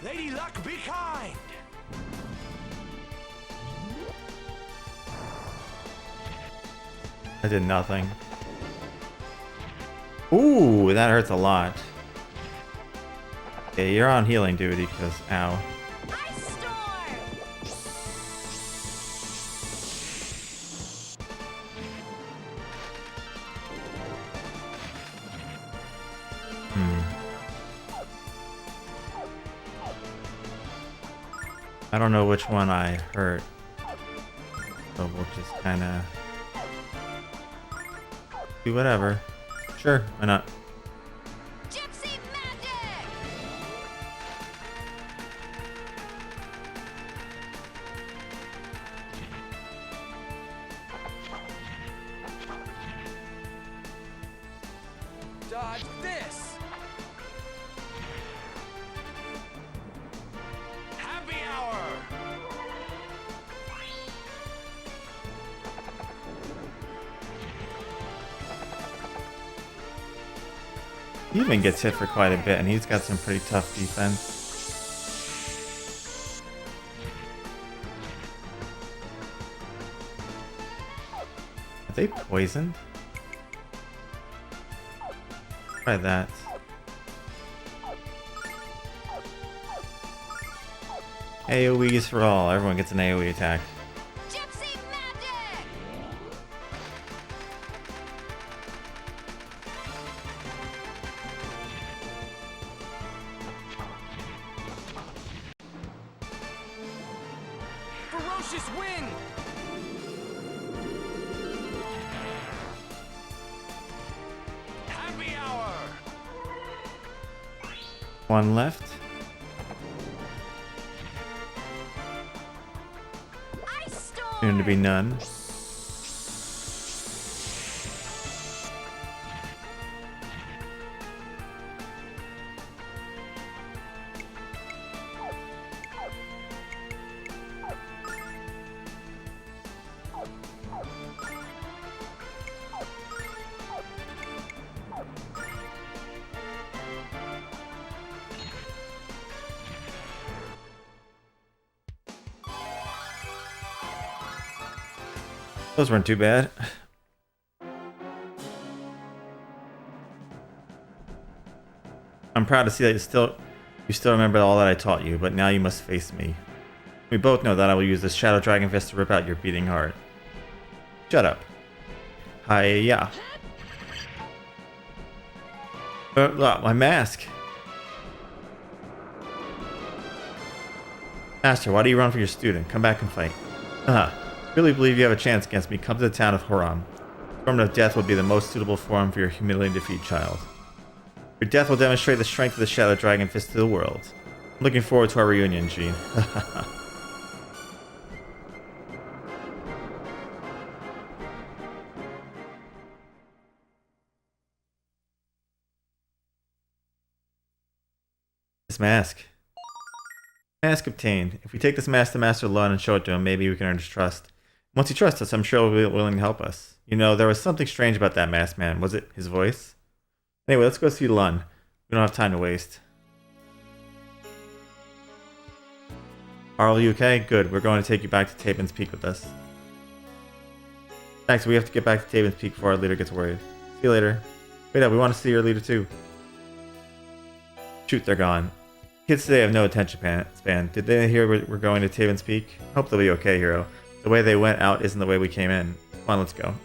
Lady Luck, be kind! I did nothing. Ooh, that hurts a lot. Okay, you're on healing duty because ow. Ice storm! I don't know which one I hurt. So we'll just kinda do whatever. Sure, why not? Gypsy magic! Dodge this! Happy hour! He even gets hit for quite a bit, and he's got some pretty tough defense. Are they poisoned? Try that. AoEs for all. Everyone gets an AoE attack. Gypsy magic! Ferocious wind! Happy hour! One left. Ice storm! Soon to be none. Those weren't too bad. I'm proud to see that you still remember all that I taught you, but now you must face me. We both know that I will use this Shadow Dragon Fist to rip out your beating heart. Shut up. Hiya. My mask. Master, why do you run for your student? Come back and fight. Really believe you have a chance against me? Come to the town of Horam. Form of death will be the most suitable form for your humiliating defeat, child. Your death will demonstrate the strength of the Shadow Dragon Fist to the world. I'm looking forward to our reunion, Jean. This mask. Mask obtained. If we take this mask to Master Lun and show it to him, maybe we can earn his trust. Once he trusts us, I'm sure he'll be willing to help us. You know, there was something strange about that masked man. Was it his voice? Anyway, let's go see Lun. We don't have time to waste. Are you okay? Good. We're going to take you back to Tabin's Peak with us. Thanks. We have to get back to Tabin's Peak before our leader gets worried. See you later. Wait up. We want to see your leader too. Shoot, they're gone. Kids today have no attention span. Did they hear we're going to Tabin's Peak? Hope they'll be okay, hero. The way they went out isn't the way we came in. Come on, let's go.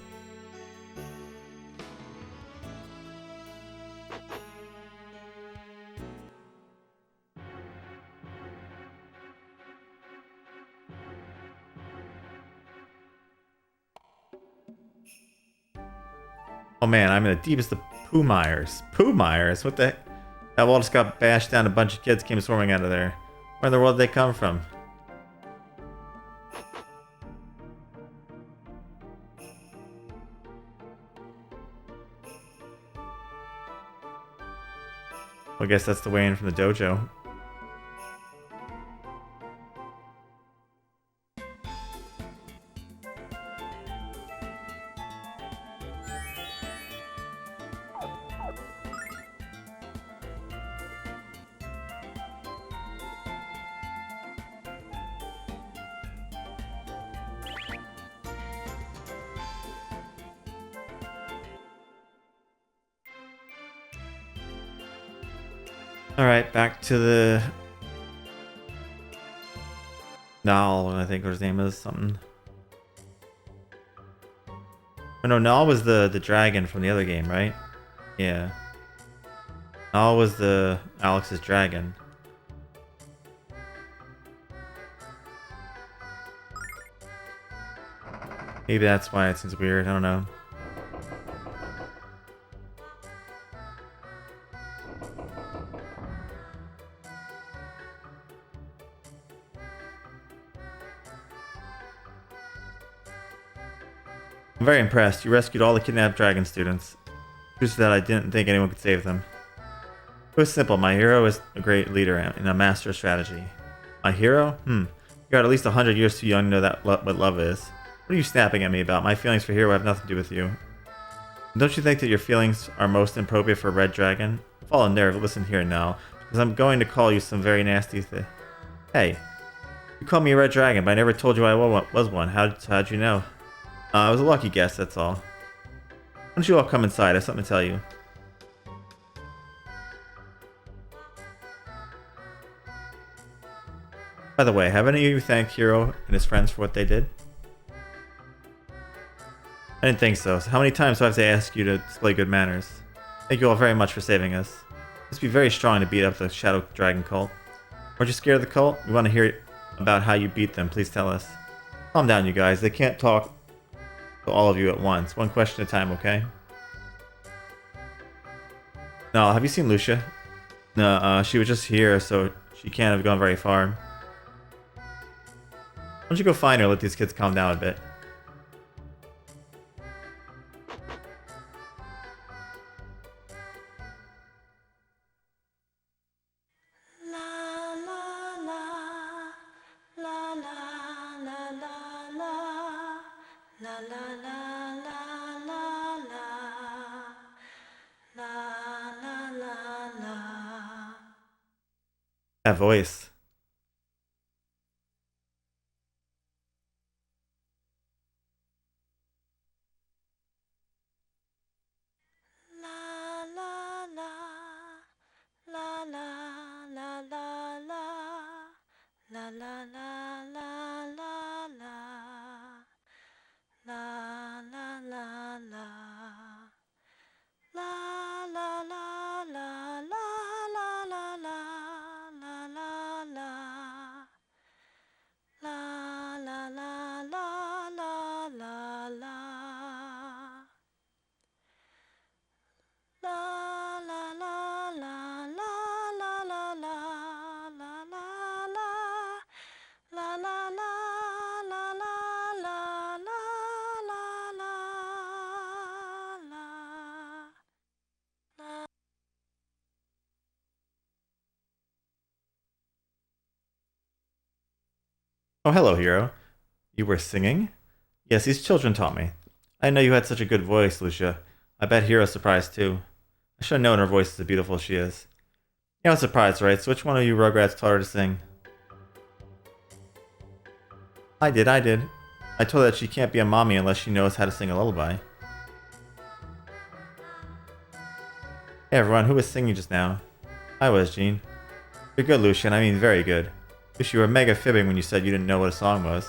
Oh man, I'm in the deepest of poo mires. Poo mires? What the heck? That wall just got bashed down. A bunch of kids came swarming out of there. Where in the world did they come from? Well, I guess that's the way in from the dojo. Alright, back to the Null, I think his name is something. Oh no, Null was the dragon from the other game, right? Yeah. Null was the Alex's dragon. Maybe that's why it seems weird, I don't know. I'm very impressed. You rescued all the kidnapped dragon students. Just that I didn't think anyone could save them. It was simple. My hero is a great leader and a master of strategy. My hero? You're at least 100 years too young to know that what love is. What are you snapping at me about? My feelings for hero have nothing to do with you. Don't you think that your feelings are most appropriate for a red dragon? Follow nerve, listen here now, because I'm going to call you some very nasty thing. Hey, you called me a red dragon, but I never told you I was one. How'd you know? It was a lucky guess, that's all. Why don't you all come inside? I have something to tell you. By the way, have any of you thanked Hero and his friends for what they did? I didn't think so. So how many times do I have to ask you to display good manners? Thank you all very much for saving us. You must be very strong to beat up the Shadow Dragon cult. Weren't you scared of the cult? We want to hear about how you beat them. Please tell us. Calm down, you guys. They can't talk to all of you at once. One question at a time, okay? No, have you seen Lucia? No, she was just here, so she can't have gone very far. Why don't you go find her and let these kids calm down a bit? That voice. Oh, hello, Hero. You were singing? Yes, these children taught me. I didn't know you had such a good voice, Lucia. I bet Hero's surprised too. I should have known her voice is as beautiful as she is. Yeah, I was surprised, right? So which one of you Rugrats taught her to sing? I did. I told her that she can't be a mommy unless she knows how to sing a lullaby. Hey everyone, who was singing just now? I was, Jean. You're good, Lucian. I mean very good. Wish you were mega fibbing when you said you didn't know what a song was.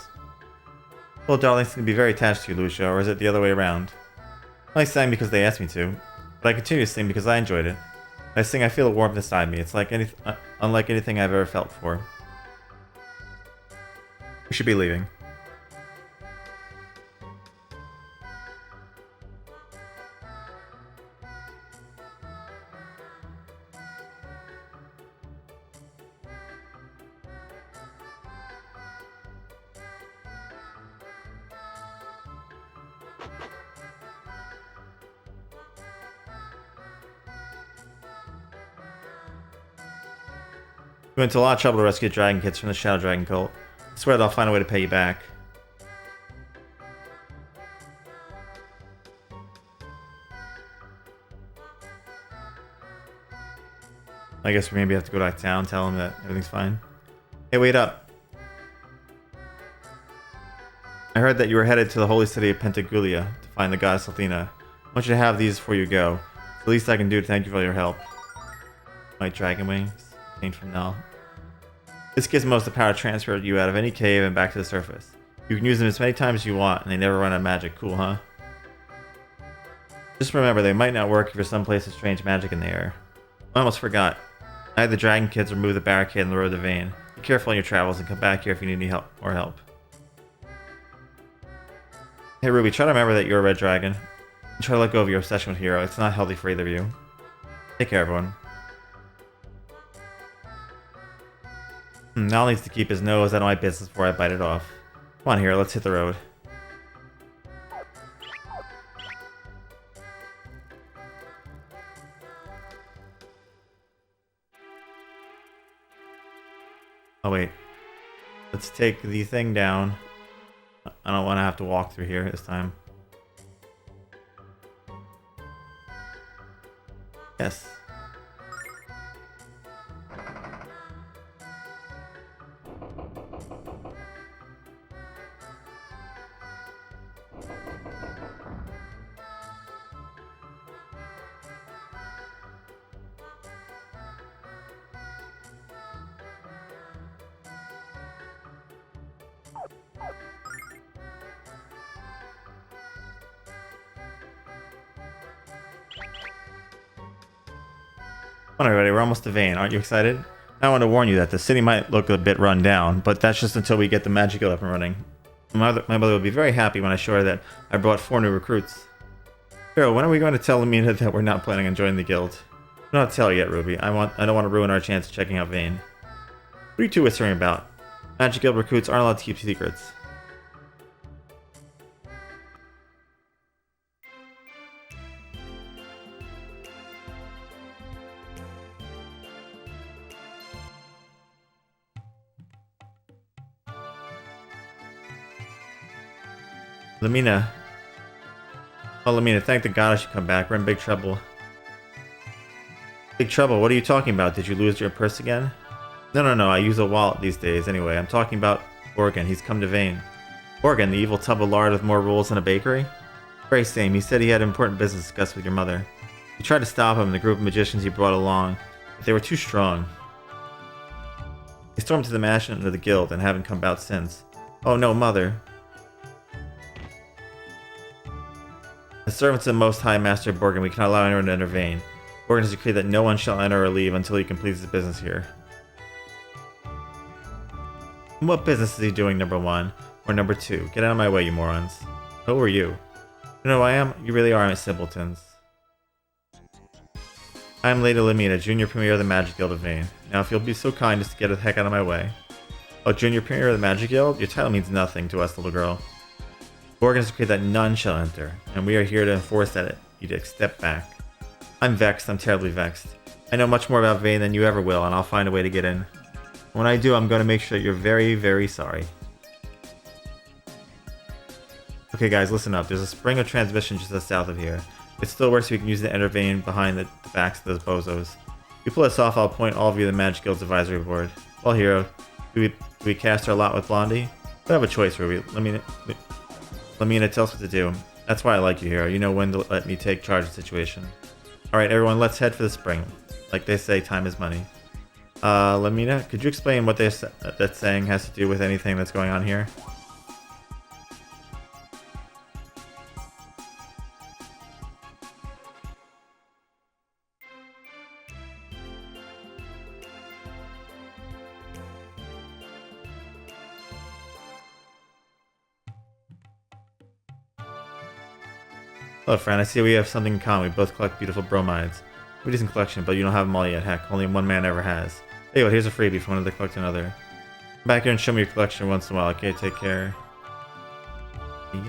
Little darlings seem to be very attached to you, Lucia, or is it the other way around? I only sang because they asked me to, but I continue to sing because I enjoyed it. When I sing, I feel a warmth inside me. It's like unlike anything I've ever felt before. We should be leaving. We went to a lot of trouble to rescue dragon kids from the Shadow Dragon cult. I swear that I'll find a way to pay you back. I guess we maybe have to go back to town, tell them that everything's fine. Hey, wait up. I heard that you were headed to the holy city of Pentagulia to find the goddess Athena. I want you to have these before you go. It's the least I can do to thank you for all your help. White dragon wings. Obtained from Nell. This gives most the power to transfer you out of any cave and back to the surface. You can use them as many times as you want, and they never run out of magic. Cool, huh? Just remember, they might not work if you're someplace with strange magic in the air. I almost forgot. I had the dragon kids remove the barricade on the road to Vane. Be careful on your travels and come back here if you need any help. Hey Ruby, try to remember that you're a red dragon. And try to let go of your obsession with Hero. It's not healthy for either of you. Take care, everyone. Nal needs to keep his nose out of my business before I bite it off. Come on, Hero, let's hit the road. Oh wait. Let's take the thing down. I don't want to have to walk through here this time. Yes. Come on everybody, we're almost to Vane. Aren't you excited? I want to warn you that the city might look a bit run down, but that's just until we get the magic guild up and running. My mother will be very happy when I show her that I brought 4 new recruits. Hero, when are we going to tell Amina that we're not planning on joining the guild? I'm not tell her yet, Ruby. I don't want to ruin our chance of checking out Vane. What are you two whispering about? Magic guild recruits aren't allowed to keep secrets. Lamina. Oh, Lamina, thank the goddess you come back. We're in big trouble. Big trouble? What are you talking about? Did you lose your purse again? No. I use a wallet these days anyway. I'm talking about Organ. He's come to Vane. Organ, the evil tub of lard with more rules than a bakery? Very same. He said he had important business to discuss with your mother. You tried to stop him and the group of magicians he brought along, but they were too strong. They stormed to the mansion of the guild and haven't come out since. Oh no, mother. As servants of the Most High Master Borgin, we cannot allow anyone to enter Vane. Borgin has decreed that no one shall enter or leave until he completes his business here. And what business is he doing, number 1? Or number 2? Get out of my way, you morons. Who are you? You know who I am? You really are my simpletons. I am Lady Lamina, Junior Premier of the Magic Guild of Vane. Now, if you'll be so kind as to get the heck out of my way. Oh, Junior Premier of the Magic Guild? Your title means nothing to us, little girl. Borgin has decreed that none shall enter, and we are here to enforce that edict. Step back. I'm vexed. I'm terribly vexed. I know much more about Vane than you ever will, and I'll find a way to get in. When I do, I'm going to make sure that you're very, very sorry. Okay guys, listen up. There's a spring of transmission just to the south of here. If it still works, we can use it to enter Vane behind the backs of those bozos. If you pull us off, I'll appoint all of you to the Magic Guild's advisory board. Well, Hero, do we cast our lot with Blondie? We have a choice, Ruby. Lamina, tell us what to do. That's why I like you, Hero. You know when to let me take charge of the situation. Alright, everyone, let's head for the spring. Like they say, time is money. Lamina, could you explain what that saying has to do with anything that's going on here? Hello, friend. I see we have something in common. We both collect beautiful bromides. We have a decent collection, but you don't have them all yet. Heck, only one man ever has. Hey, here's a freebie if you wanted to collect another. Come back here and show me your collection once in a while. Okay, take care. Yeah.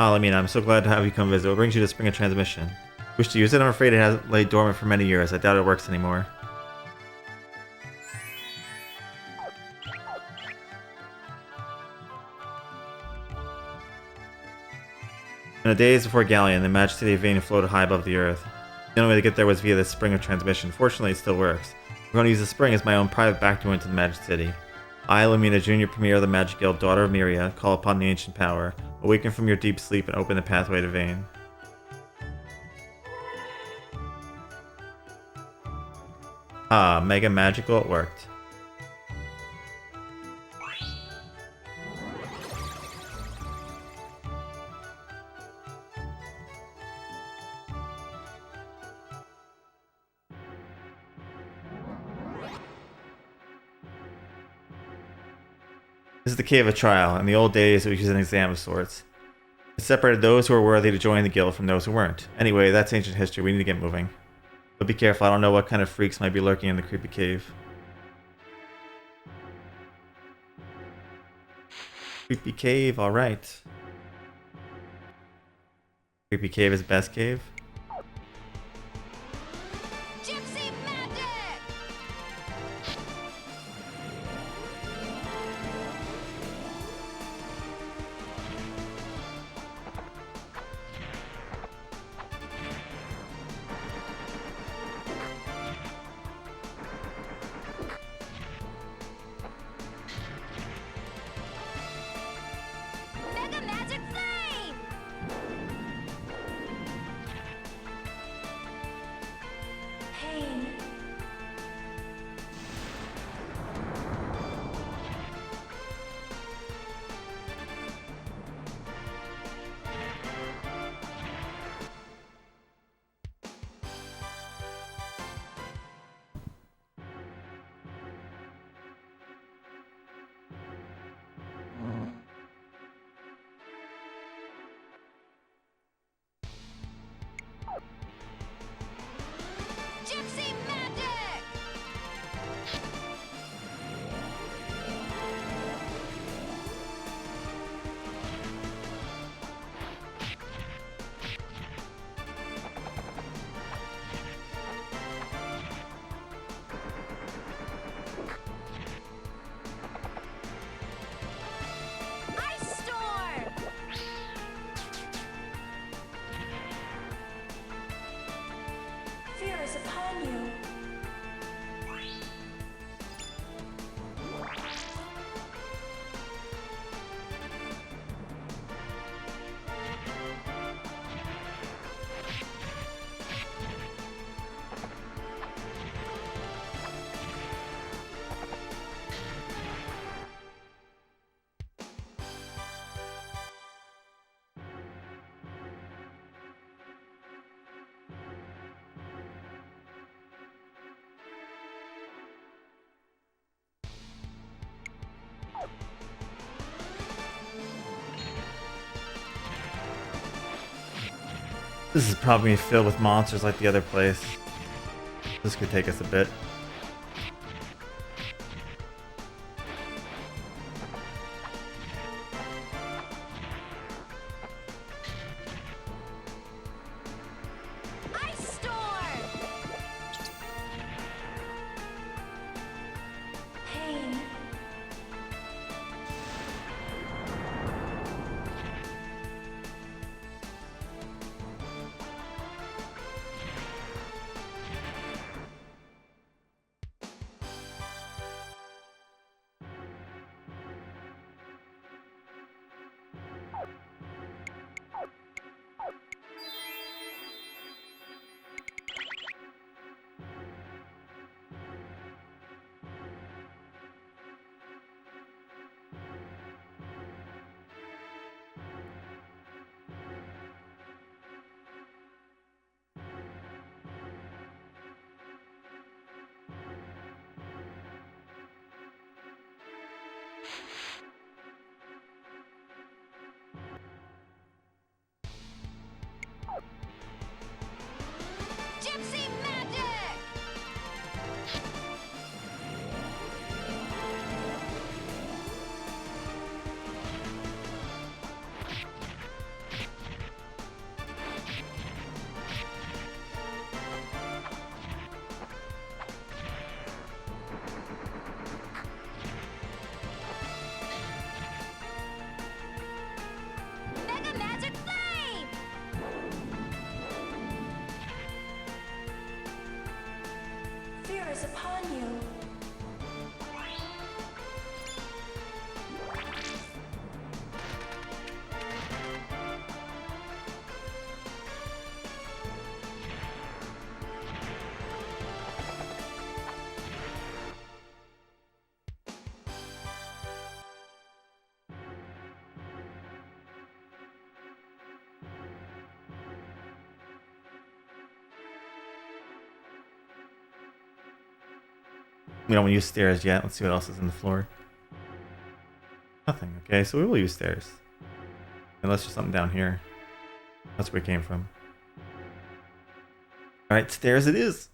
Oh, Lamina, I'm so glad to have you come visit. What brings you to Spring of Transmission? Wish to use it? I'm afraid it has laid dormant for many years. I doubt it works anymore. In the days before Galleon, the magic city of Vane floated high above the earth. The only way to get there was via the spring of transmission. Fortunately, it still works. I'm going to use the spring as my own private backdoor into the magic city. I, Lumina, Junior Premier of the Magic Guild, daughter of Myria, call upon the ancient power. Awaken from your deep sleep and open the pathway to Vane. Ah, mega magical, it worked. This is the Cave of Trial. In the old days, it was an exam of sorts. It separated those who were worthy to join the guild from those who weren't. Anyway, that's ancient history. We need to get moving. But be careful, I don't know what kind of freaks might be lurking in the creepy cave. Creepy cave, alright. Creepy cave is best cave. Gypsy magic! Mega magic flame! Pain. Gypsy magic! Ice storm! Fear is upon you. This is probably filled with monsters like the other place. This could take us a bit. Ice storm! Pain. is upon you. We don't use stairs yet. Let's see what else is in the floor. Nothing. Okay, so we will use stairs. Unless there's something down here. That's where it came from. Alright, stairs it is.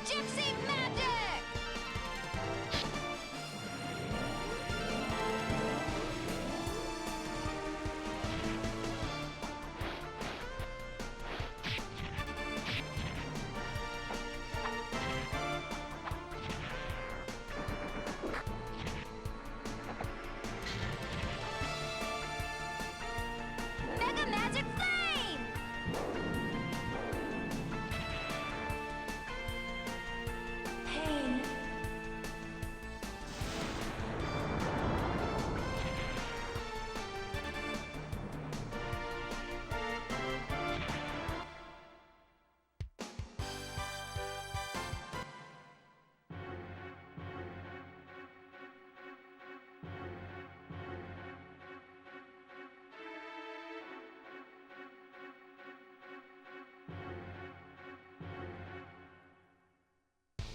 Gypsy magic! Mega magic flame! Pain.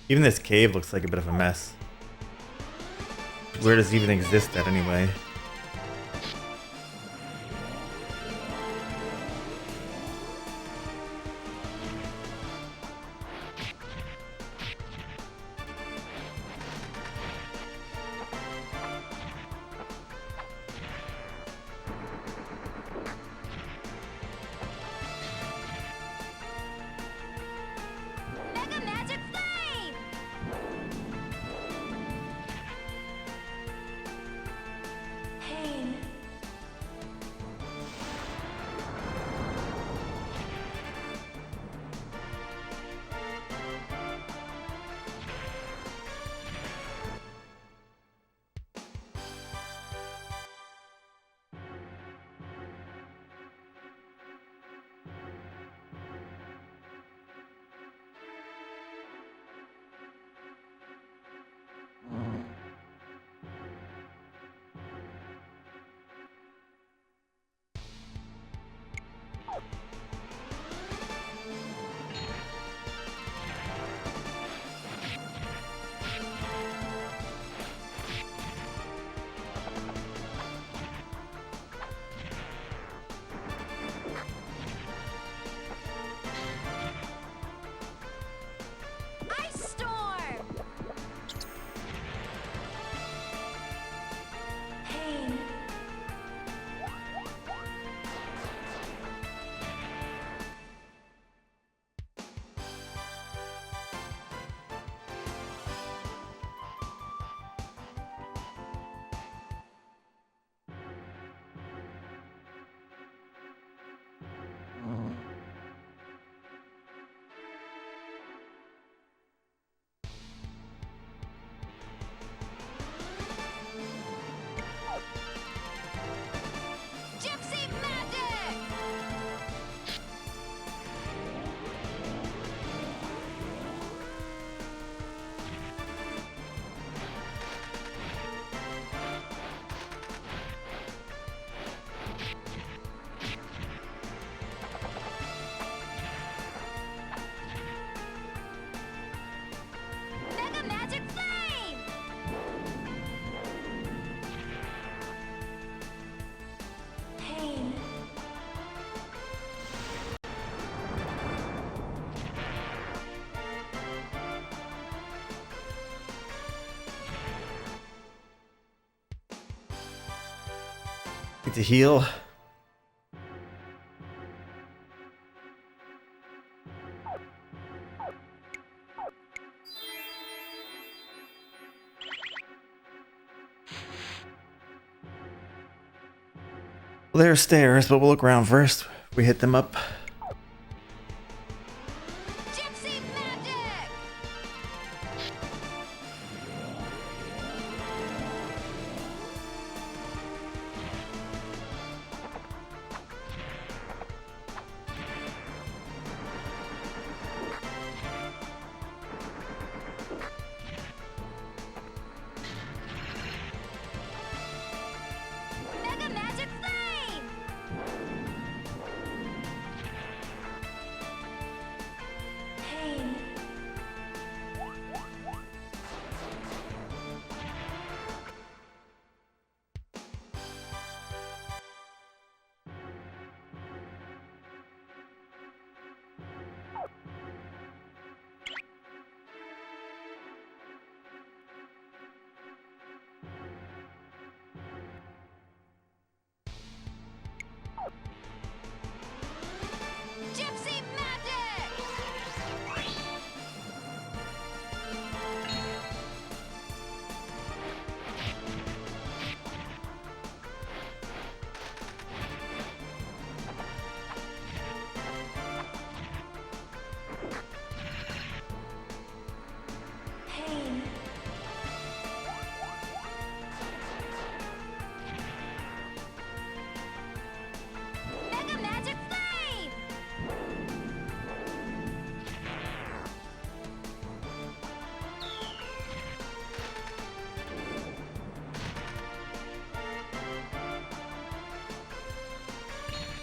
Even this cave looks like a bit of a mess. Where does it even exist at anyway? Mega magic flame! Pain. Ice storm! Pain. Gypsy magic! Mega magic flame! Pain. Need to heal. Well, there are stairs, but we'll look around first. We hit them up. Gypsy magic! Mega magic flame! Pain. Gypsy magic! Pain. Mega magic flame!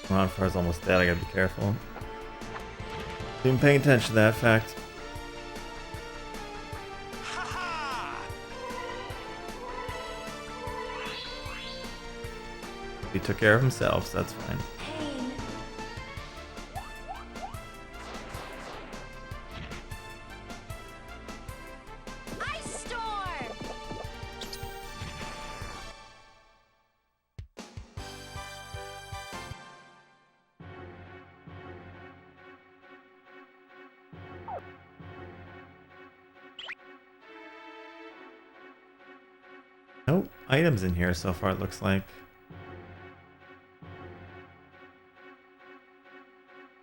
Modifiers almost dead, I gotta be careful. Been paying attention to that fact. He took care of himself, so that's fine. Pain. Ice storm! No items in here so far, it looks like.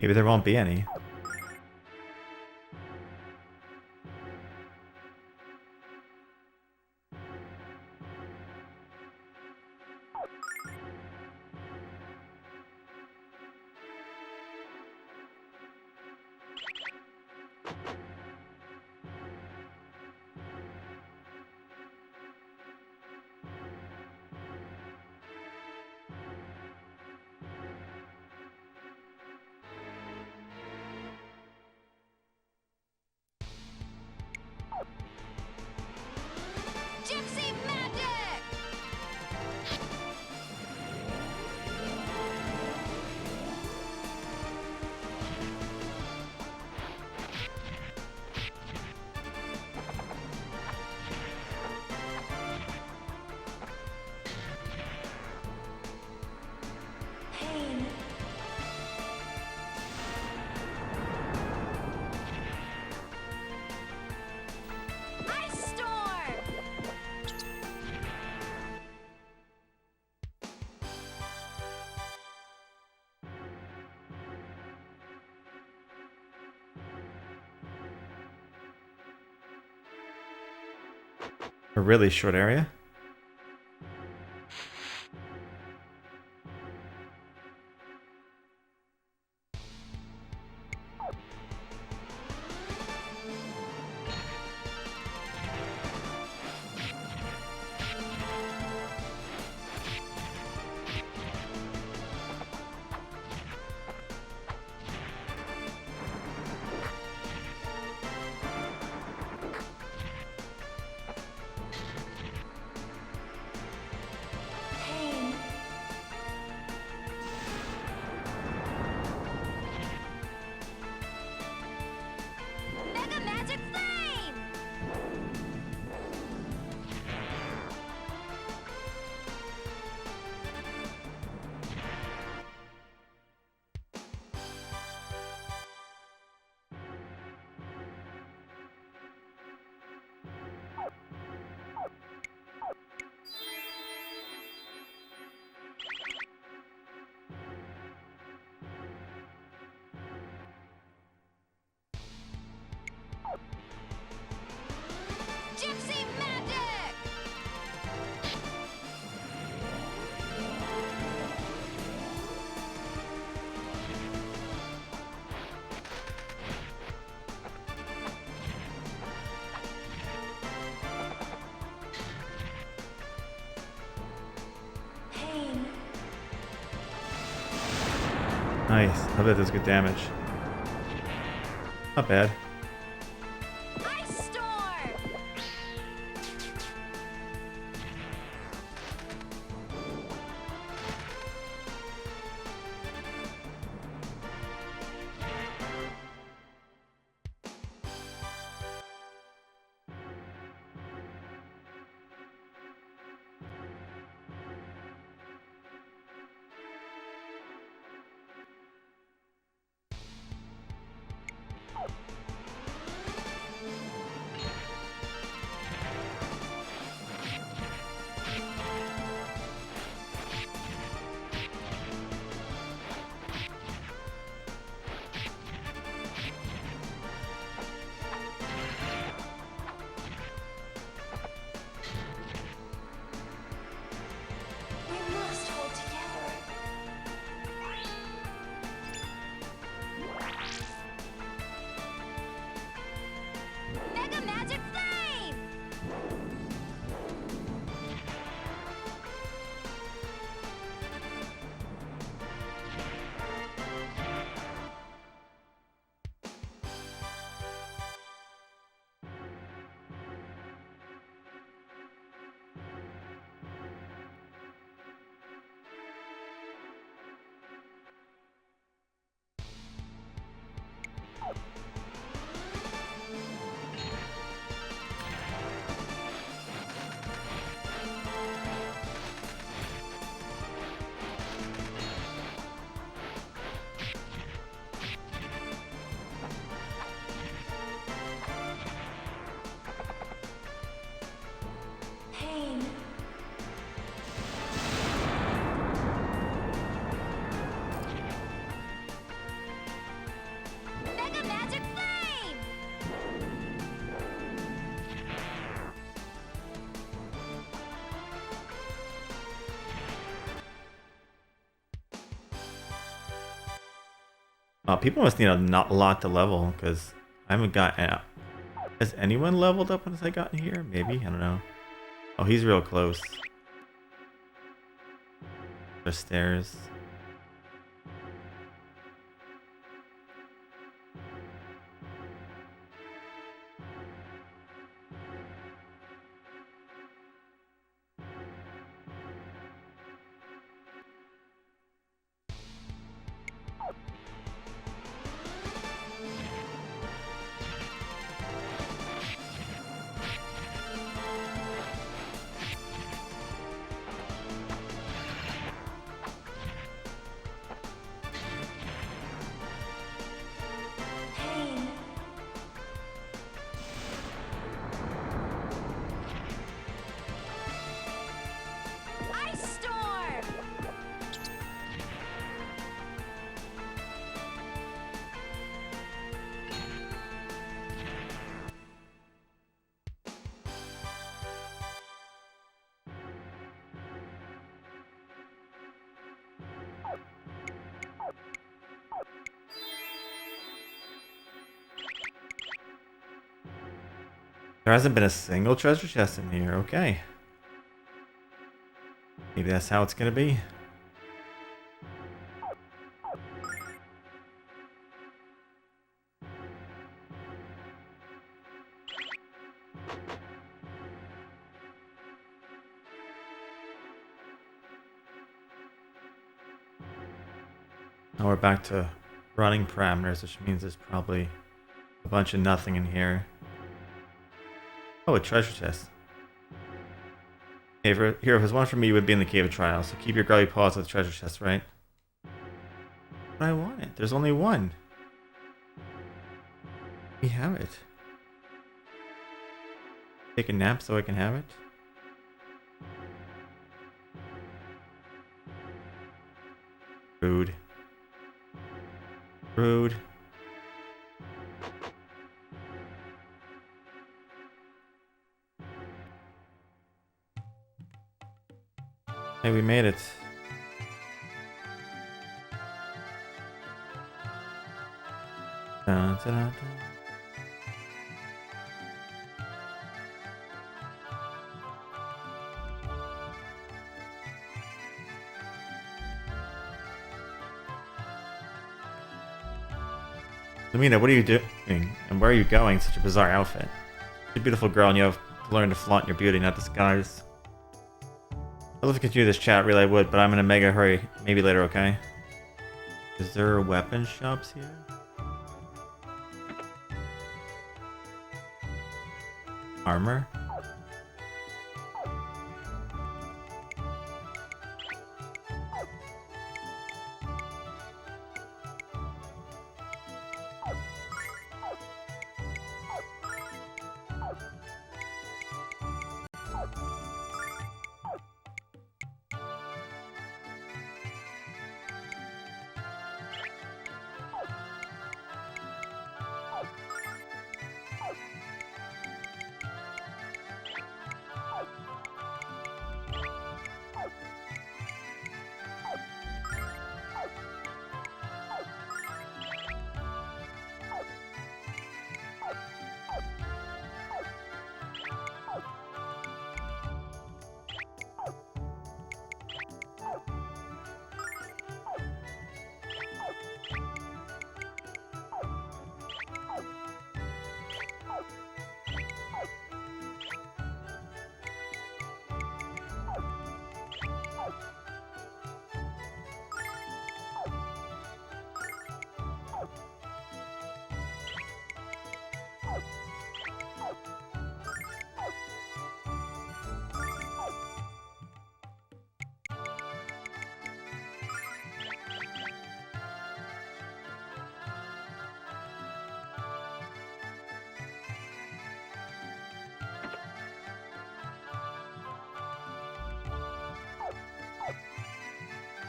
Maybe there won't be any. Gypsy magic! Pain. Ice storm! A really short area. Nice. I bet does good damage. Not bad. Ice storm! We must hold together. Mega Magic Flame! Pain. Mega Magic Flame! People must need a not lot to level because I haven't got. Has anyone leveled up once I got in here? Maybe, I don't know. Oh, he's real close. The stairs. Pain. Ice storm! There hasn't been a single treasure chest in here. Okay. Maybe that's how it's gonna be. Now we're back to running parameters, which means there's probably a bunch of nothing in here. Oh, a treasure chest. Here, if there's one for me, it would be in the Cave of Trials. So keep your grubby paws with the treasure chest, right? But I want it. There's only one. We have it. Take a nap so I can have it. Rude. Rude. Hey, we made it. Dun, dun, dun, dun. Lumina, what are you doing? And where are you going? Such a bizarre outfit. You're a beautiful girl and you have to learn to flaunt your beauty, not disguise. I'd love to continue this chat, really I would, but I'm in a mega hurry. Maybe later, okay? Is there weapon shops here? Armor?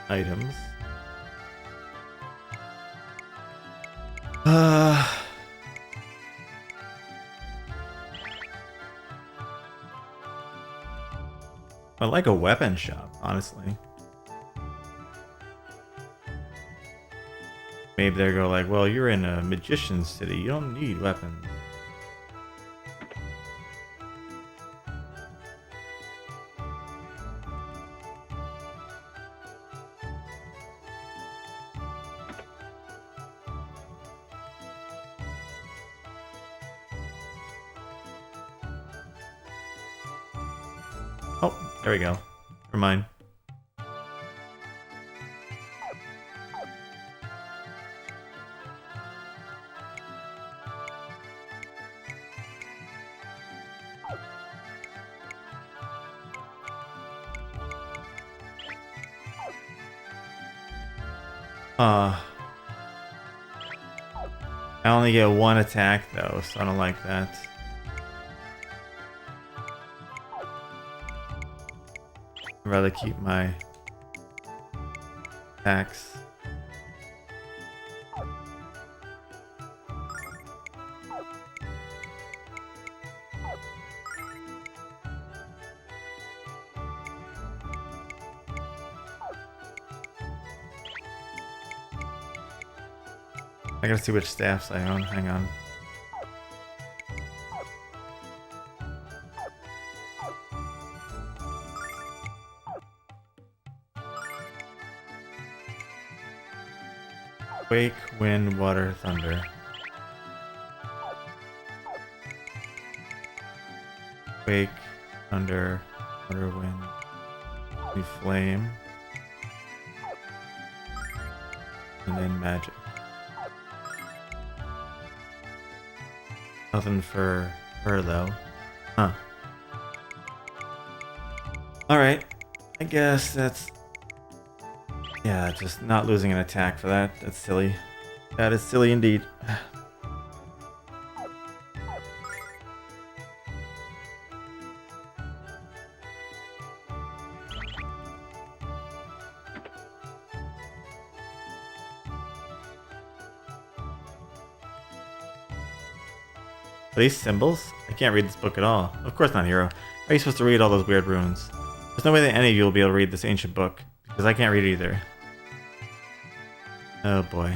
Items. I like a weapon shop, honestly. Maybe they go like, well, you're in a magician's city. You don't need weapons. Oh, there we go. Never mind. I only get one attack though, so I don't like that. I'd rather keep my attacks. I gotta see which staffs I own. Hang on. Quake, wind, water, thunder. Quake, thunder, water, wind, maybe flame, and then magic. Nothing for her though. Huh. Alright. I guess that's... Yeah, just not losing an attack for that. That's silly. That is silly indeed. Are these symbols? I can't read this book at all. Of course not, Hero. How are you supposed to read all those weird runes? There's no way that any of you will be able to read this ancient book, because I can't read it either. Oh boy.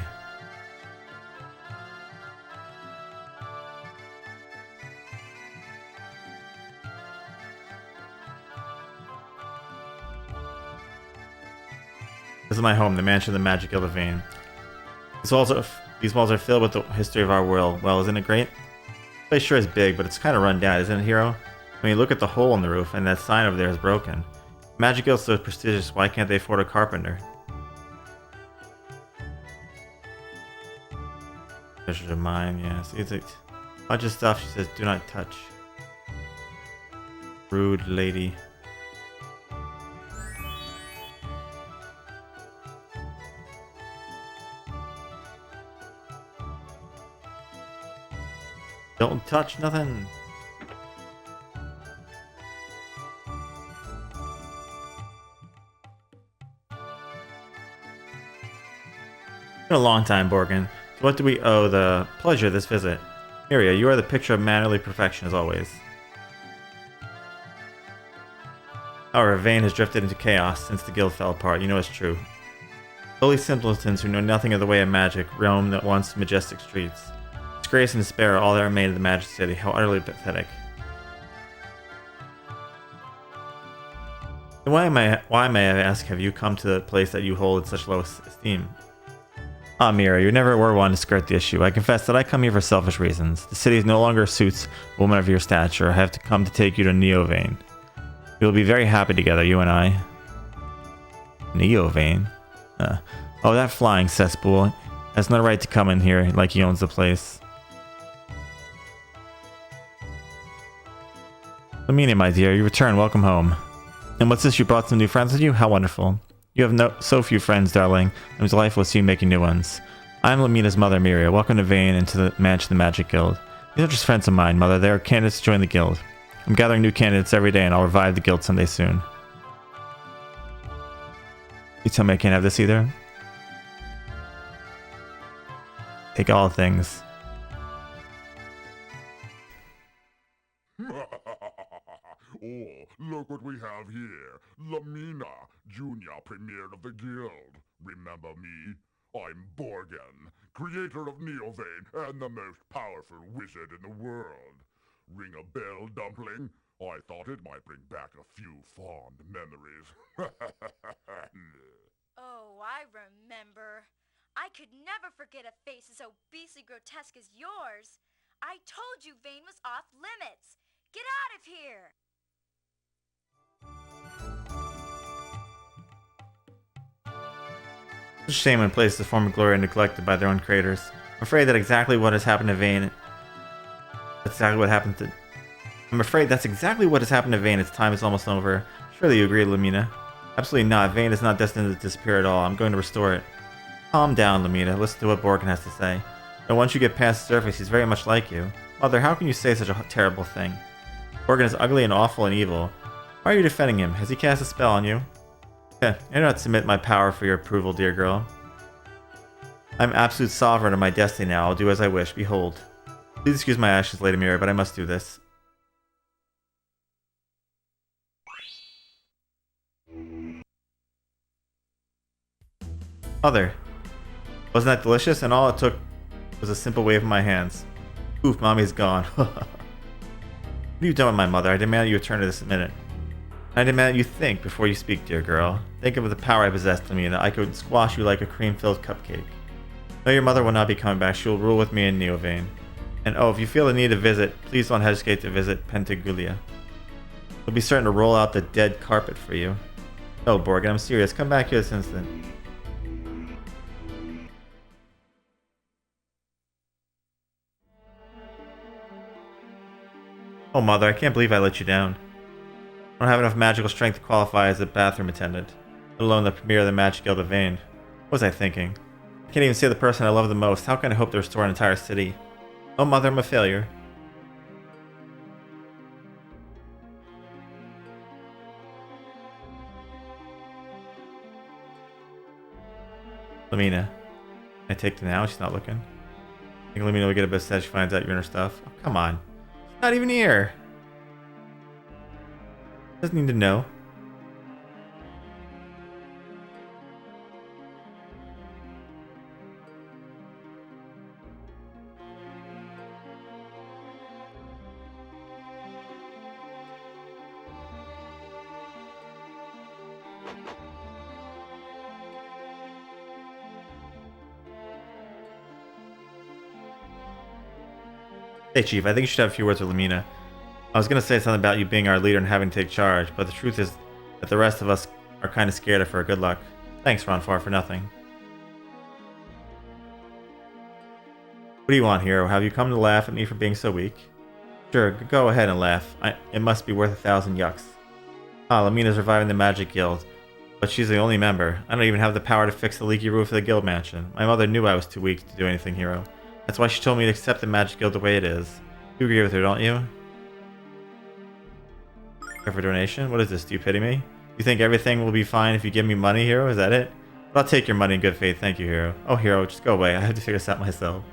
This is my home, the mansion of the Magic Elder Vein. It's also These walls are filled with the history of our world. Well, isn't it great? The place sure is big, but it's kind of run down, isn't it, hero? When you look at the hole in the roof, and that sign over there is broken. Magic Guild's so prestigious, why can't they afford a carpenter? Treasure of mine, yeah. See, it's a bunch of stuff she says, do not touch. Rude lady. Don't touch nothing. It's been a long time, Borgin. To what do we owe the pleasure of this visit? Miria, you are the picture of mannerly perfection as always. However, Vane has drifted into chaos since the guild fell apart. You know it's true. Lowly simpletons who know nothing of the way of magic roam the once majestic streets. Disgrace and despair are all that remain of the Magic City. How utterly pathetic. And why, may I ask, have you come to the place that you hold in such low esteem? Ah, Mira, you never were one to skirt the issue. I confess that I come here for selfish reasons. The city no longer suits a woman of your stature. I have to come to take you to Neovane. We will be very happy together, you and I. Neovane? Oh, that flying cesspool has no right to come in here like he owns the place. Lamina, my dear, you return. Welcome home. And what's this? You brought some new friends with you? How wonderful. You have so few friends, darling. I'm delightful to see you making new ones. I'm Lamina's mother, Miria. Welcome to Vane and to the Mansion of the Magic Guild. These are just friends of mine, mother. They are candidates to join the guild. I'm gathering new candidates every day, and I'll revive the guild someday soon. You tell me I can't have this either? Take all things. Oh, look what we have here. Lamina, Junior Premier of the Guild. Remember me? I'm Borgin, creator of Neovane and the most powerful wizard in the world. Ring a bell, Dumpling? I thought it might bring back a few fond memories. Oh, I remember. I could never forget a face as obesely grotesque as yours. I told you Vane was off limits. Get out of here! It's a shame when places of former glory are neglected by their own creators. I'm afraid that exactly what has happened to Vane. That's exactly what happened to. I'm afraid that's exactly what has happened to Vane. Its time is almost over. Surely you agree, Lamina? Absolutely not. Vane is not destined to disappear at all. I'm going to restore it. Calm down, Lamina. Listen to what Borgin has to say. And once you get past the surface, he's very much like you. Mother, how can you say such a terrible thing? Borgin is ugly and awful and evil. Why are you defending him? Has he cast a spell on you? I do not submit my power for your approval, dear girl. I'm absolute sovereign of my destiny now. I'll do as I wish. Behold. Please excuse my actions, Lady Mira, but I must do this. Mother. Wasn't that delicious? And all it took was a simple wave of my hands. Oof, Mommy's gone. What have you done with my mother? I demand you return to this minute. I demand you think before you speak, dear girl. Think of the power I possess, Lamina. I could squash you like a cream-filled cupcake. No, your mother will not be coming back. She will rule with me in Neovane. And oh, if you feel the need to visit, please don't hesitate to visit Pentaguglia. We'll be certain to roll out the dead carpet for you. Oh, Borgin, I'm serious. Come back here this instant. Oh, Mother, I can't believe I let you down. I don't have enough magical strength to qualify as a bathroom attendant, let alone the premier of the Magic Guild of Vane. What was I thinking? I can't even say the person I love the most. How can I hope to restore an entire city? Oh, Mother, I'm a failure. Lamina. I take the now? She's not looking. I think Lamina will get a bit upset. She finds out you're in her stuff. Oh, come on. She's not even here. Doesn't need to know. Hey, Chief, I think you should have a few words with Lamina. I was gonna say something about you being our leader and having to take charge, but the truth is that the rest of us are kind of scared of her. Good luck. Thanks, Ron Far, for nothing. What do you want, hero? Have you come to laugh at me for being so weak? Sure, go ahead and laugh. It must be worth 1,000 yucks. Ah, Lamina's reviving the Magic Guild, but she's the only member. I don't even have the power to fix the leaky roof of the guild mansion. My mother knew I was too weak to do anything, hero. That's why she told me to accept the Magic Guild the way it is. You agree with her, don't you? Care for donation? What is this? Do you pity me? You think everything will be fine if you give me money, hero? Is that it? But I'll take your money in good faith, thank you, hero. Oh, hero, just go away. I have to figure this out myself.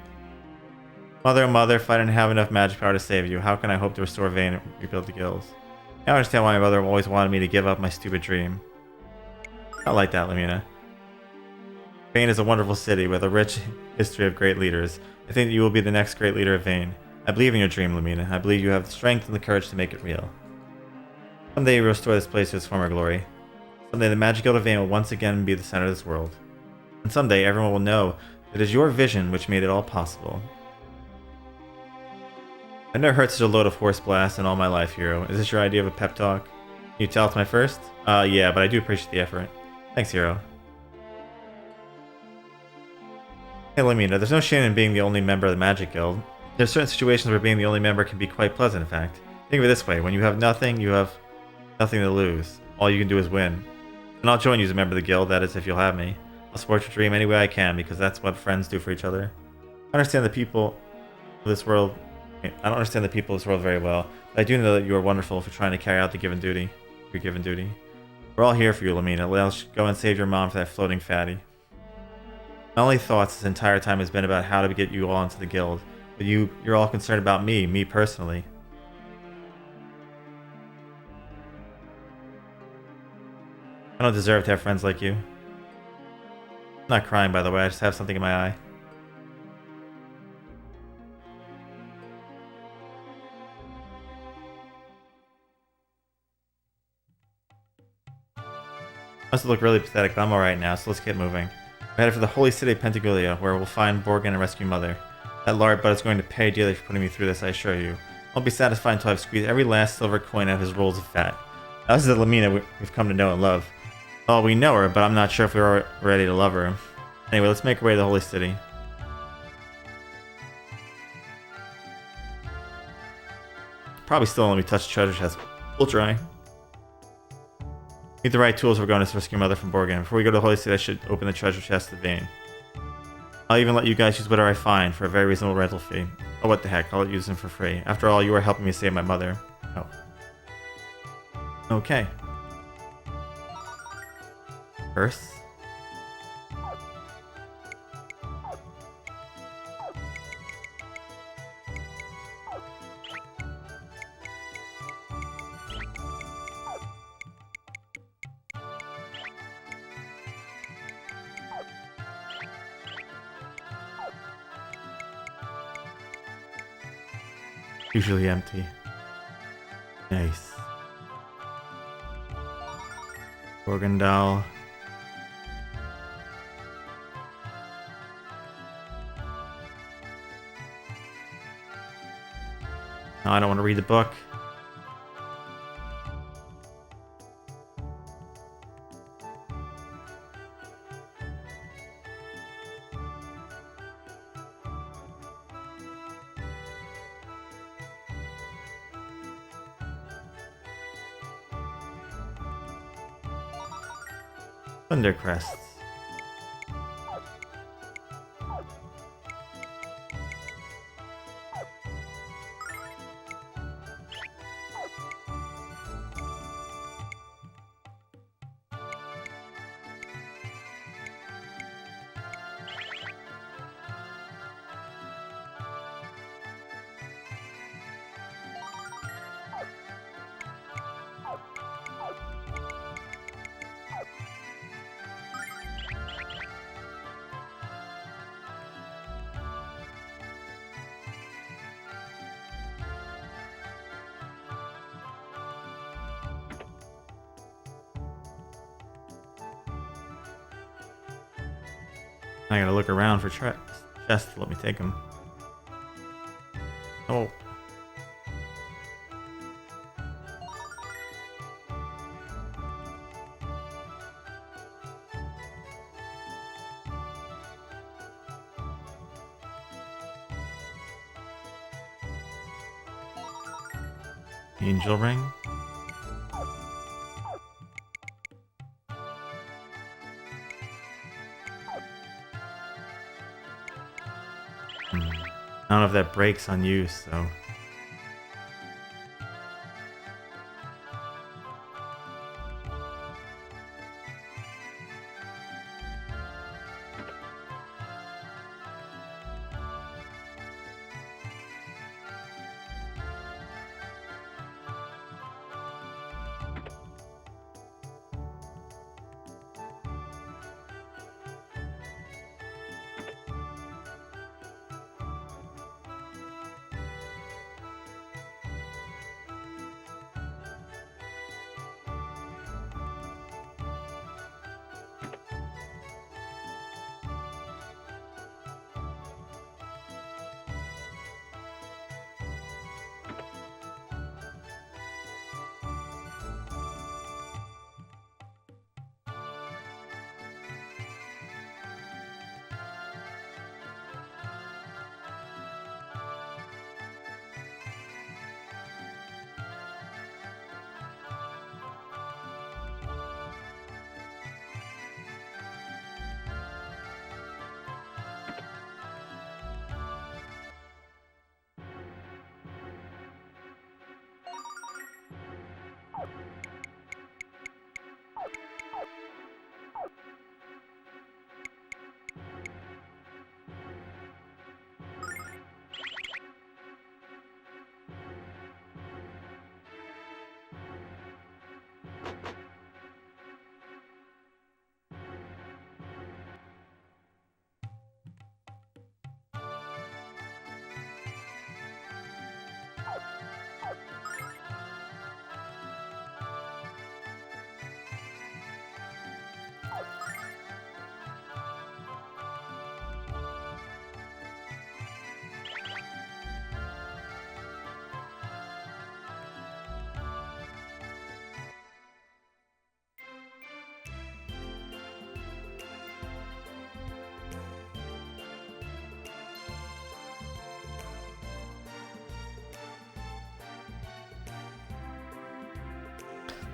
Mother, oh mother, if I didn't have enough magic power to save you, how can I hope to restore Vane and rebuild the guilds? Now I understand why my mother always wanted me to give up my stupid dream. Not like that, Lamina. Vane is a wonderful city with a rich history of great leaders. I think that you will be the next great leader of Vane. I believe in your dream, Lamina. I believe you have the strength and the courage to make it real. Someday you will restore this place to its former glory. Someday the Magic Guild of Vane will once again be the center of this world. And someday everyone will know that it is your vision which made it all possible. I've never heard such a load of horse blasts in all my life, hero. Is this your idea of a pep talk? Can you tell it's my first? Yeah, but I do appreciate the effort. Thanks, hero. Hey, Lamina, there's no shame in being the only member of the Magic Guild. There's certain situations where being the only member can be quite pleasant, in fact. Think of it this way, when you have nothing to lose. All you can do is win. And I'll join you as a member of the guild, that is, if you'll have me. I'll support your dream any way I can, because that's what friends do for each other. I understand the people of this world... I don't understand the people of this world very well, but I do know that you are wonderful for trying to carry out your given duty. We're all here for you, Lamina. Let's go and save your mom for that floating fatty. My only thoughts this entire time has been about how to get you all into the guild, but you're all concerned about me personally. I don't deserve to have friends like you. I'm not crying, by the way, I just have something in my eye. Must look really pathetic, but I'm alright now, so let's get moving. We're headed for the holy city of Pentaglia, where we'll find Borgin and rescue Mother. That lard butt is going to pay dearly for putting me through this, I assure you. I won't be satisfied until I've squeezed every last silver coin out of his rolls of fat. Now, this is the Lamina we've come to know and love. Well, we know her, but I'm not sure if we're ready to love her. Anyway, let's make our way to the holy city. Probably still won't let me touch the treasure chest. We'll try. Need the right tools if we're going to rescue Mother from Borgin. Before we go to the Holy City, I should open the treasure chest of Vane. I'll even let you guys use whatever I find for a very reasonable rental fee. Oh, what the heck, I'll use them for free. After all, you are helping me save my mother. Oh. Okay. First. Usually empty. Nice. Borgendal. No, I don't want to read the book. Thundercrests. I gotta look around for chests to let me take them. Oh. Angel ring? I don't know if that breaks on use, so.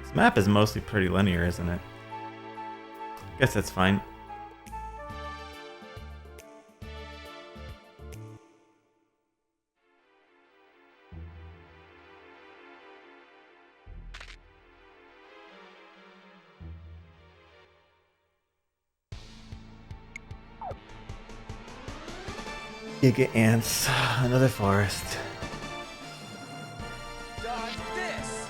This map is mostly pretty linear, isn't it? Guess that's fine. Giga ants, another forest. Dodge this!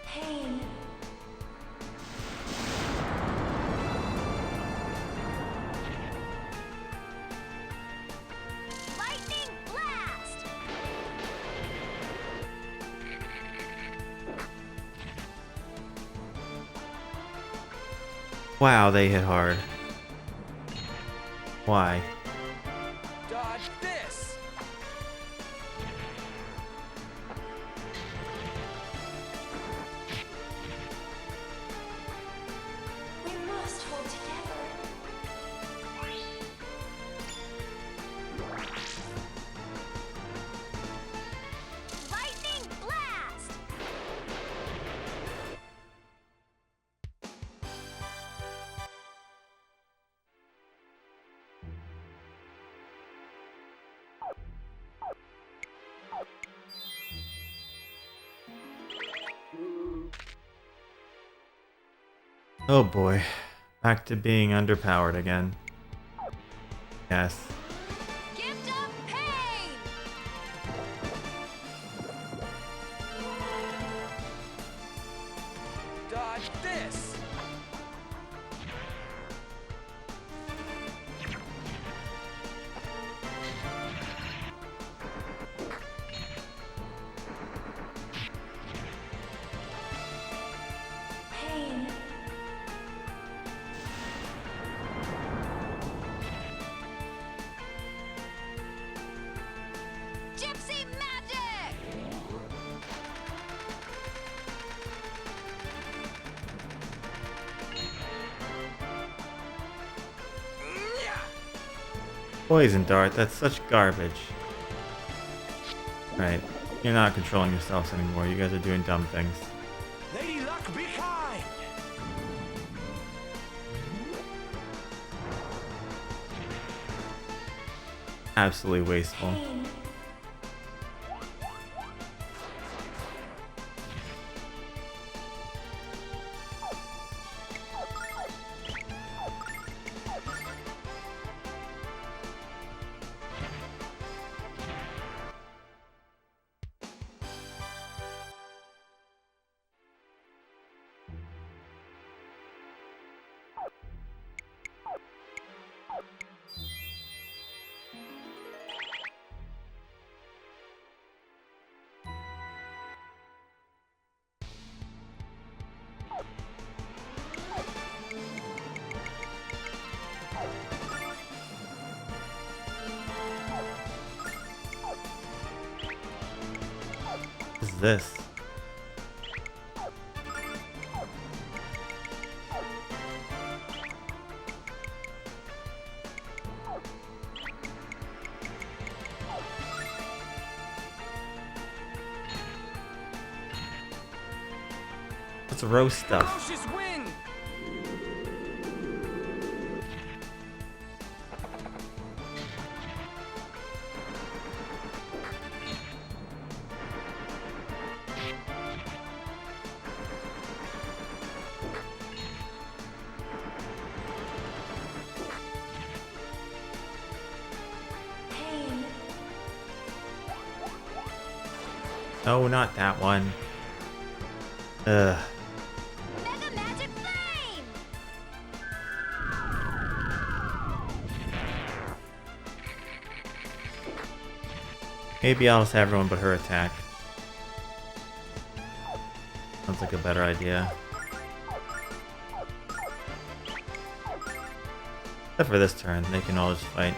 Pain. Lightning blast! Wow, they hit hard. Why? Dodge this! We must hold together. Lightning blast! Oh boy. Back to being underpowered again. Yes. Gift of pain! Dodge this! Poison dart, that's such garbage. Right. You're not controlling yourselves anymore. You guys are doing dumb things. Lady Luck, be kind! Absolutely wasteful. What is this? Let's roast stuff. Ferocious wind! No, not that one. Ugh. Mega Magic Flame! Maybe I'll just have everyone but her attack. Sounds like a better idea. Except for this turn, they can all just fight.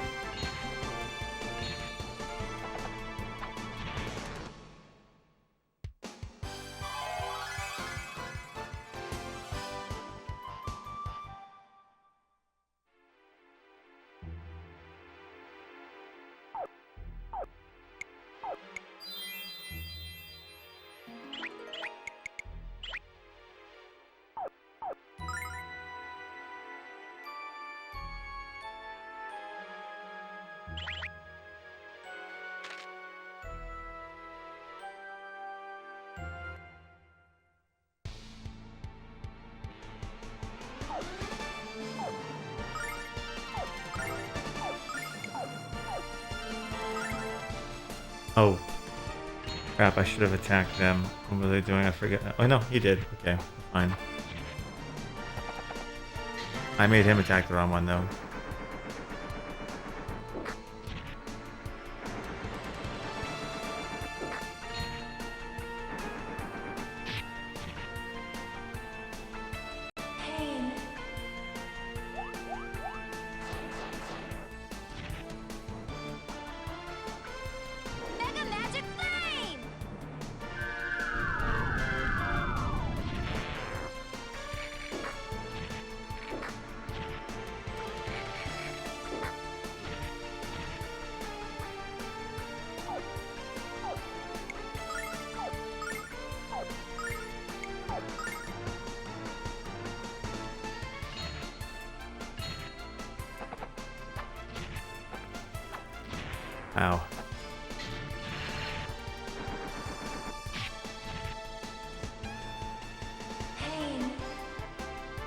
Oh. Crap, I should have attacked them. What were they doing? I forget. Oh no, he did. Okay, fine. I made him attack the wrong one though. Mega Magic Flame! Ow.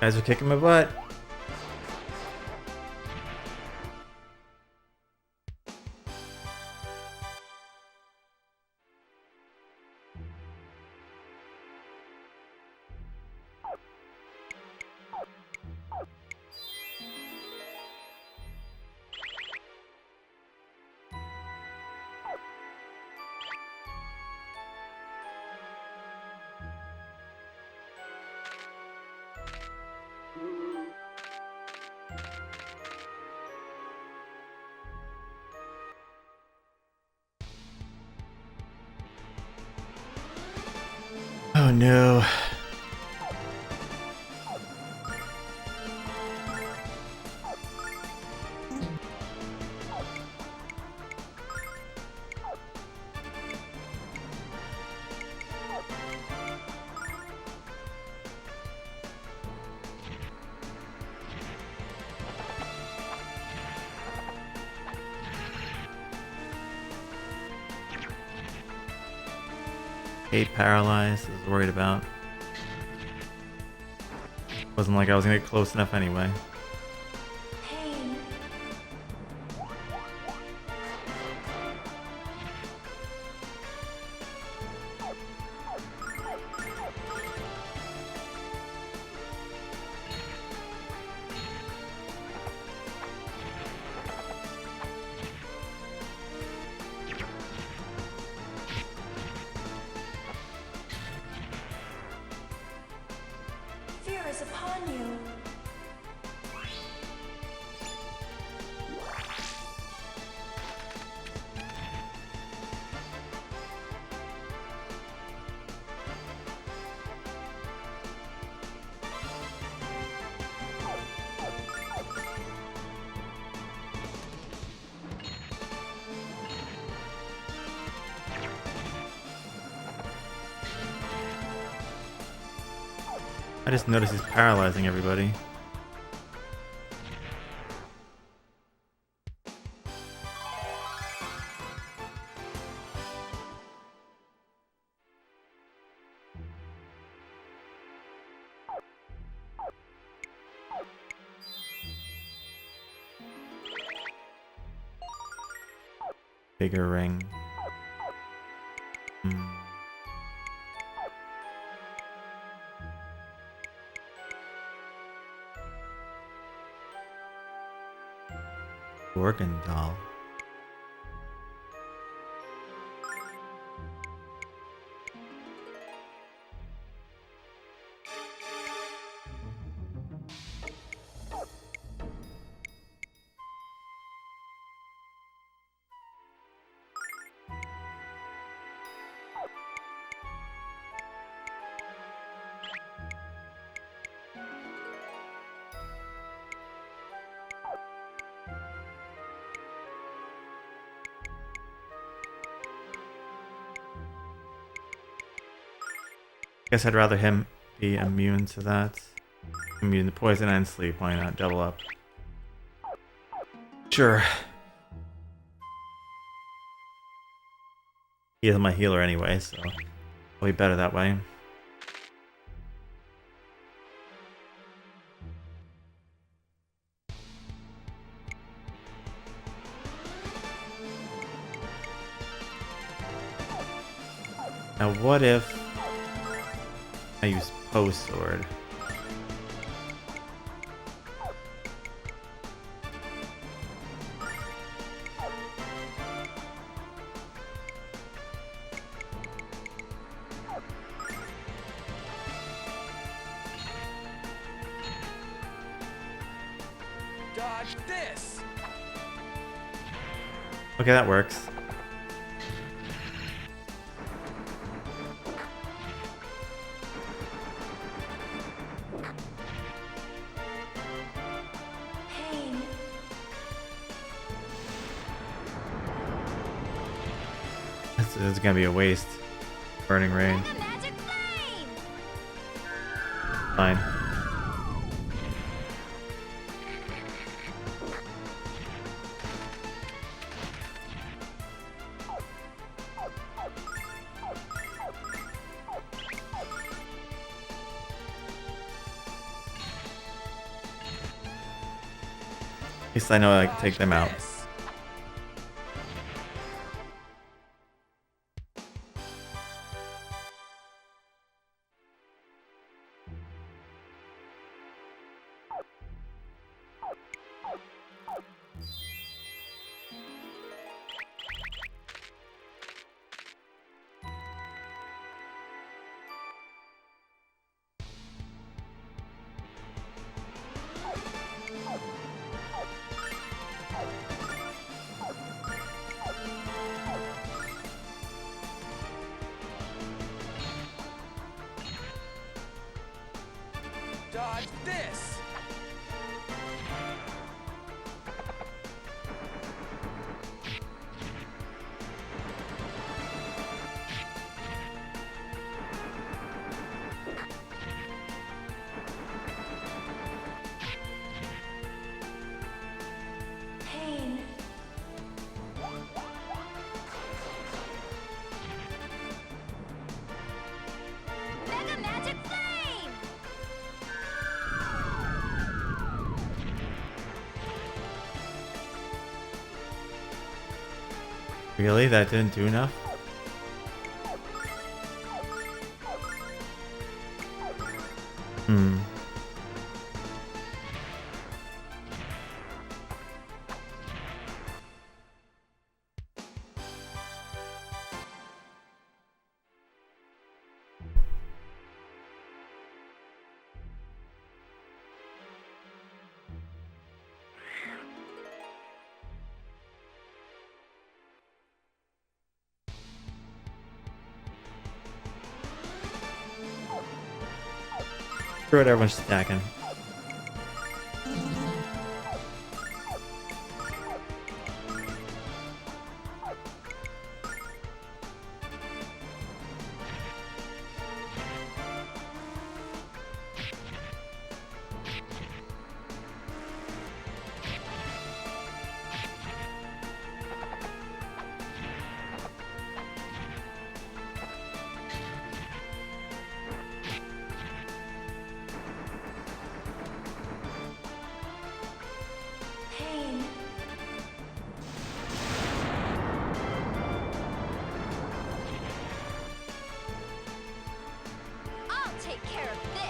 Guys are kicking my butt. Oh no. Kate paralyzed. I was worried about. Wasn't like I was gonna get close enough anyway. Pain. Fear is upon you. I just noticed he's paralyzing everybody. Bigger ring. Organ doll. Guess I'd rather him be immune to that. Immune to poison and sleep. Why not double up? Sure. He is my healer anyway, so it'll be better that way. Now what if I use Post Sword? Dodge this! Okay, that works. Pain. This is gonna be a waste. Burning Rain. The magic flame! Fine. At least I know I can take them out. Dodge this! Pain. Really? That didn't do enough? Hmm. Screw it, everyone's stacking. Pain. I'll take care of this.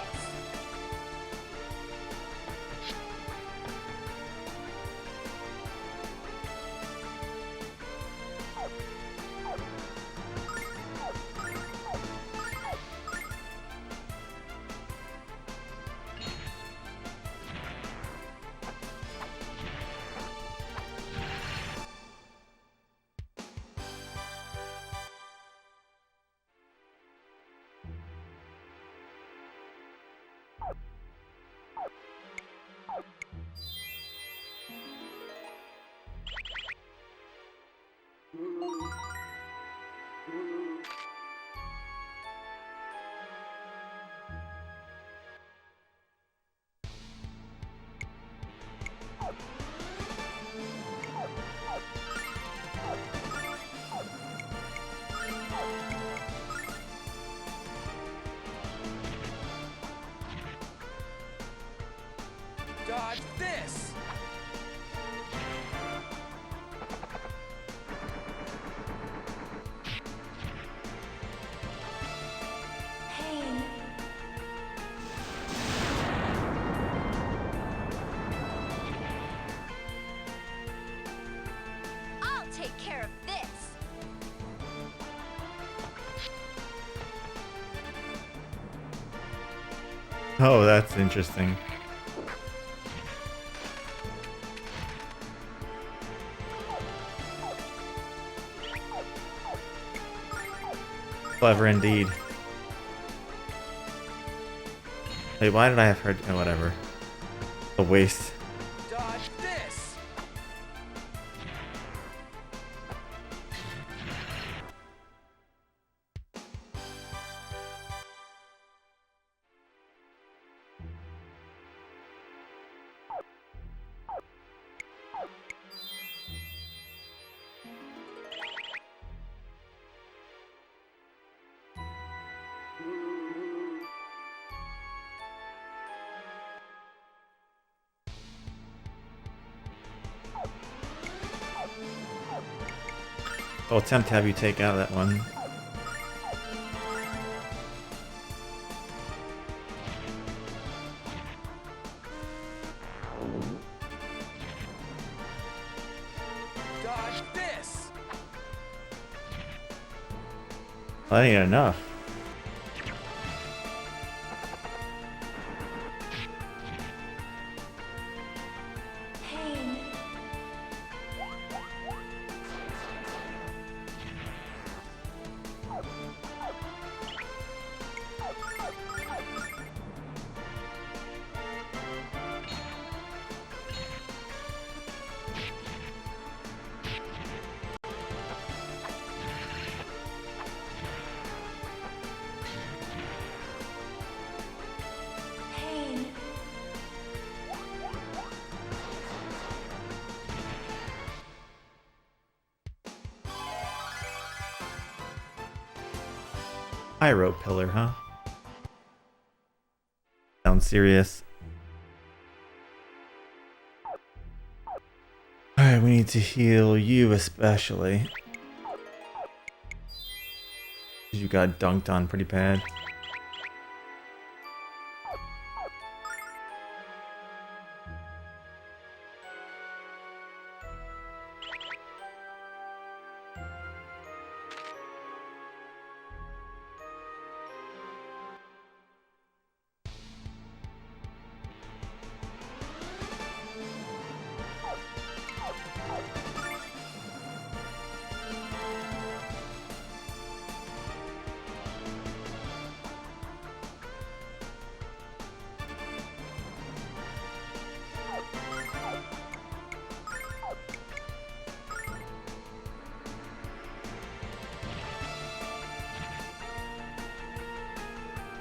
Dodge this! Pain. I'll take care of this. Oh, that's interesting. Clever indeed. Wait, why did I have her? Oh, whatever. A waste. Dodge this! I'll attempt to have you take out that one. Dodge this! That ain't enough. Pain. Pain. Pyro pillar, huh? Sounds serious. Alright, we need to heal you especially. You got dunked on pretty bad.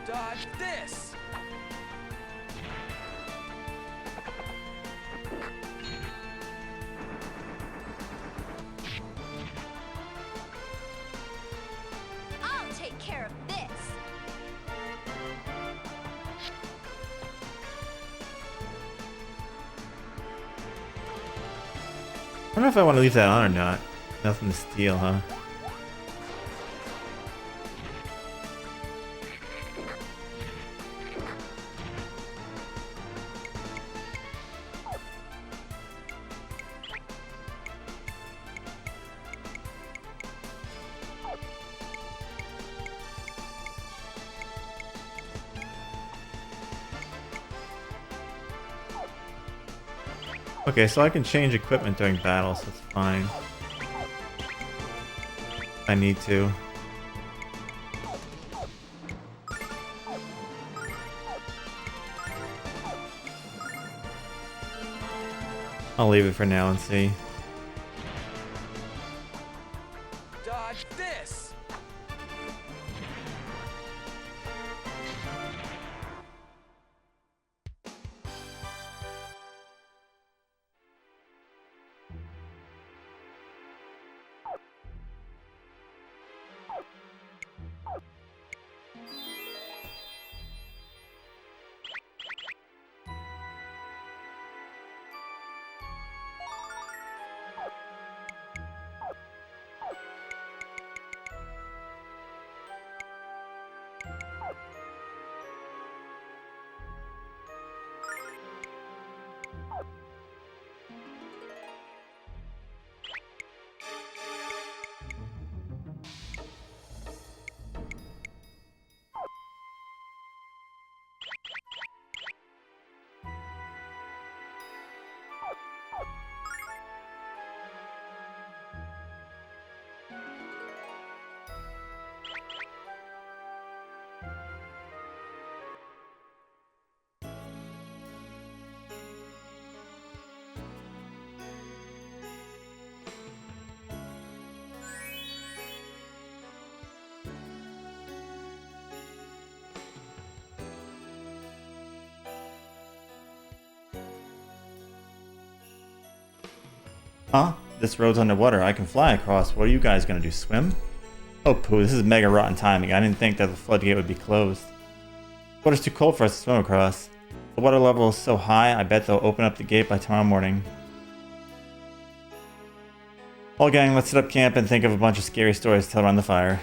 Dodge this! I'll take care of this. I don't know if I want to leave that on or not. Nothing to steal, huh? Okay, so I can change equipment during battle, so it's fine. I need to. I'll leave it for now and see. Dodge this! Huh? This road's underwater. I can fly across. What are you guys gonna do? Swim? Oh poo, this is mega rotten timing. I didn't think that the floodgate would be closed. The water's too cold for us to swim across. The water level is so high, I bet they'll open up the gate by tomorrow morning. All gang, let's set up camp and think of a bunch of scary stories to tell around the fire.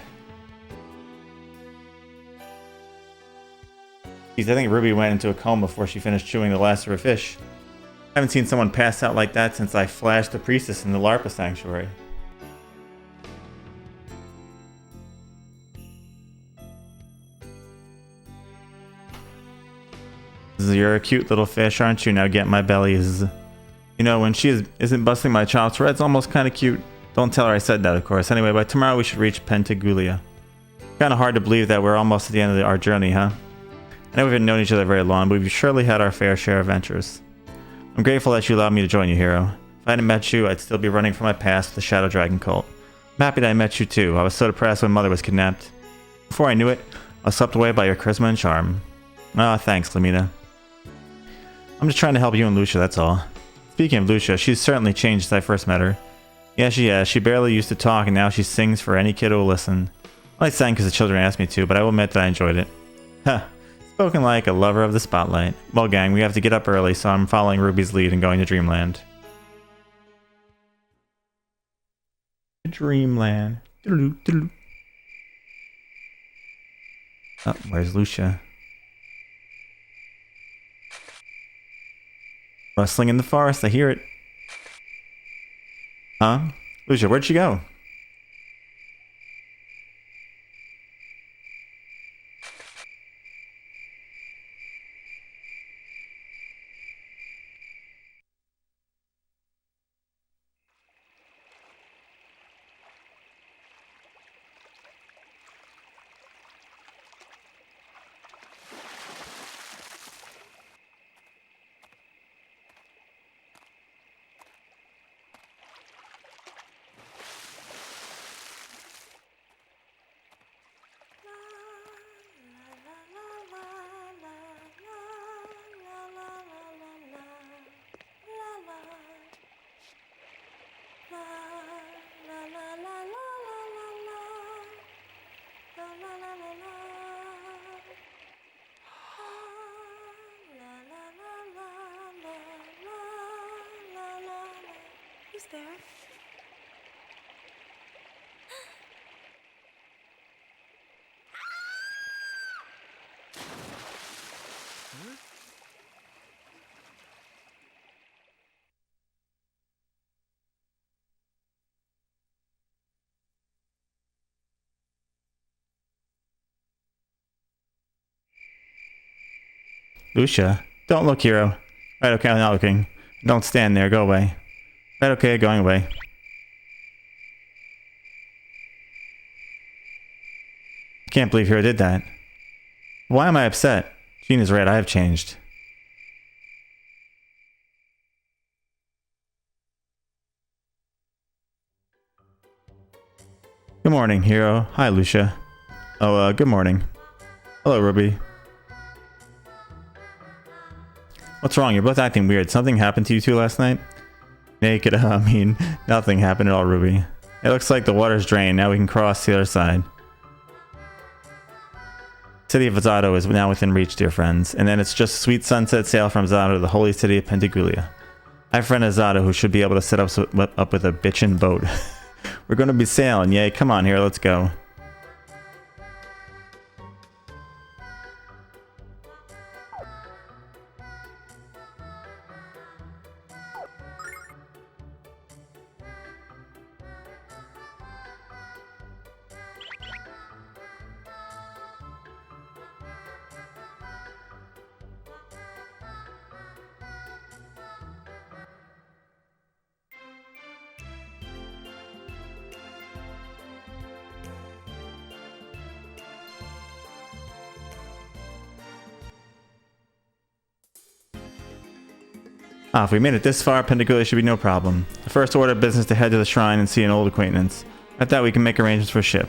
Geez, I think Ruby went into a coma before she finished chewing the last of her fish. I haven't seen someone pass out like that since I flashed the priestess in the LARPA sanctuary. You're a cute little fish, aren't you? Now get my bellies. You know, when she isn't busting my chops, Red's almost kind of cute. Don't tell her I said that, of course. Anyway, by tomorrow we should reach Pentaguglia. Kind of hard to believe that we're almost at the end of our journey, huh? I know we haven't known each other very long, but we've surely had our fair share of adventures. I'm grateful that you allowed me to join you, hero. If I hadn't met you, I'd still be running from my past with the Shadow Dragon cult. I'm happy that I met you too. I was so depressed when Mother was kidnapped. Before I knew it, I was swept away by your charisma and charm. Ah, thanks, Lamina. I'm just trying to help you and Lucia, that's all. Speaking of Lucia, she's certainly changed since I first met her. Yeah, she has. She barely used to talk, and now she sings for any kid who will listen. I sang because the children asked me to, but I will admit that I enjoyed it. Huh. Spoken like a lover of the spotlight. Well, gang, we have to get up early, so I'm following Ruby's lead and going to Dreamland. Dreamland. Oh, where's Lucia? Rustling in the forest, I hear it. Huh? Lucia, where'd she go? Who's there? Lucia? Don't look, hero. Right, okay, I'm not looking. Don't stand there, go away. Right, okay, going away. Can't believe Hero did that. Why am I upset? Jean is right, I have changed. Good morning, Hero. Hi, Lucia. Oh, good morning. Hello, Ruby. What's wrong? You're both acting weird. Something happened to you two last night? Naked, I mean, nothing happened at all, Ruby. It looks like the water's drained. Now we can cross to the other side. City of Zato is now within reach, dear friends. And then it's just sweet sunset sail from Zato to the holy city of Pentaguglia. I have a friend at Zato who should be able to set up with a bitchin' boat. We're going to be sailing. Yay, come on here, let's go. If we made it this far, Pentaguglia should be no problem. The first order of business to head to the shrine and see an old acquaintance. At that, we can make arrangements for a ship.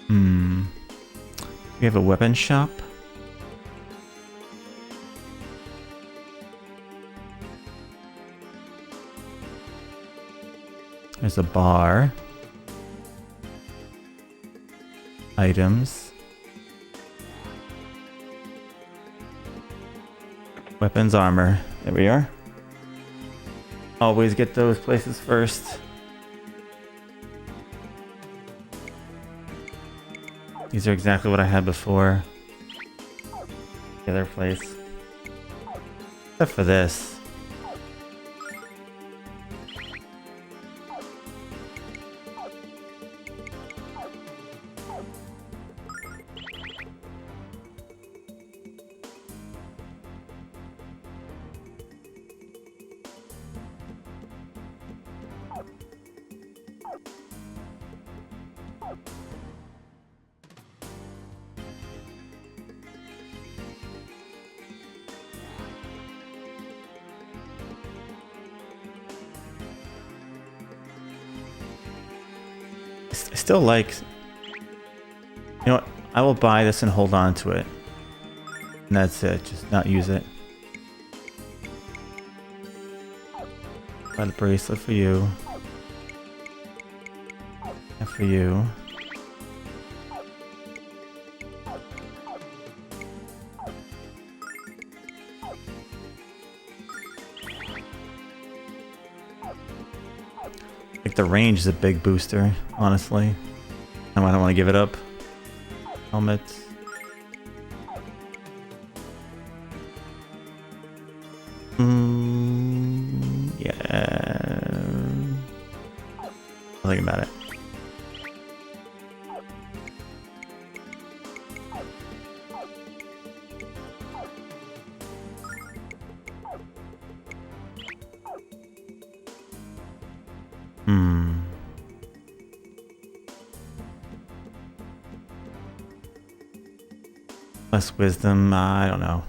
We have a weapon shop. There's a bar. Items. Weapons, armor. There we are. Always get those places first. These are exactly what I had before. The other place. Except for this. I still like... You know what? I will buy this and hold on to it. And that's it. Just not use it. Buy the bracelet for you. And for you. like the range is a big booster, honestly. I don't want to give it up. Helmets. Yeah. I'll think about it. Less wisdom, I don't know.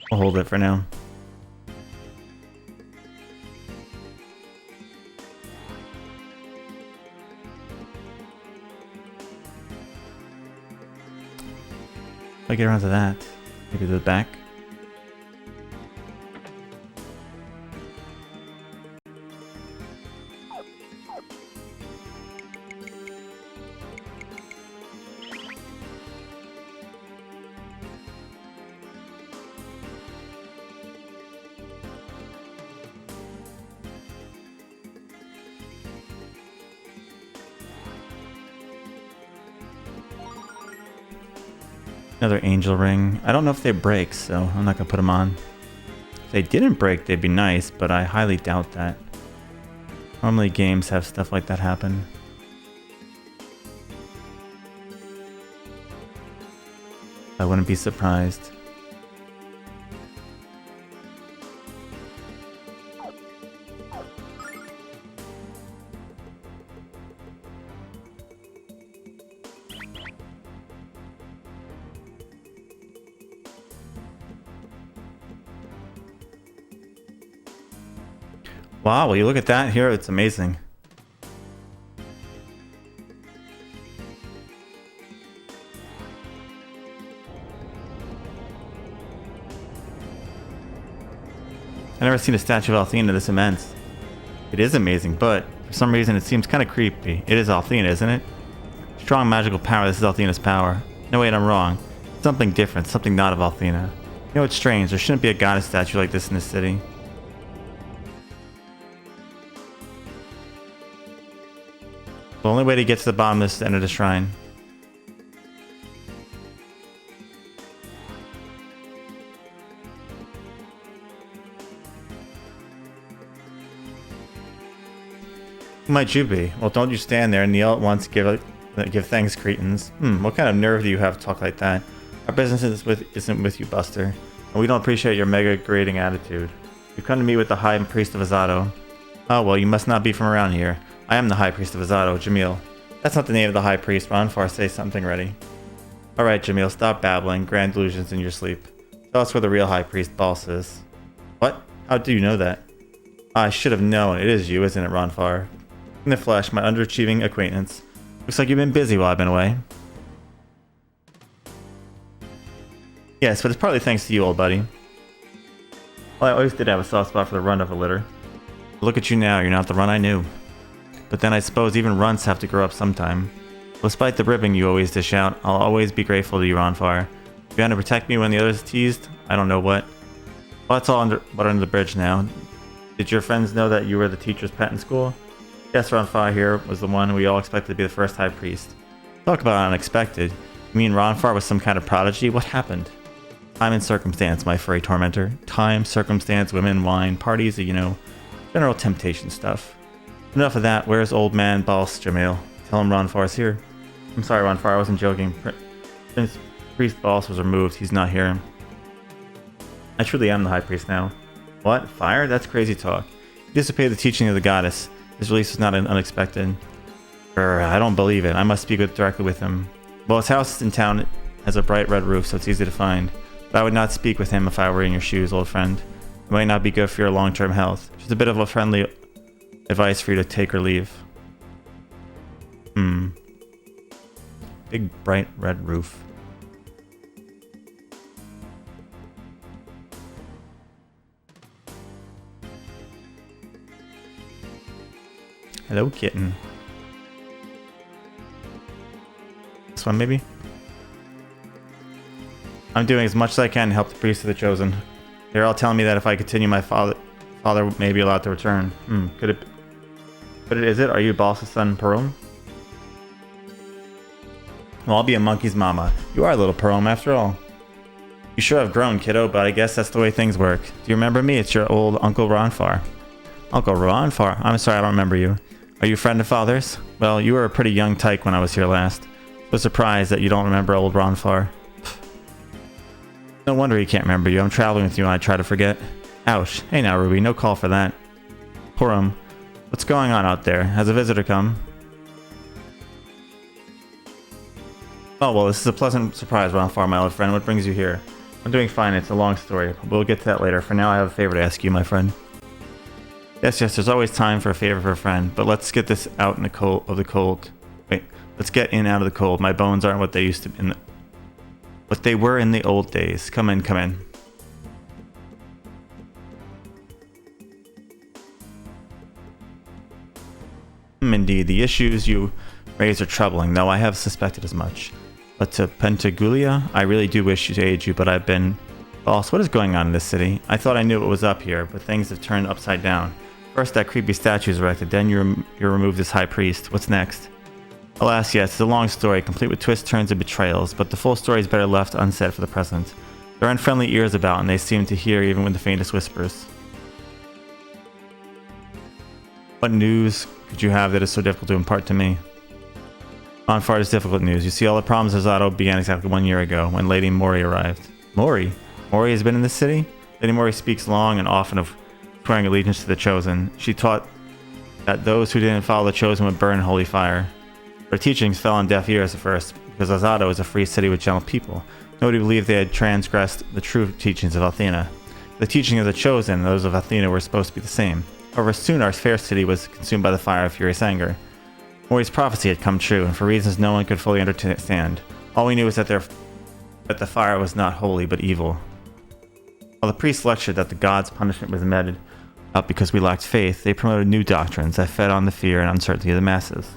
We'll hold it for now. If I get around to that, maybe the back. Another angel ring. I don't know if they break, so I'm not gonna put them on. If they didn't break, they'd be nice, but I highly doubt that. Normally games have stuff like that happen. I wouldn't be surprised. Wow, will you look at that here? It's amazing. I've never seen a statue of Althena this immense. It is amazing, but for some reason it seems kind of creepy. It is Althena, isn't it? Strong magical power, this is Althena's power. No, wait, I'm wrong. Something different, something not of Althena. You know, it's strange, there shouldn't be a goddess statue like this in this city. The only way to get to the bottom is to enter the shrine. Who might you be? Well, don't you stand there and kneel at once, give thanks, cretins. What kind of nerve do you have to talk like that? Our business isn't with you, Buster. And we don't appreciate your mega grading attitude. You've come to meet with the High Priest of Azado. Oh, well, you must not be from around here. I am the High Priest of Azado, Jamil. That's not the name of the High Priest. Ronfar, say something ready. Alright, Jamil, stop babbling. Grand delusions in your sleep. Tell us where the real High Priest boss is. What? How do you know that? I should have known. It is you, isn't it, Ronfar? In the flesh, my underachieving acquaintance. Looks like you've been busy while I've been away. Yes, but it's partly thanks to you, old buddy. Well, I always did have a soft spot for the run of a litter. Look at you now, you're not the run I knew. But then I suppose even runts have to grow up sometime. Despite the ribbing you always dish out, I'll always be grateful to you, Ronfar. If you had to protect me when the others teased, I don't know what. Well, that's all under the bridge now. Did your friends know that you were the teacher's pet in school? Yes, Ronfar here was the one we all expected to be the first High Priest. Talk about unexpected. You mean Ronfar was some kind of prodigy? What happened? Time and circumstance, my furry tormentor. Time, circumstance, women, wine, parties, you know, general temptation stuff. Enough of that. Where's old man boss Jamil? Tell him Ronfar's here. I'm sorry, Ronfar, I wasn't joking. Prince Priest boss was removed. He's not here. I truly am the High Priest now. What? Fire? That's crazy talk. You dissipated the teaching of the goddess. His release was not unexpected. I don't believe it. I must speak directly with him. Well, his house in town has a bright red roof, so it's easy to find. But I would not speak with him if I were in your shoes, old friend. It might not be good for your long-term health. Just a bit of a friendly advice for you to take or leave. Big bright red roof. Hello, kitten. This one, maybe? I'm doing as much as I can to help the priest of the chosen. They're all telling me that if I continue, my father may be allowed to return. Could it be? What is it? Are you boss's son, Pearl? Well, I'll be a monkey's mama. You are a little Pearl, after all. You sure have grown, kiddo, but I guess that's the way things work. Do you remember me? It's your old Uncle Ronfar. Uncle Ronfar? I'm sorry, I don't remember you. Are you a friend of father's? Well, you were a pretty young tyke when I was here last. So surprised that you don't remember old Ronfar. No wonder he can't remember you. I'm traveling with you and I try to forget. Ouch. Hey now, Ruby, no call for that. Purim, what's going on out there? Has a visitor come? Oh, well, this is a pleasant surprise, Ronfar, my old friend. What brings you here? I'm doing fine. It's a long story. We'll get to that later. For now, I have a favor to ask you, my friend. Yes, there's always time for a favor for a friend, but let's get this out in the cold. Wait, let's get in out of the cold. My bones aren't what they used to be what they were in the old days. Come in, come in. Indeed, the issues you raise are troubling, though I have suspected as much. But to Pentagulia, I really do wish to aid you, but I've been... Boss, what is going on in this city? I thought I knew what was up here, but things have turned upside down. First that creepy statue is erected, then you remove this high priest. What's next? Alas, yes, it's a long story, complete with twists, turns, and betrayals, but the full story is better left unsaid for the present. There are unfriendly ears about, and they seem to hear even with the faintest whispers. What news could you have that is so difficult to impart to me? Ronfar is difficult news. You see, all the problems of Zato began exactly 1 year ago, when Lady Mori arrived. Mori? Mori has been in this city? Lady Mori speaks long and often of swearing allegiance to the Chosen. She taught that those who didn't follow the Chosen would burn in holy fire. Her teachings fell on deaf ears at first, because Zato is a free city with gentle people. Nobody believed they had transgressed the true teachings of Athena. The teaching of the Chosen and those of Athena were supposed to be the same. However, soon our fair city was consumed by the fire of furious anger. Mori's prophecy had come true, and for reasons no one could fully understand. All we knew was that the fire was not holy, but evil. While the priests lectured that the gods' punishment was meted out because we lacked faith, they promoted new doctrines that fed on the fear and uncertainty of the masses.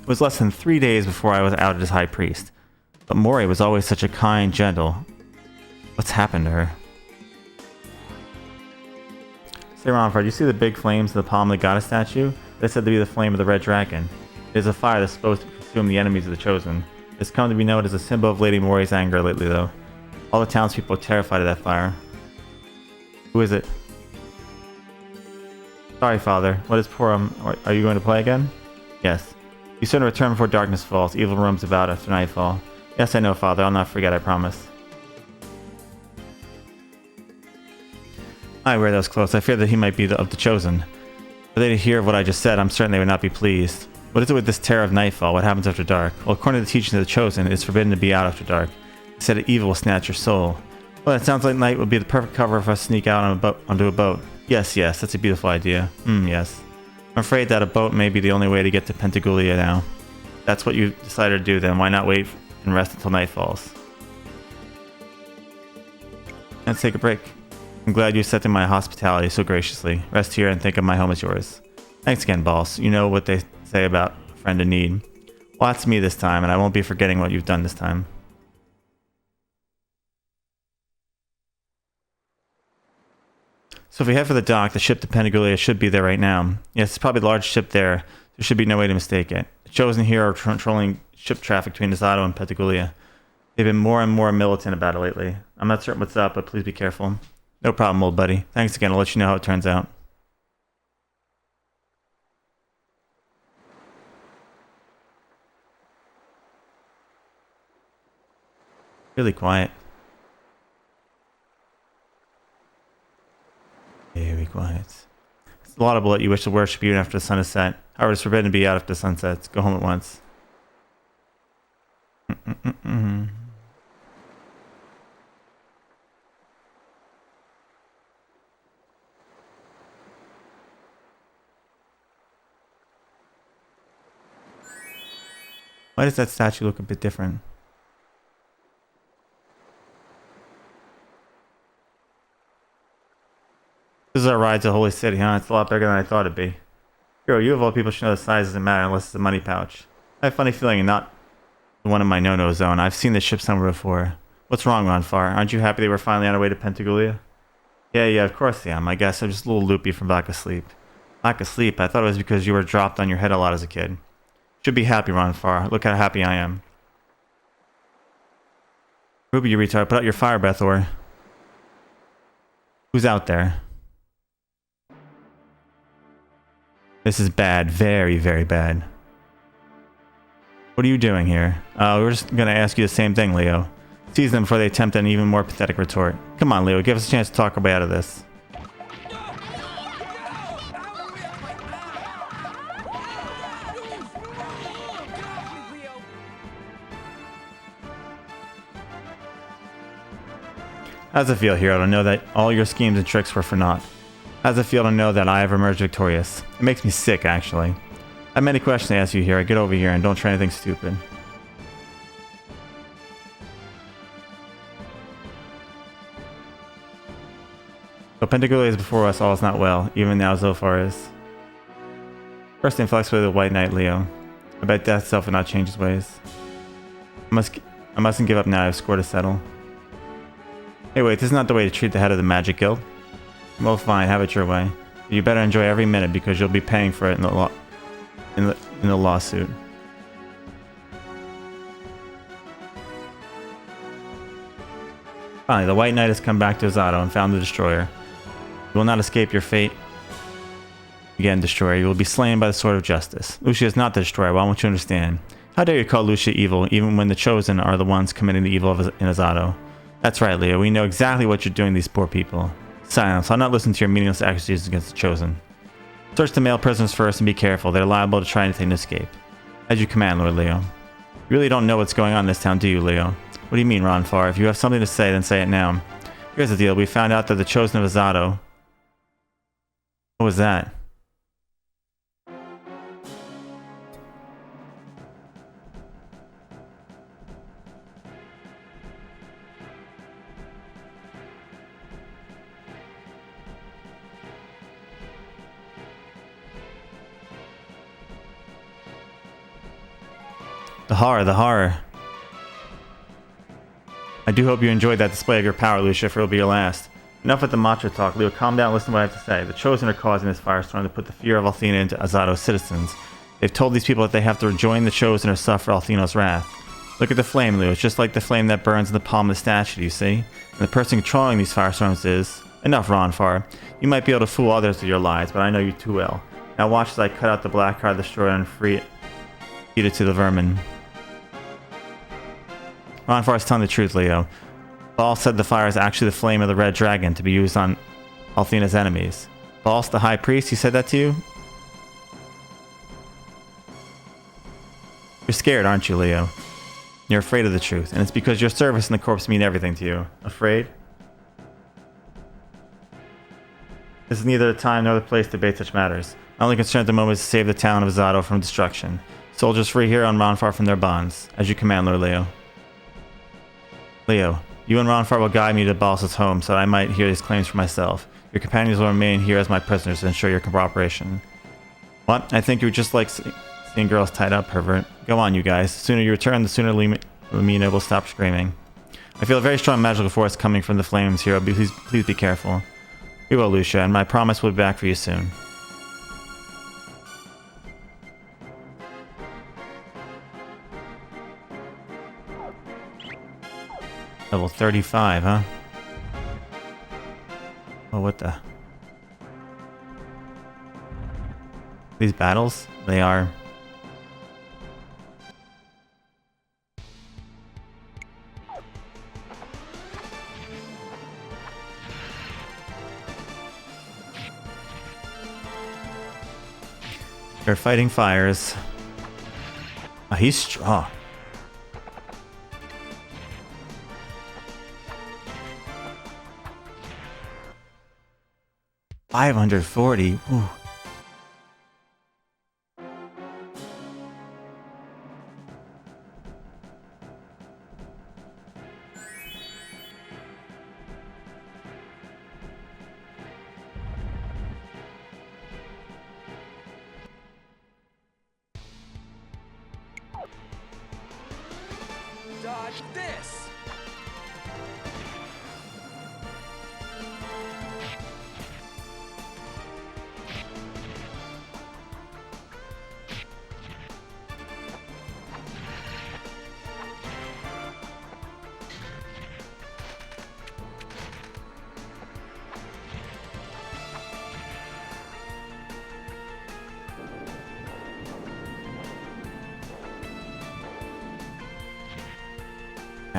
It was less than 3 days before I was outed as high priest. But Mori was always such a kind, gentle... What's happened to her? Say, Ronfar, do you see the big flames in the palm of the goddess statue? It is said to be the flame of the red dragon. It is a fire that's supposed to consume the enemies of the Chosen. It's come to be known as a symbol of Lady Mori's anger lately, though. All the townspeople are terrified of that fire. Who is it? Sorry, Father. What is Purim? Are you going to play again? Yes. You soon return before darkness falls. Evil roams about after nightfall. Yes, I know, Father. I'll not forget, I promise. I wear those clothes. I fear that he might be of the Chosen. Were they to hear of what I just said, I'm certain they would not be pleased. What is it with this terror of nightfall? What happens after dark? Well, according to the teachings of the Chosen, it is forbidden to be out after dark. They said that evil will snatch your soul. Well, it sounds like night would be the perfect cover for us to sneak out onto a boat. Yes, that's a beautiful idea. Yes. I'm afraid that a boat may be the only way to get to Pentagulia now. That's what you decided to do, then why not wait and rest until night falls? Let's take a break. I'm glad you accepted my hospitality so graciously. Rest here and think of my home as yours. Thanks again, boss. You know what they say about a friend in need. Well, that's me this time, and I won't be forgetting what you've done this time. So if we head for the dock, the ship to Pentagulia should be there right now. Yes, it's probably a large ship there. There should be no way to mistake it. The Chosen here are controlling ship traffic between Zato and Pentagulia. They've been more and more militant about it lately. I'm not certain what's up, but please be careful. No problem, old buddy. Thanks again. I'll let you know how it turns out. Really quiet. Very quiet. It's laudable that you wish to worship even after the sun is set. However, it's forbidden to be out after the sun sets. Go home at once. Why does that statue look a bit different? This is our ride to Holy City, huh? It's a lot bigger than I thought it'd be. Hero, you of all people should know the size doesn't matter unless it's a money pouch. I have a funny feeling you're not the one in my no-no zone. I've seen this ship somewhere before. What's wrong, Ronfar? Aren't you happy they were finally on our way to Pentagulia? Yeah, of course I am. I guess I'm just a little loopy from back asleep. Lack of sleep. I thought it was because you were dropped on your head a lot as a kid. Should be happy, Ronfar. Look how happy I am. Ruby, you retard. Put out your fire breath, or... Who's out there? This is bad. Very, very bad. What are you doing here? We're just gonna ask you the same thing, Leo. Seize them before they attempt an even more pathetic retort. Come on, Leo. Give us a chance to talk our way out of this. How does it feel, hero, to know that all your schemes and tricks were for naught? How does it feel to know that I have emerged victorious? It makes me sick, actually. I have many questions to ask you here. Get over here and don't try anything stupid. So Pentagula is before us, all is not well, even now Zophar is. First inflexible the White Knight, Leo. I bet death itself will not change his ways. I mustn't give up now. I have score to settle. Hey, wait, this is not the way to treat the head of the Magic Guild. Well, fine, have it your way. But you better enjoy every minute because you'll be paying for it in the lawsuit. Finally, the White Knight has come back to Azado and found the Destroyer. You will not escape your fate. Again, Destroyer, you will be slain by the sword of justice. Lucia is not the Destroyer, well, I want you to understand. How dare you call Lucia evil, even when the Chosen are the ones committing the evil in Azado? That's right, Leo. We know exactly what you're doing to these poor people. Silence. I'll not listen to your meaningless accusations against the Chosen. Search the male prisoners first and be careful. They're liable to try anything to escape. As you command, Lord Leo. You really don't know what's going on in this town, do you, Leo? What do you mean, Ronfar? If you have something to say, then say it now. Here's the deal. We found out that the Chosen of Azado... What was that? The horror. I do hope you enjoyed that display of your power, Lucia, for it'll be your last. Enough with the macho talk. Leo, calm down, listen to what I have to say. The Chosen are causing this firestorm to put the fear of Althena into Azado's citizens. They've told these people that they have to rejoin the Chosen or suffer Althena's wrath. Look at the flame, Leo. It's just like the flame that burns in the palm of the statue, you see? And the person controlling these firestorms is... Enough, Ronfar. You might be able to fool others with your lies, but I know you too well. Now watch as I cut out the black card of the Destroyer and feed it to the vermin. Ronfar is telling the truth, Leo. Baal said the fire is actually the flame of the red dragon to be used on Althena's enemies. Baal, the high priest, he said that to you? You're scared, aren't you, Leo? You're afraid of the truth, and it's because your service and the corpse mean everything to you. Afraid? This is neither the time nor the place to debate such matters. My only concern at the moment is to save the town of Azado from destruction. Soldiers free here on Ronfar from their bonds. As you command, Lord Leo. Leo, you and Ronfar will guide me to Baal's home so that I might hear these claims for myself. Your companions will remain here as my prisoners to ensure your cooperation. What? I think you're just like seeing girls tied up, pervert. Go on, you guys. The sooner you return, the sooner Lumina will stop screaming. I feel a very strong magical force coming from the flames, hero. Please be careful. We will, Lucia, and my promise will be back for you soon. Level 35, huh? Oh, what the... These battles? They are... They're fighting fires. Oh, he's strong. $540. Ooh. Dodge this!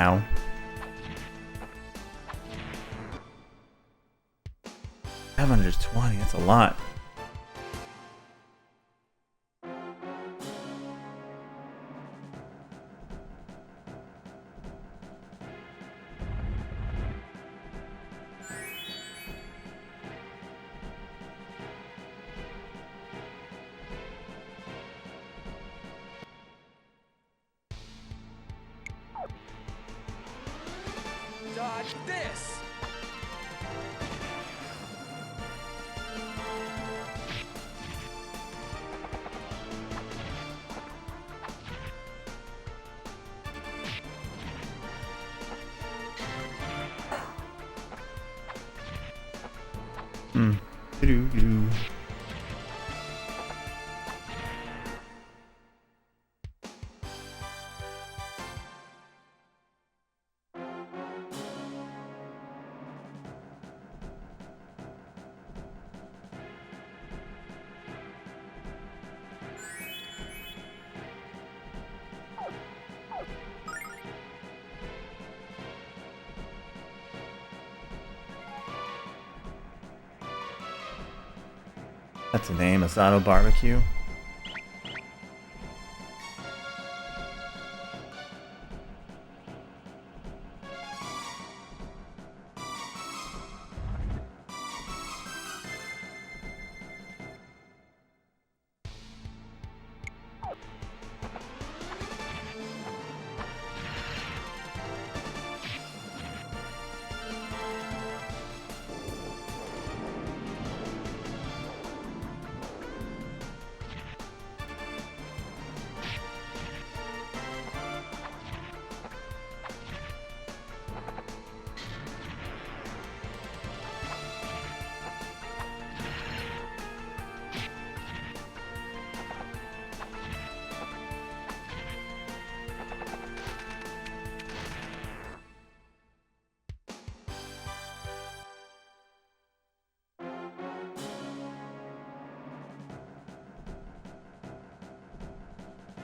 Ow. $520, that's a lot. Dodge this! Doo-doo-doo. That's a name, Asado Barbecue.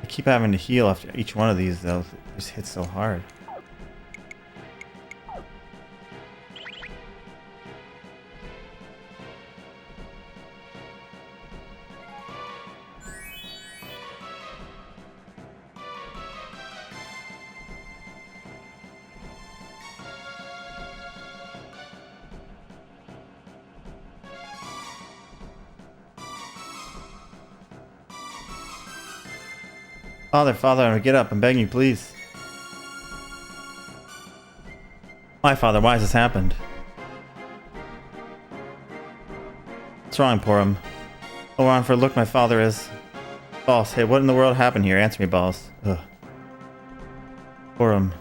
I keep having to heal after each one of these though. It just hits so hard. Father, get up. I'm begging you, please. My father, why has this happened? What's wrong, Porum? Oh, we're on for a look, my father is... Boss, hey, what in the world happened here? Answer me, boss. Ugh. Porum.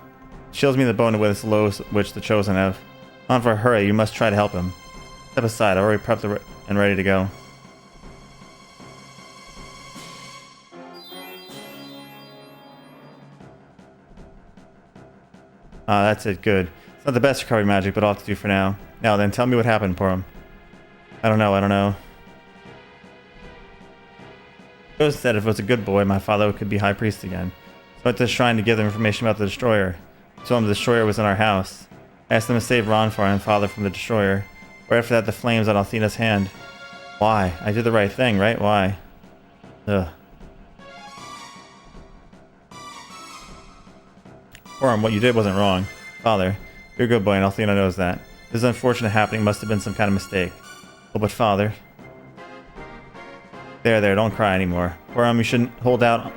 Chills me in the bone with this low which the chosen have. On for a hurry, you must try to help him. Step aside, already prepped and ready to go. Ah, that's it, good. It's not the best recovery magic, but all to do for now. Now then, tell me what happened, Porum. I don't know. Ghost said if it was a good boy, my father could be high priest again. So I went to the shrine to give them information about the destroyer. I told him the destroyer was in our house. I asked them to save Ronfar and father from the destroyer. Right after that, the flames on Althena's hand. Why? I did the right thing, right? Why? Ugh. Porum, what you did wasn't wrong. Father, you're a good boy and Althena knows that. This unfortunate happening must have been some kind of mistake. Oh, but father... There, don't cry anymore. Porum, you shouldn't hold out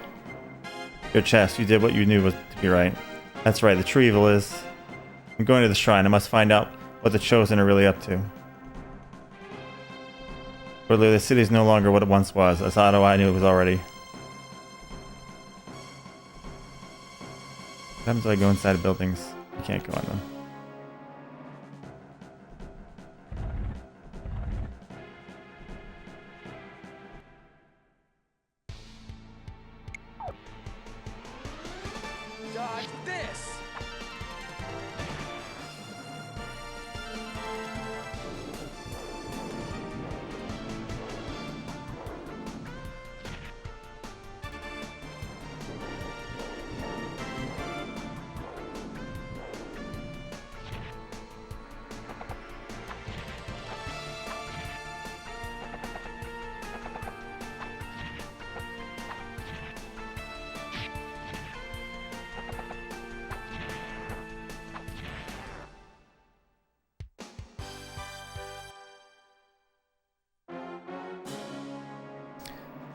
your chest. You did what you knew was to be right. That's right, the true evil is... I'm going to the shrine. I must find out what the Chosen are really up to. Clearly, the city is no longer what it once was. Asado, I knew it was already. What happens when I go inside of buildings? You can't go on them. Dodge this!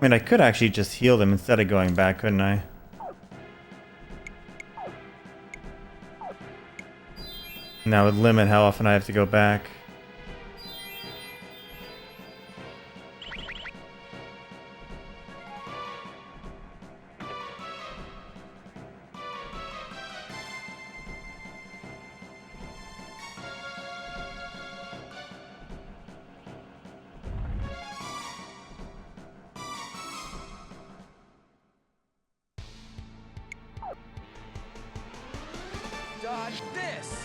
I mean, I could actually just heal them instead of going back, couldn't I? And that would limit how often I have to go back. Dodge this!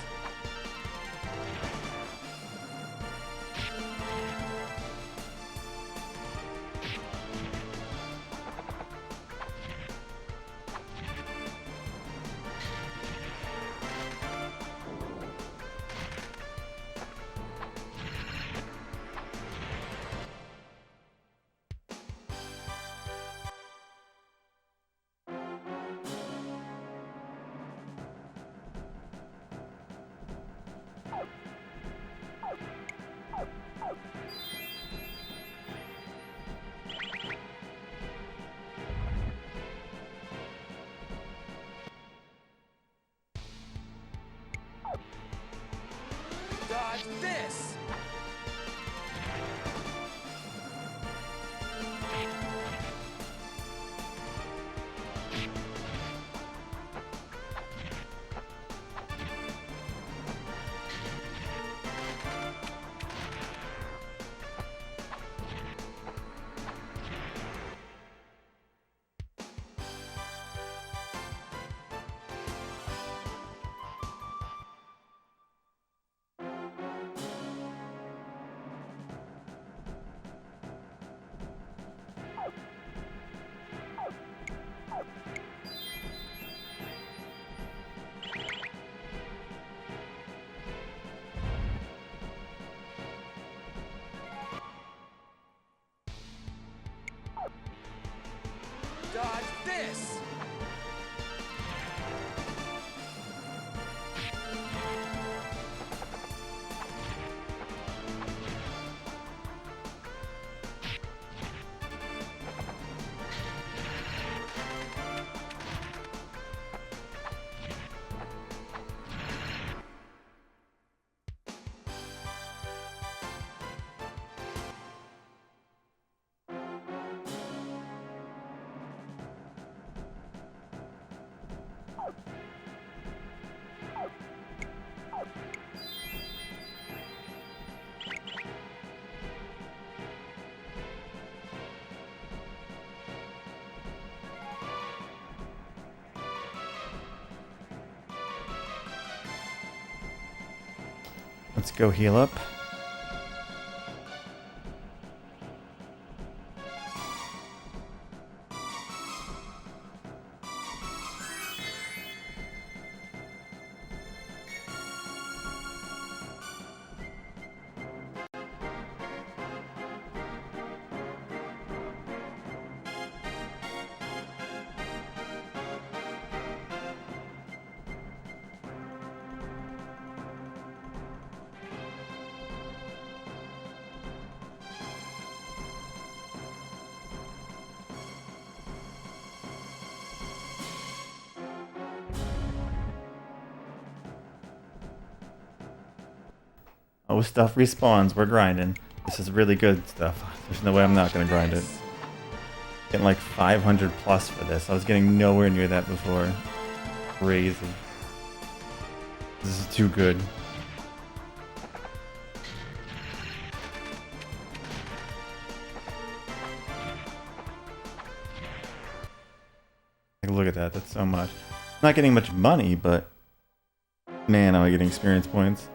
Dodge this! Dodge this! Let's go heal up. Oh, stuff respawns. We're grinding. This is really good stuff. There's no way I'm not gonna grind it. Getting like 500 plus for this. I was getting nowhere near that before. Crazy. This is too good. Like, look at that. That's so much. I'm not getting much money, but man, am I getting experience points.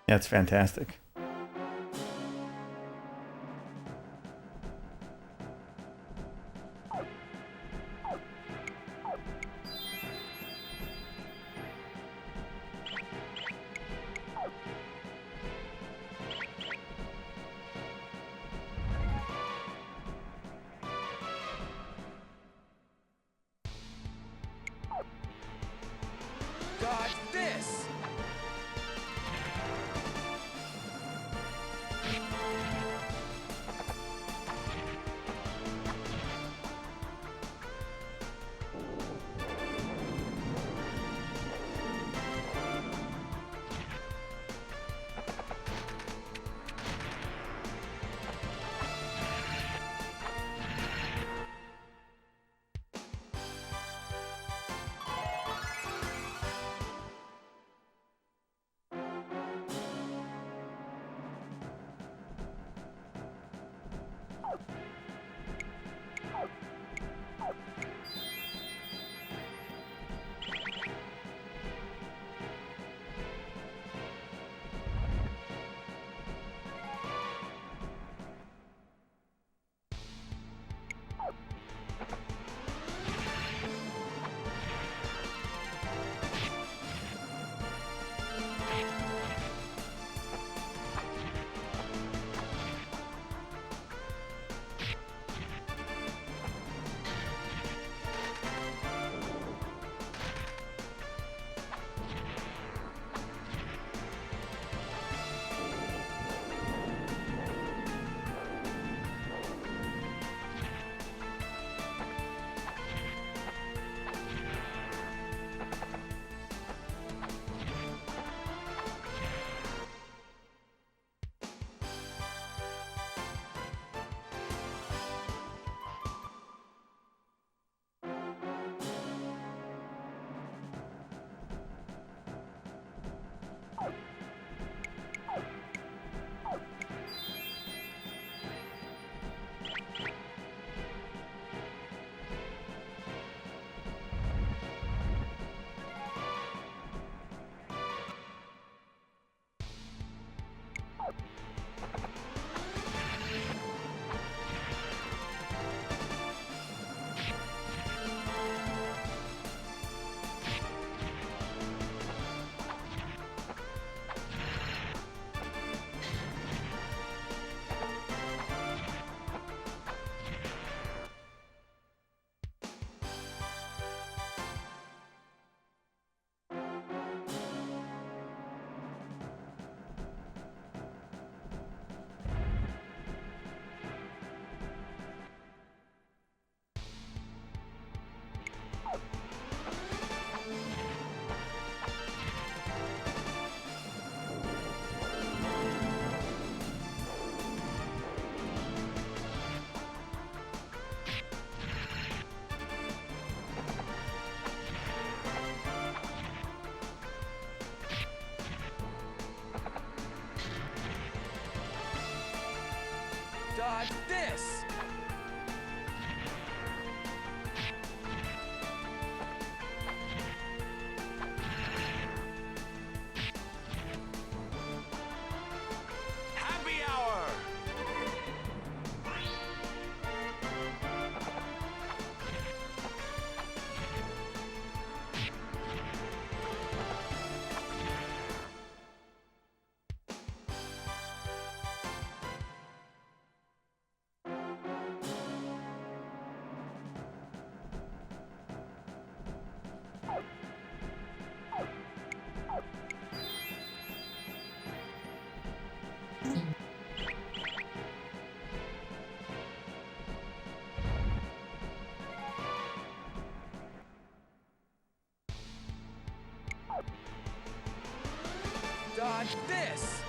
Yeah, it's fantastic. Dodge this! Dodge this! Happy hour! Dodge this!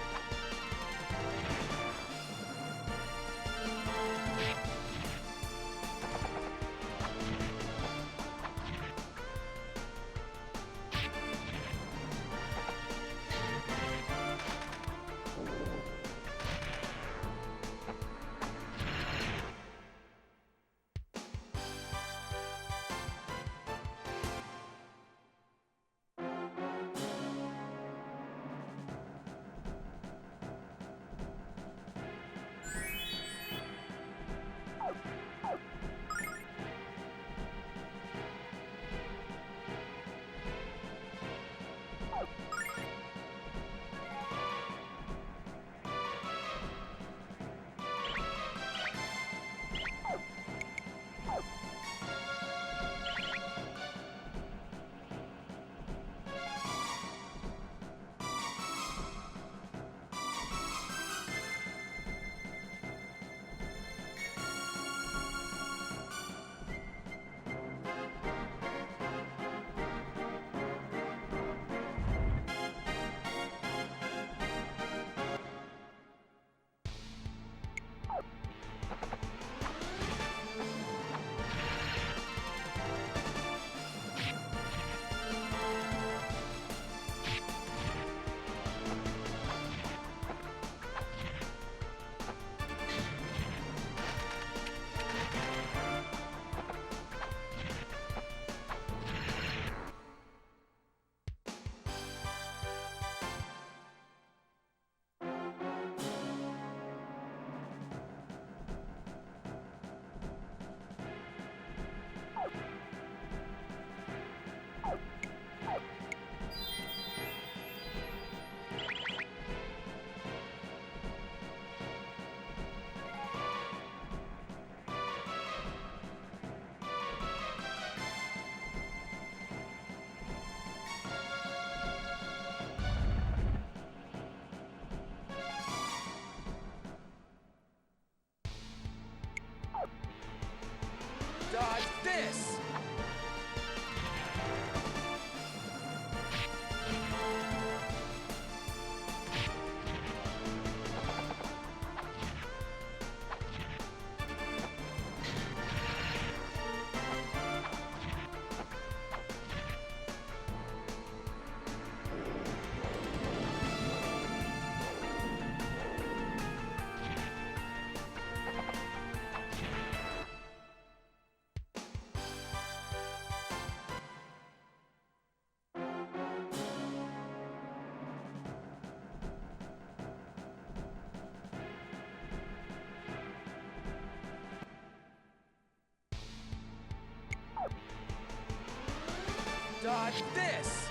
Dodge this!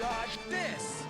Dodge this!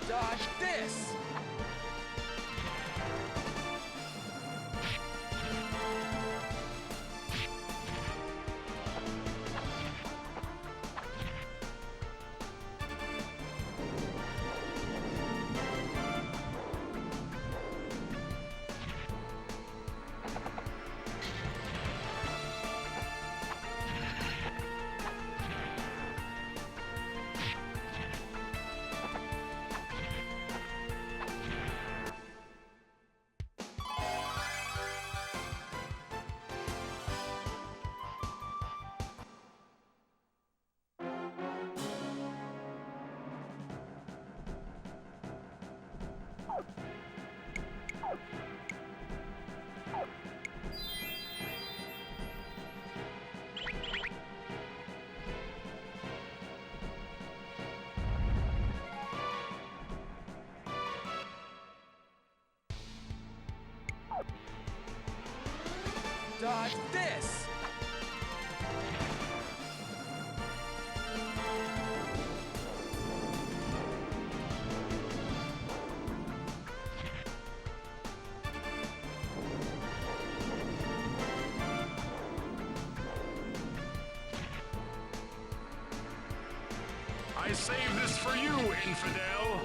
Dodge this! Dodge this! I saved this for you, infidel!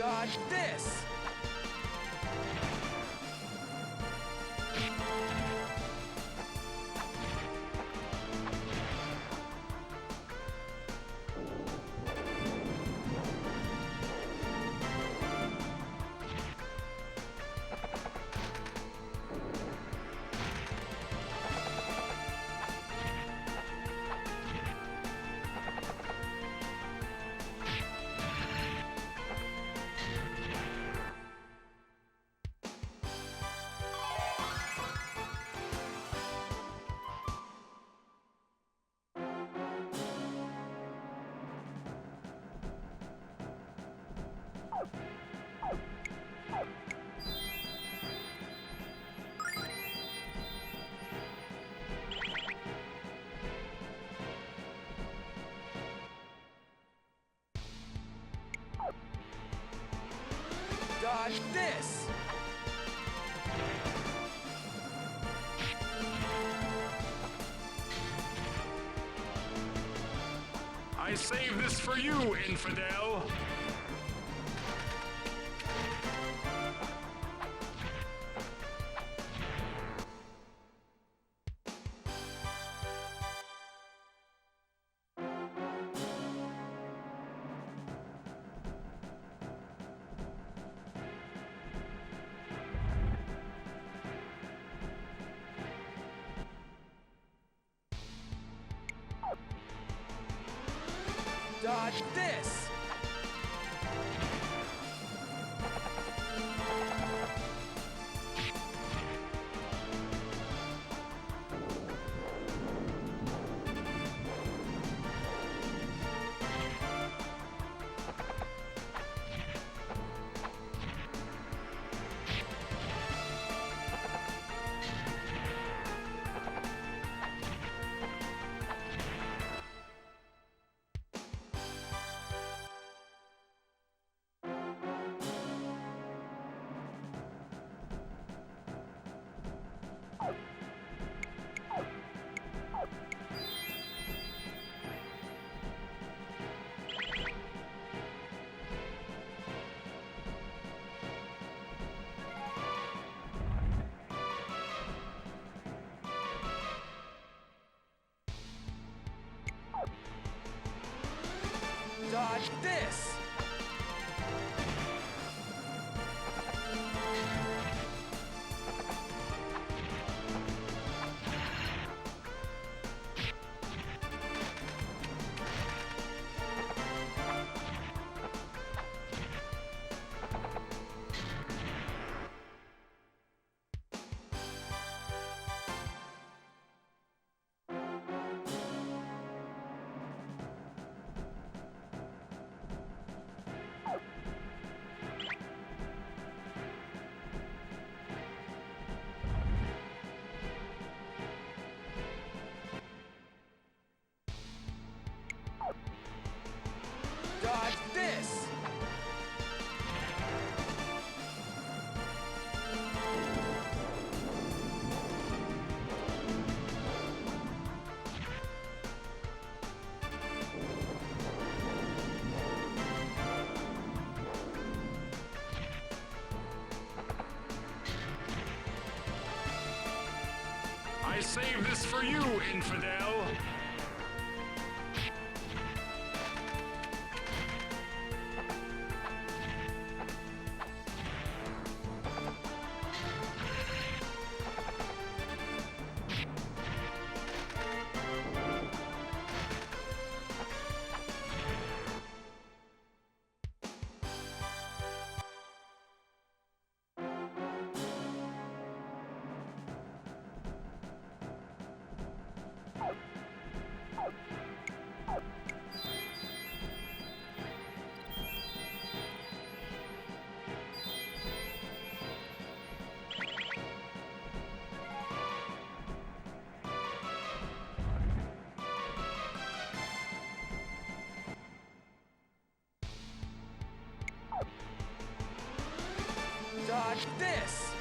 Dodge this! Dodge this! I saved this for you, infidel! Dodge this! Dodge this! Dodge this! I saved this for you, infidel! Dodge this!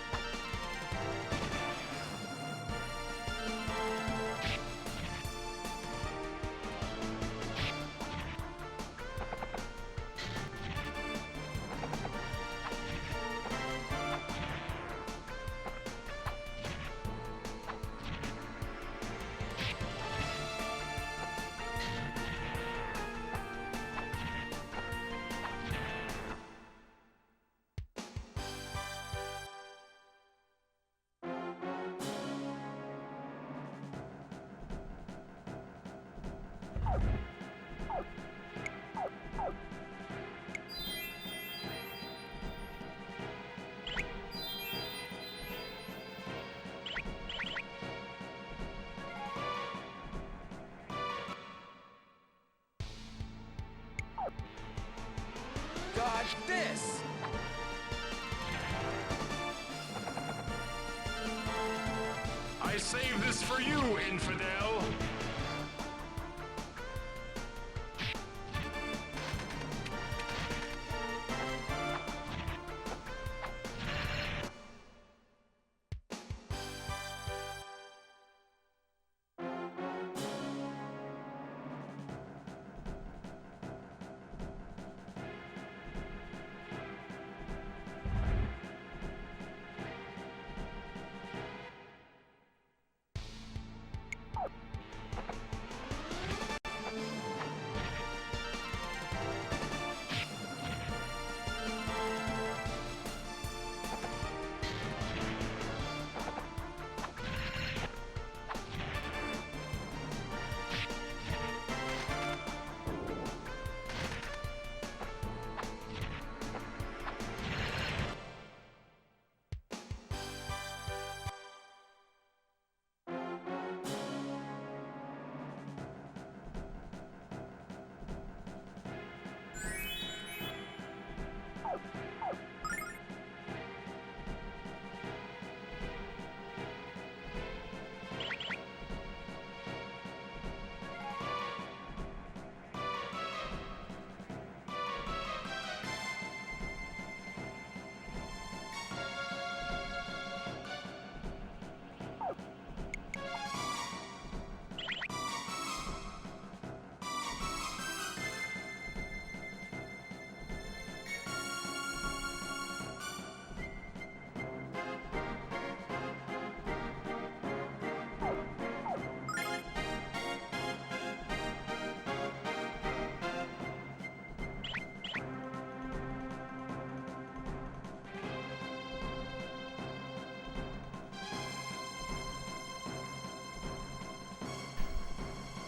Dodge this! I saved this for you, infidel!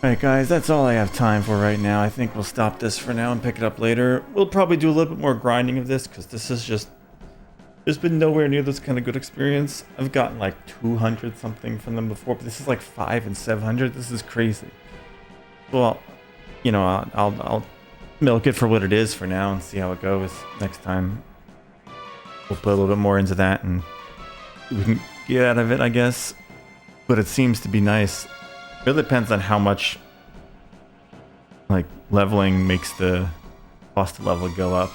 Alright guys, that's all I have time for right now. I think we'll stop this for now and pick it up later. We'll probably do a little bit more grinding of this, because this is just... There's been nowhere near this kind of good experience. I've gotten like 200 something from them before, but this is like 5 and 700. This is crazy. Well, you know, I'll milk it for what it is for now and see how it goes next time. We'll put a little bit more into that and we can get out of it, I guess. But it seems to be nice. Really depends on how much like leveling makes the cost to level go up.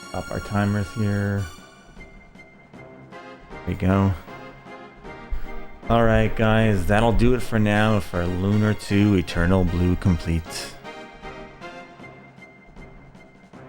Stop our timers here. There we go. Alright guys, that'll do it for now for Lunar 2 Eternal Blue complete.